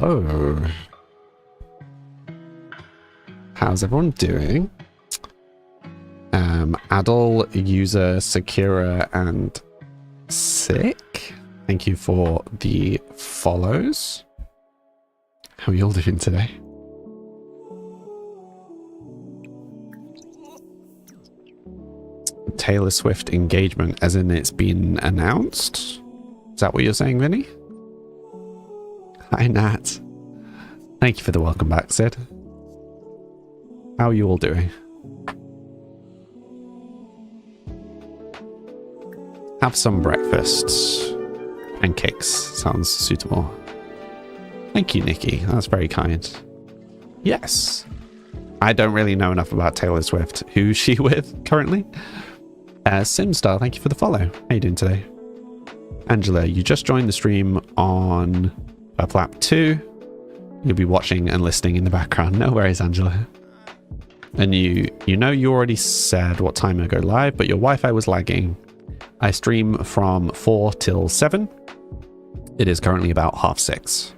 Hello. How's everyone doing? Adol, User, Sakura, and Sick. Thank you for the follows. How are you all doing today? Taylor Swift engagement, as in it's been announced? Is that what you're saying, Vinny? Hi, Nat. Thank you for the welcome back, Sid. How are you all doing? Have some breakfast. Pancakes sounds suitable. Thank you, Nikki. That's very kind. Yes. I don't really know enough about Taylor Swift. Who's she with currently? Simstar, thank you for the follow. How you doing today? Angela, you just joined the stream on Purple App 2. You'll be watching and listening in the background. No worries, Angela. And you know you already said what time I go live, but your Wi-Fi was lagging. I stream from 4 till 7. It is currently about 6:30.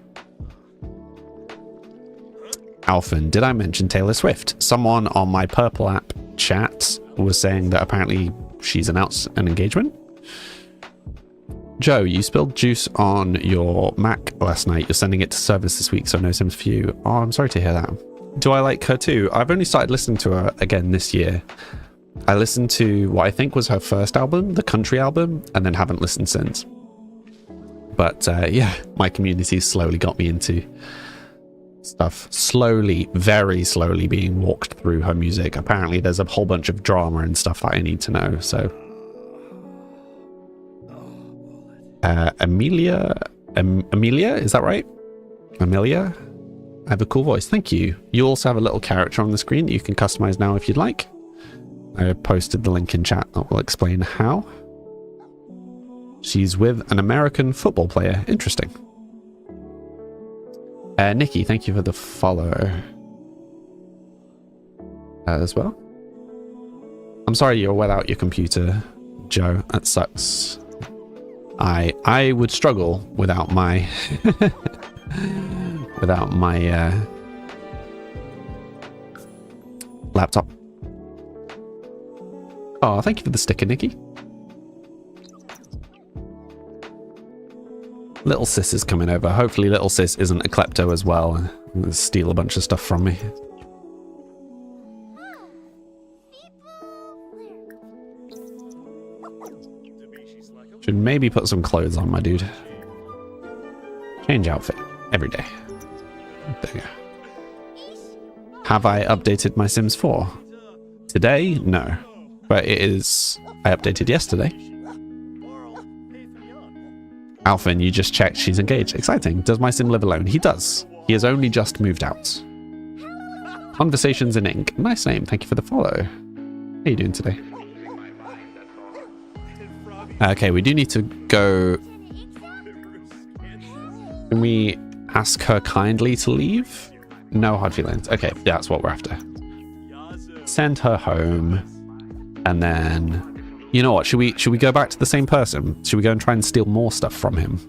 Alphen, did I mention Taylor Swift? Someone on my Purple App chat was saying that apparently she's announced an engagement. Joe, you spilled juice on your Mac last night. You're sending it to service this week, so no Sims for you. Oh, I'm sorry to hear that. Do I like her too? I've only started listening to her again this year. I listened to what I think was her first album, the country album, and then haven't listened since. But yeah, my community slowly got me into stuff. Slowly, very slowly being walked through her music. Apparently there's a whole bunch of drama and stuff that I need to know, so... Amelia, is that right? Amelia? I have a cool voice. Thank you. You also have a little character on the screen that you can customize now if you'd like. I posted the link in chat that will explain how. She's with an American football player. Interesting. Nikki, thank you for the follow as well. I'm sorry you're without your computer, Joe. That sucks. I would struggle without my laptop. Oh, thank you for the sticker, Nikki. Little Sis is coming over. Hopefully Little Sis isn't a klepto as well and steal a bunch of stuff from me. Should maybe put some clothes on, my dude. Change outfit every day. There you go. Have I updated my Sims 4? Today? No. But it is... I updated yesterday. Alphen, you just checked she's engaged. Exciting. Does my Sim live alone? He does. He has only just moved out. Conversations in Ink. Nice name. Thank you for the follow. How you doing today? Okay, we do need to go... Can we ask her kindly to leave? No hard feelings. Okay, yeah, that's what we're after. Send her home. And then... You know what? Should we go back to the same person? Should we go and try and steal more stuff from him?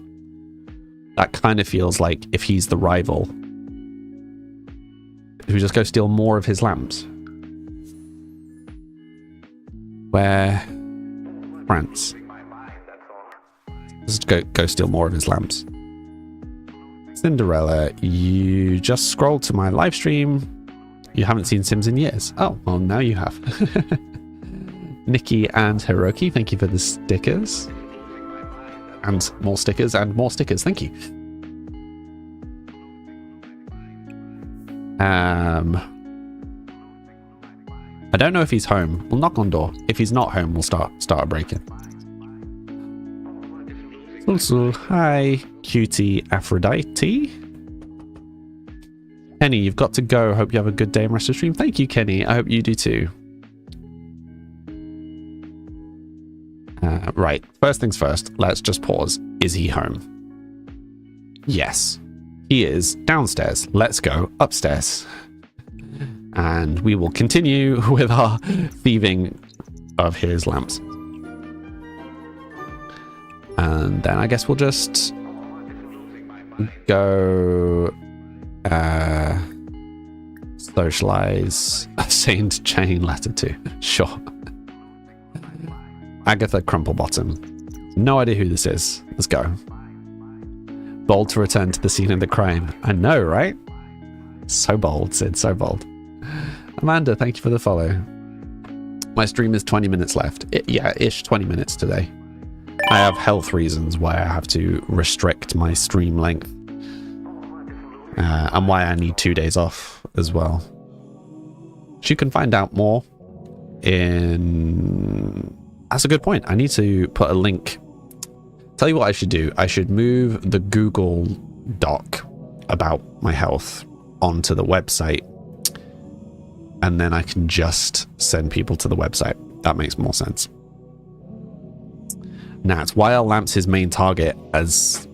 That kind of feels like if he's the rival. Should we just go steal more of his lamps? Where... France. Just go steal more of his lamps. Cinderella, you just scrolled to my live stream. You haven't seen Sims in years. Oh, well, now you have. Nikki and Hiroki, thank you for the stickers. And more stickers and more stickers. Thank you. I don't know if he's home. We'll knock on door. If he's not home, we'll start a break-in. Also, hi, cutie Aphrodite. Kenny, you've got to go. Hope you have a good day and rest of the stream. Thank you, Kenny. I hope you do too. Right. First things first. Let's just pause. Is he home? Yes. He is downstairs. Let's go upstairs. And we will continue with our thieving of his lamps. And then I guess we'll just go Socialize. Saint chain letter to. Sure. Agatha Crumplebottom. No idea who this is. Let's go. Bold to return to the scene of the crime. I know, right? So bold, Sid. So bold. Amanda, thank you for the follow. My stream is 20 minutes left. Ish 20 minutes today. I have health reasons why I have to restrict my stream length. And why I need 2 days off as well. You can find out more in... That's a good point. I need to put a link. Tell you what I should do. I should move the Google Doc about my health onto the website. And then I can just send people to the website. That makes more sense. Nat, why are lamps his main target? As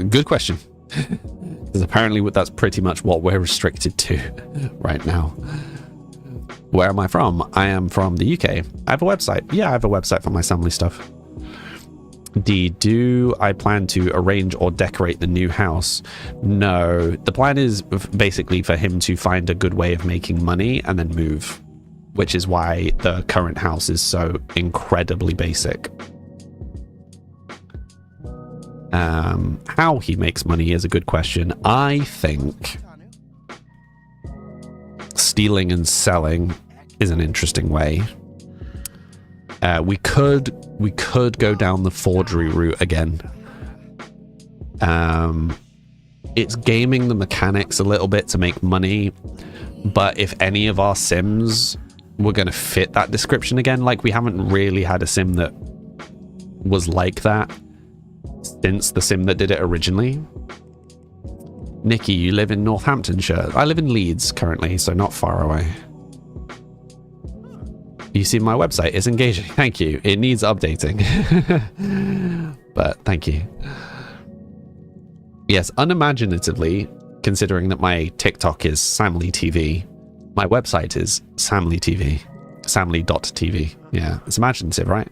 good question. Because apparently that's pretty much what we're restricted to right now. Where am I from? I am from the UK. I have a website. Yeah, I have a website for my family stuff. D, do I plan to arrange or decorate the new house? No. The plan is basically for him to find a good way of making money and then move, which is why the current house is so incredibly basic. How he makes money is a good question. I think stealing and selling is an interesting way. We could go down the forgery route again. It's gaming the mechanics a little bit to make money, but if any of our sims were going to fit that description again, like we haven't really had a sim that was like that since the sim that did it originally. Nikki, you live in Northamptonshire. I live in Leeds currently, so not far away. You see my website is engaging. Thank you. It needs updating. But thank you. Yes, unimaginatively, considering that my TikTok is Samly TV, my website is Samly TV. Samly.tv. Yeah, it's imaginative, right?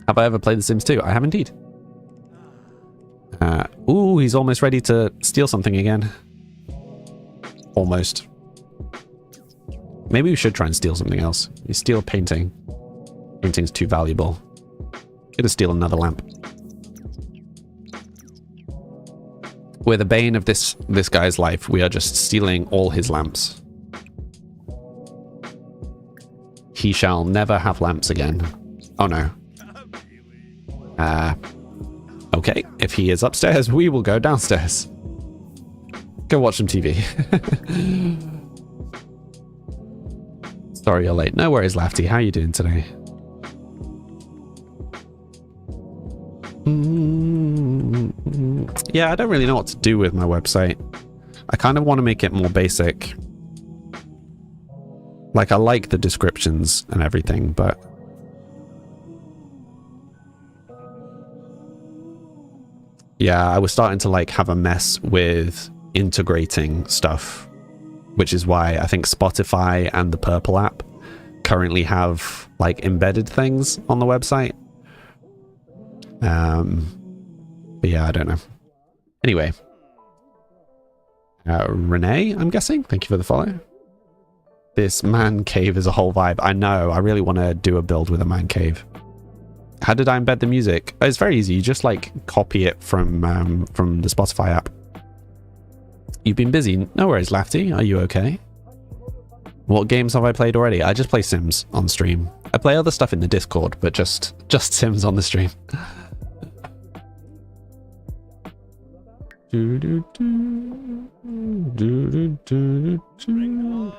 Have I ever played The Sims 2? I have indeed. Ooh, he's almost ready to steal something again. Almost. Maybe we should try and steal something else. You steal a painting. Painting's too valuable. Gonna steal another lamp. We're the bane of this guy's life. We are just stealing all his lamps. He shall never have lamps again. Oh no. Okay, if he is upstairs, we will go downstairs. Go watch some TV. Sorry you're late. No worries, Lafty. How are you doing today? Yeah, I don't really know what to do with my website. I kind of want to make it more basic. Like, I like the descriptions and everything, but... yeah, I was starting to like have a mess with integrating stuff, which is why I think Spotify and the Purple app currently have like embedded things on the website. But yeah, I don't know. Anyway, Renee, I'm guessing. Thank you for the follow. This man cave is a whole vibe. I know. I really want to do a build with a man cave. How did I embed the music? Oh, it's very easy. You just like copy it from the Spotify app. You've been busy. No worries, Lafty. Are you okay? What games have I played already? I just play Sims on stream. I play other stuff in the Discord, but just Sims on the stream.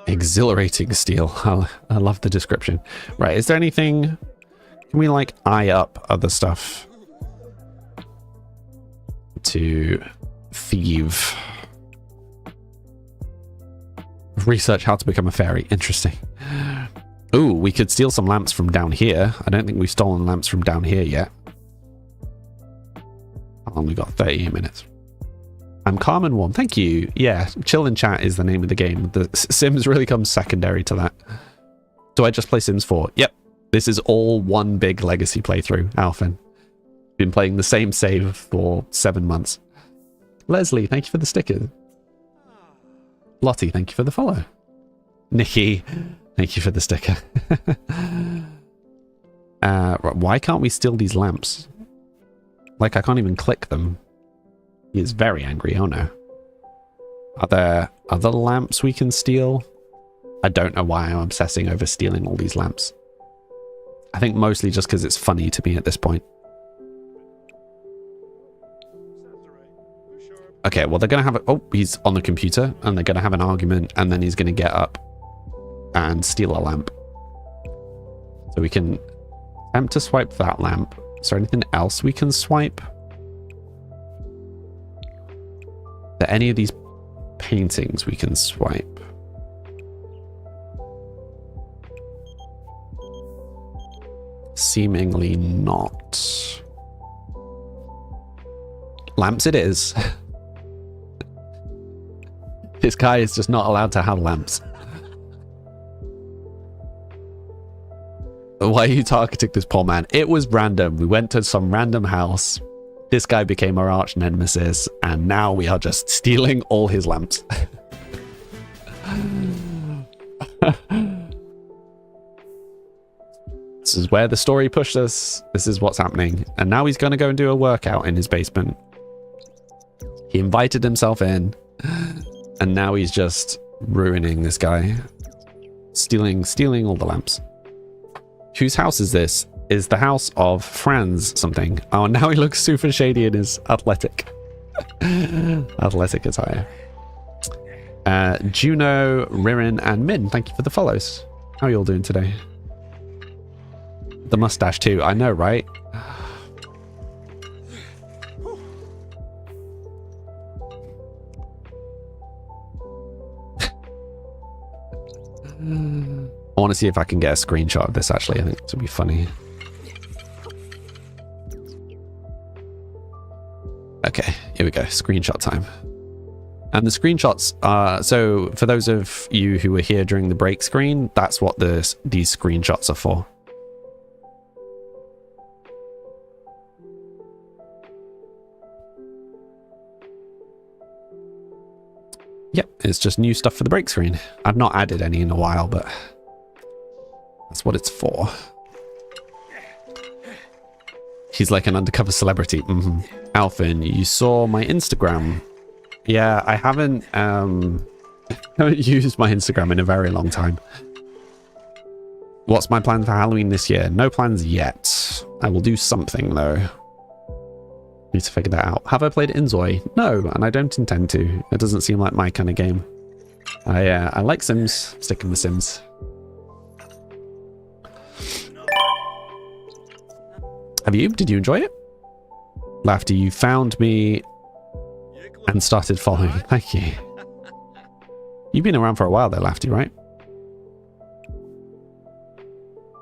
Exhilarating steal. I love the description. Right, is there anything... can we like eye up other stuff to thieve? Research how to become a fairy. Interesting. Ooh, we could steal some lamps from down here. I don't think we've stolen lamps from down here yet. How long we got? 38 minutes. I'm calm and warm. Thank you. Yeah, chill and chat is the name of the game. The Sims really comes secondary to that. Do I just play Sims 4? Yep. This is all one big legacy playthrough, Alphen. Been playing the same save for 7 months. Leslie, thank you for the sticker. Lottie, thank you for the follow. Nikki, thank you for the sticker. Why can't we steal these lamps? Like, I can't even click them. He is very angry. Oh no. Are there other lamps we can steal? I don't know why I'm obsessing over stealing all these lamps. I think mostly just because it's funny to me at this point. Okay, well, they're going to have... Oh, he's on the computer, and they're going to have an argument, and then he's going to get up and steal a lamp. So we can attempt to swipe that lamp. Is there anything else we can swipe? Are there any of these paintings we can swipe? Seemingly not. Lamps it is. This guy is just not allowed to have lamps. Why are you targeting this poor man? It was random. We went to some random house. This guy became our arch nemesis, and now we are just stealing all his lamps. This is where the story pushed us. This is what's happening. And now he's going to go and do a workout in his basement. He invited himself in, and now he's just ruining this guy. Stealing all the lamps. Whose house is this? Is the house of Franz something? Oh, now he looks super shady in his athletic attire. Juno, Ririn, and Min, thank you for the follows. How are you all doing today? The mustache too, I know, right? I want to see if I can get a screenshot of this, actually. I think this would be funny. Okay, here we go. Screenshot time. And the screenshots are... So, for those of you who were here during the break screen, that's what these screenshots are for. Yep, it's just new stuff for the break screen. I've not added any in a while, but that's what it's for. He's like an undercover celebrity. Alfin, you saw my Instagram. Yeah, I haven't used my Instagram in a very long time. What's my plan for Halloween this year? No plans yet. I will do something though. Need to figure that out. Have I played Inzoi? No, and I don't intend to. It doesn't seem like my kind of game. I like Sims. Sticking with Sims. Have you? Did you enjoy it? Laughter, you found me and started following. Thank you. You've been around for a while there, Lafty, right?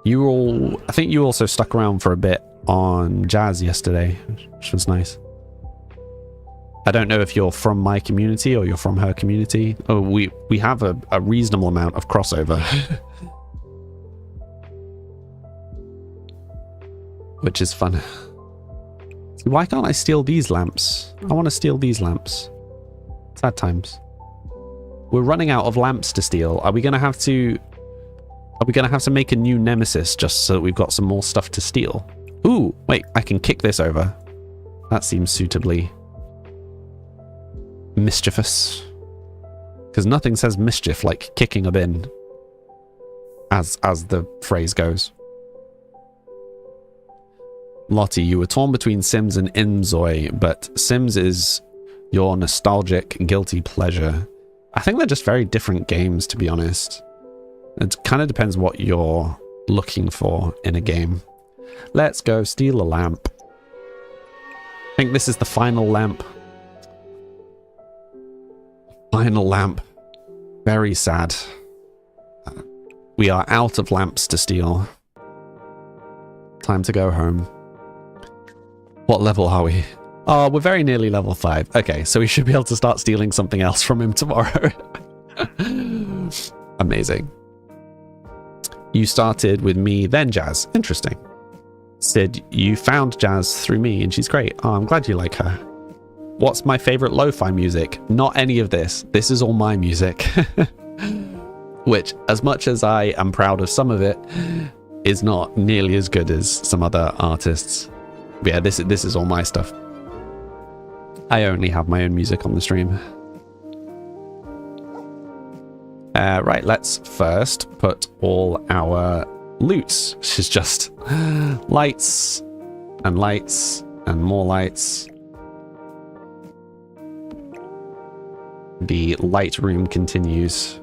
I think you also stuck around for a bit on Jazz yesterday, which was nice. I don't know if you're from my community or you're from her community. Oh, we have a reasonable amount of crossover. Which is fun. Why can't I steal these lamps? I want to steal these lamps. Sad times. We're running out of lamps to steal. Are we going to have to make a new nemesis just so that we've got some more stuff to steal? Ooh, wait, I can kick this over. That seems suitably mischievous. Because nothing says mischief like kicking a bin, as the phrase goes. Lottie, you were torn between Sims and Inzoi, but Sims is your nostalgic, guilty pleasure. I think they're just very different games, to be honest. It kind of depends what you're looking for in a game. Let's go steal a lamp. I think this is the final lamp. Final lamp. Very sad. We are out of lamps to steal. Time to go home. What level are we? Oh, we're very nearly level 5. Okay, so we should be able to start stealing something else from him tomorrow. Amazing. You started with me, then Jazz. Interesting. Sid, you found Jazz through me, and she's great. Oh, I'm glad you like her. What's my favorite lo-fi music? Not any of this. This is all my music. Which, as much as I am proud of some of it, is not nearly as good as some other artists. But yeah, this is all my stuff. I only have my own music on the stream. Right, let's first put all our loot, which is just lights and lights and more lights. The light room continues.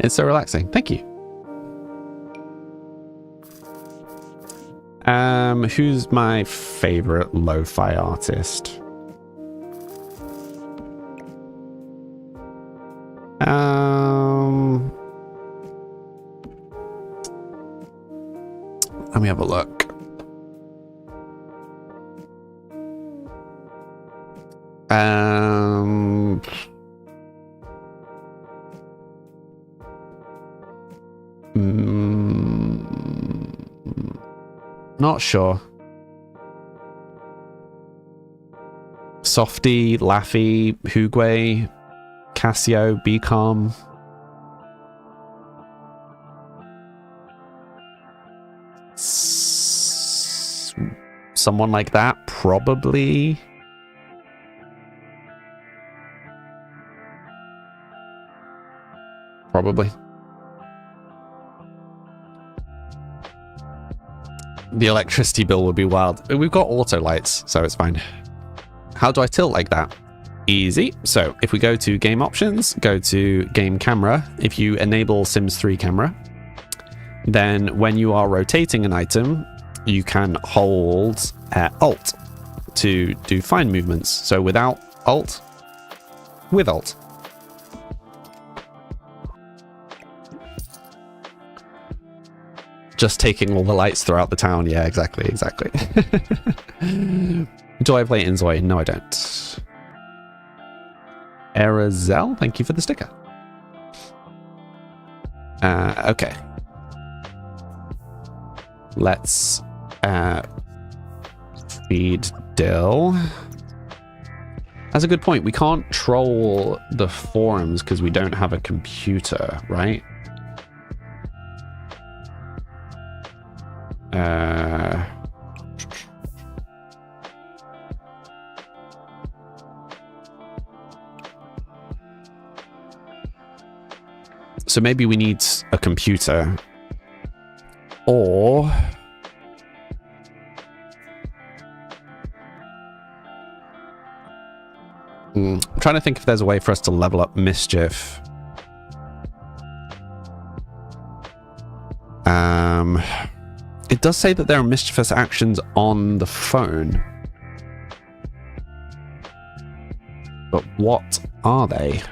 It's so relaxing. Thank you. Who's my favorite lo-fi artist? Let me have a look. Not sure. Softy, Laffy, Hugway, Casio, Be Calm. Someone like that, probably. Probably. The electricity bill would be wild. We've got auto lights, so it's fine. How do I tilt like that? Easy. So if we go to game options, go to game camera. If you enable Sims 3 camera, then when you are rotating an item, you can hold Alt to do fine movements. So without Alt, with Alt. Just taking all the lights throughout the town. Yeah, exactly. Do I play Inzoi? No, I don't. Erazel, thank you for the sticker. Okay. Let's feed Dill. That's a good point. We can't troll the forums because we don't have a computer, right? So maybe we need a computer, or I'm trying to think if there's a way for us to level up Mischief. It does say that there are mischievous actions on the phone. But what are they?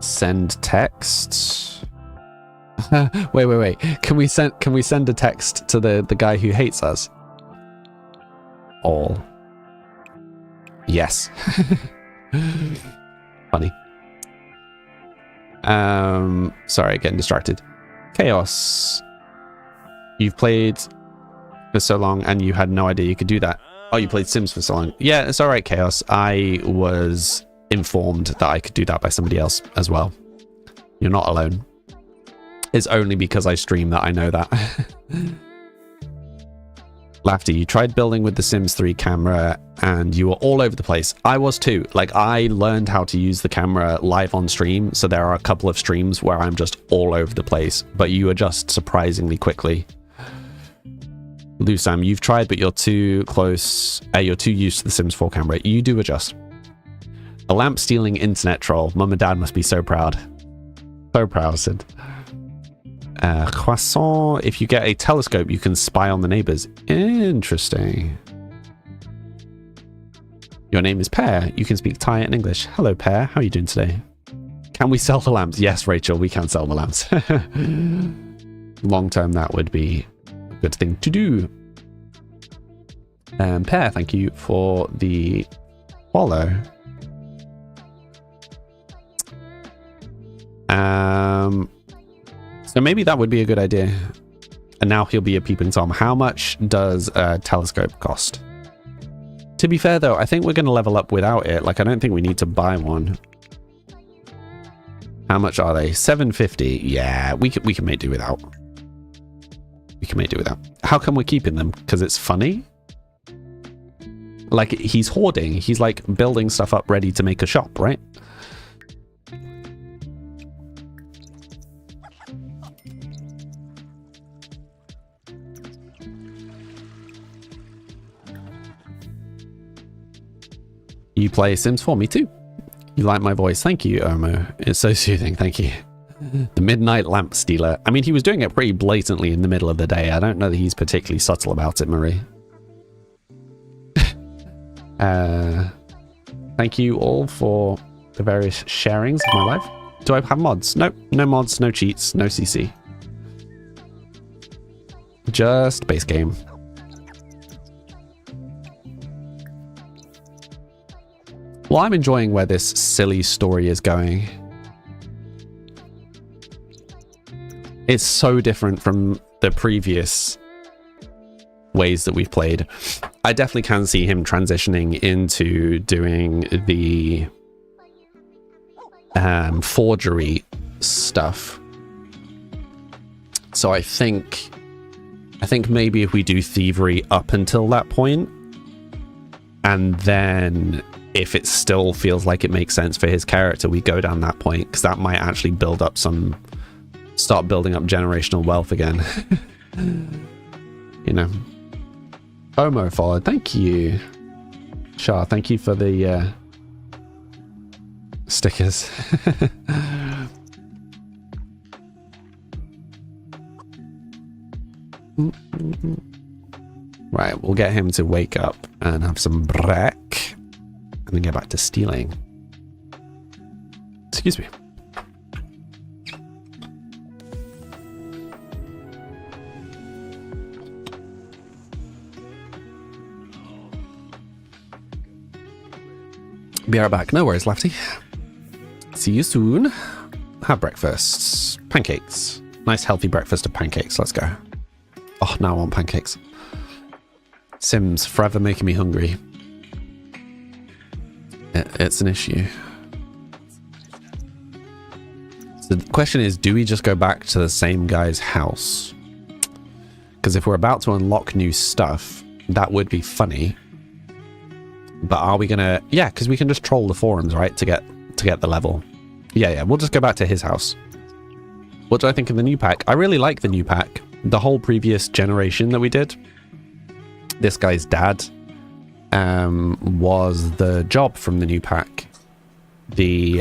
Send text. wait. Can we send a text to the guy who hates us? All. Yes. Funny. Sorry, getting distracted. Chaos. You've played for so long and you had no idea you could do that. Oh, you played Sims for so long. Yeah, it's alright, Chaos. I was informed that I could do that by somebody else as well. You're not alone. It's only because I stream that I know that. Lafty, you tried building with the Sims 3 camera and you were all over the place. I was too. Like, I learned how to use the camera live on stream, so there are a couple of streams where I'm just all over the place, but you adjust surprisingly quickly. Lusam, you've tried, but you're too close. You're too used to the Sims 4 camera. You do adjust. A lamp stealing internet troll. Mum and Dad must be so proud. So proud, Sid. Croissant, if you get a telescope, you can spy on the neighbors. Interesting. Your name is Pear. You can speak Thai and English. Hello, Pear. How are you doing today? Can we sell the lamps? Yes, Rachel, we can sell the lamps. Long term, that would be a good thing to do. Pear, thank you for the follow. So maybe that would be a good idea. And now he'll be a peeping Tom. How much does a telescope cost? To be fair, though, I think we're going to level up without it. Like, I don't think we need to buy one. How much are they? 750. Yeah, we can make do without. We can make do without. How come we're keeping them? Because it's funny? Like, he's hoarding. He's, like, building stuff up ready to make a shop, right? You play Sims 4, me too. You like my voice. Thank you, Omo. It's so soothing, thank you. The Midnight Lamp Stealer. I mean, he was doing it pretty blatantly in the middle of the day. I don't know that he's particularly subtle about it, Marie. Thank you all for the various sharings of my life. Do I have mods? Nope. No mods, no cheats, no CC. Just base game. Well, I'm enjoying where this silly story is going. It's so different from the previous ways that we've played. I definitely can see him transitioning into doing the forgery stuff. So I think maybe if we do thievery up until that point, and then if it still feels like it makes sense for his character, we go down that point, because that might actually build up start building up generational wealth again. You know. Omo followed. Thank you. Shah, thank you for the stickers. Right, we'll get him to wake up and have some break. And then get back to stealing. Excuse me. Be right back. No worries, Lefty. See you soon. Have breakfast. Pancakes. Nice healthy breakfast of pancakes. Let's go. Oh, now I want pancakes. Sims, forever making me hungry. It's an issue. So the question is, do we just go back to the same guy's house? Because if we're about to unlock new stuff, that would be funny. But are we gonna... Yeah, because we can just troll the forums, right? To get the level. Yeah, we'll just go back to his house. What do I think of the new pack? I really like the new pack. The whole previous generation that we did. This guy's dad was the job from the new pack. The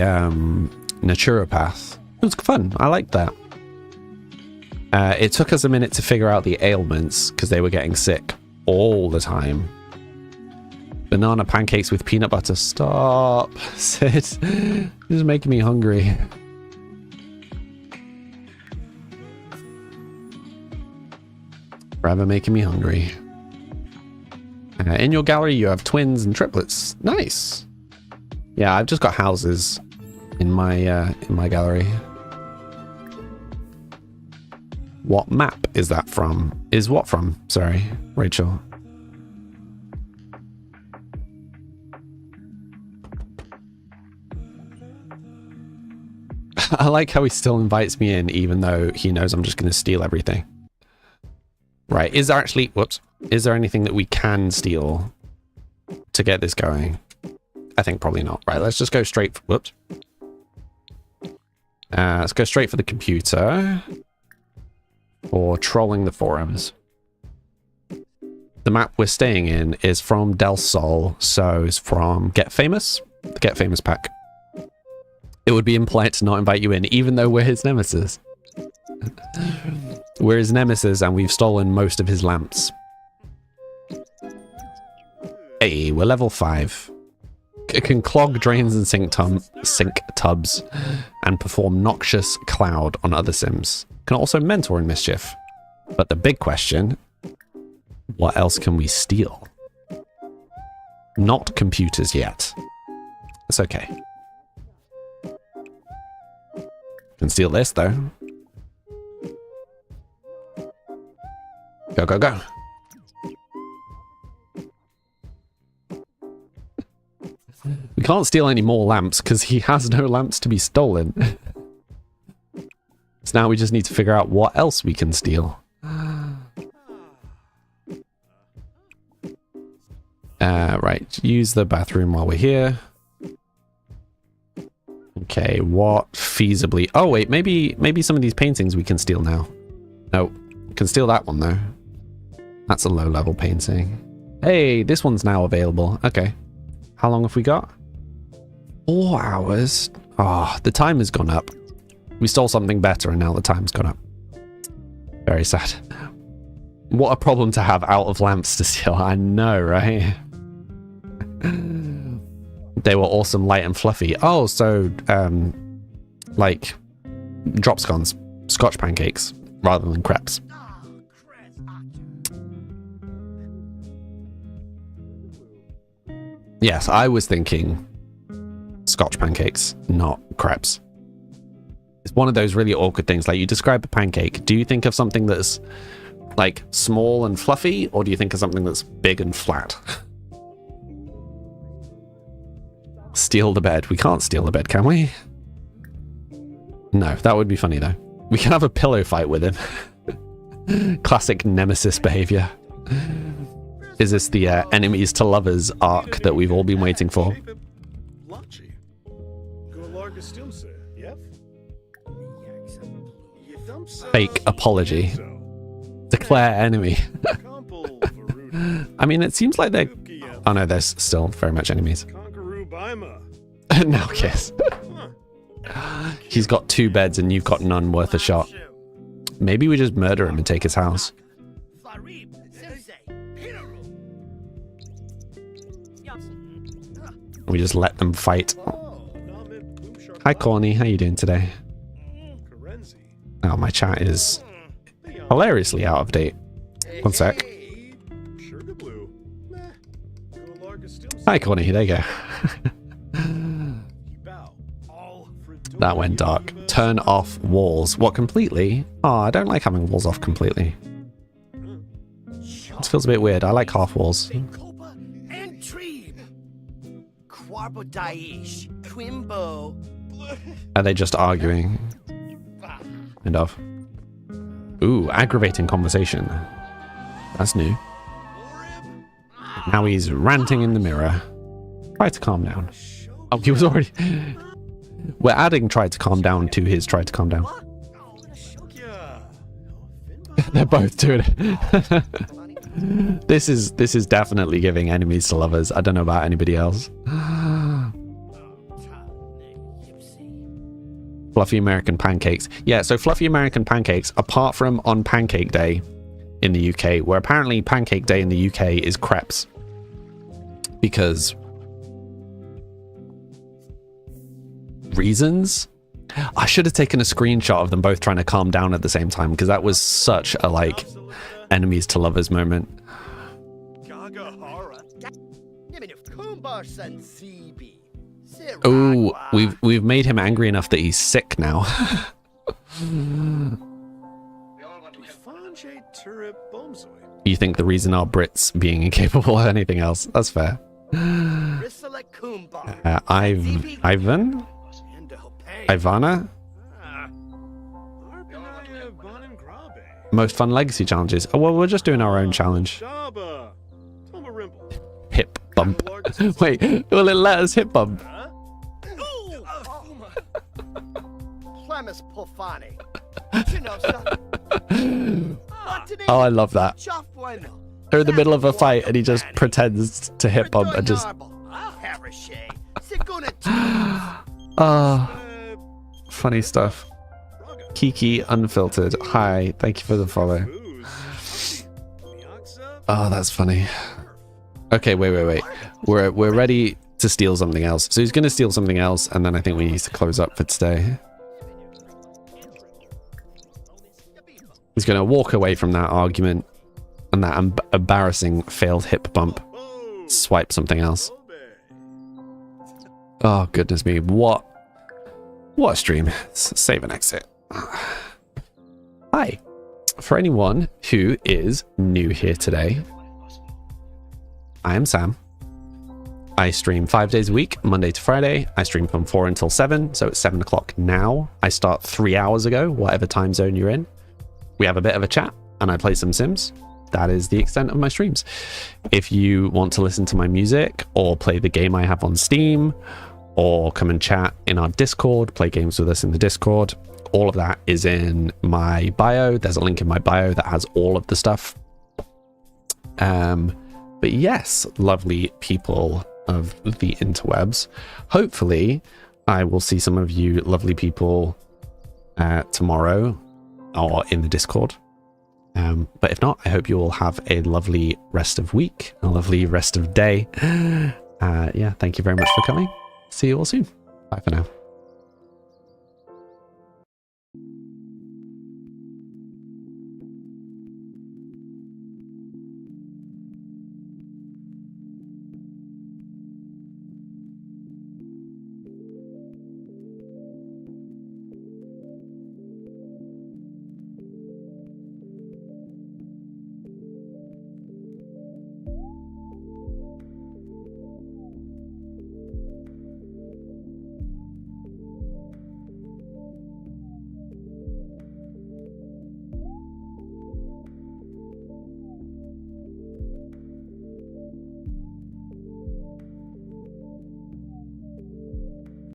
naturopath. It was fun. I liked that. It took us a minute to figure out the ailments because they were getting sick all the time. Banana pancakes with peanut butter. Stop, Sid. This is making me hungry. Forever making me hungry. In your gallery, you have twins and triplets. Nice. Yeah, I've just got houses in my gallery. What map is that from? Is what from? Sorry, Rachel. I like how he still invites me in, even though he knows I'm just going to steal everything. Right, is there actually... Whoops. Is there anything that we can steal to get this going? I think probably not. Right, let's just go straight... Whoops. Let's go straight for the computer. Or trolling the forums. The map we're staying in is from Del Sol, so it's from Get Famous. The Get Famous pack. It would be impolite to not invite you in, even though we're his nemesis. We're his nemesis and we've stolen most of his lamps. Hey, we're level 5. It can clog drains and sink tubs and perform noxious cloud on other sims. Can also mentor in mischief. But the big question, what else can we steal? Not computers yet. It's okay. Can steal this, though. Go, go, go. We can't steal any more lamps because he has no lamps to be stolen. So now we just need to figure out what else we can steal. Right, use the bathroom while we're here. Okay, what feasibly... Oh, wait, maybe some of these paintings we can steal now. No, can steal that one, though. That's a low-level painting. Hey, this one's now available. Okay. How long have we got? 4 hours. Oh, the time has gone up. We stole something better, and now the time's gone up. Very sad. What a problem to have out of lamps to steal. I know, right? They were awesome, light and fluffy. Oh, so, like, drop scones, Scotch pancakes, rather than crepes. Yes, I was thinking Scotch pancakes, not crepes. It's one of those really awkward things. Like, you describe a pancake. Do you think of something that's, like, small and fluffy, or do you think of something that's big and flat? Steal the bed. We can't steal the bed, can we? No, that would be funny, though. We can have a pillow fight with him. Classic nemesis behavior. Is this the enemies to lovers arc that we've all been waiting for? Fake apology. Declare enemy. I mean, it seems like they're... Oh no, there's still very much enemies. Now kiss. He's got 2 beds and you've got none worth a shot. Maybe we just murder him and take his house. We just let them fight. Hi Corny, how you doing today? Oh, my chat is hilariously out of date. One sec. Hi Corny, there you go. That went dark. Turn off walls. What, completely? Oh, I don't like having walls off completely. This feels a bit weird. I like half walls. Are they just arguing? Kind of. Ooh, aggravating conversation. That's new. Now he's ranting in the mirror. Try to calm down. Oh, he was already... We're adding try to calm down to his try to calm down. They're both doing it. This is definitely giving enemies to lovers. I don't know about anybody else. Fluffy American pancakes. Yeah, so fluffy American pancakes, apart from on Pancake Day in the UK, where apparently Pancake Day in the UK is crepes. Because... reasons? I should have taken a screenshot of them both trying to calm down at the same time, because that was such a, like, enemies to lovers moment. Oh, we've made him angry enough that he's sick now. You think the reason are Brits being incapable of anything else? That's fair. Ivan? Ivana? Most fun legacy challenges. Oh, well, we're just doing our own challenge. Hip bump. Wait, will it let us hip bump? Oh, I love that. They're in the middle of a fight and he just pretends to hip bump and just... funny stuff. Kiki Unfiltered. Hi, thank you for the follow. Oh, that's funny. Okay, wait. We're ready to steal something else. So he's going to steal something else, and then I think we need to close up for today. He's going to walk away from that argument and that embarrassing failed hip bump. Swipe something else. Oh, goodness me. What What a stream. Save and exit. Hi. For anyone who is new here today, I am Sam. I stream 5 days a week, Monday to Friday. I stream from 4 until 7, so it's 7 o'clock now. I start 3 hours ago, whatever time zone you're in. We have a bit of a chat, and I play some Sims. That is the extent of my streams. If you want to listen to my music, or play the game I have on Steam, or come and chat in our Discord, play games with us in the Discord, all of that is in my bio. There's a link in my bio that has all of the stuff. But yes, lovely people of the interwebs. Hopefully, I will see some of you lovely people tomorrow or in the Discord. But if not, I hope you all have a lovely rest of week, a lovely rest of day. Yeah, thank you very much for coming. See you all soon. Bye for now.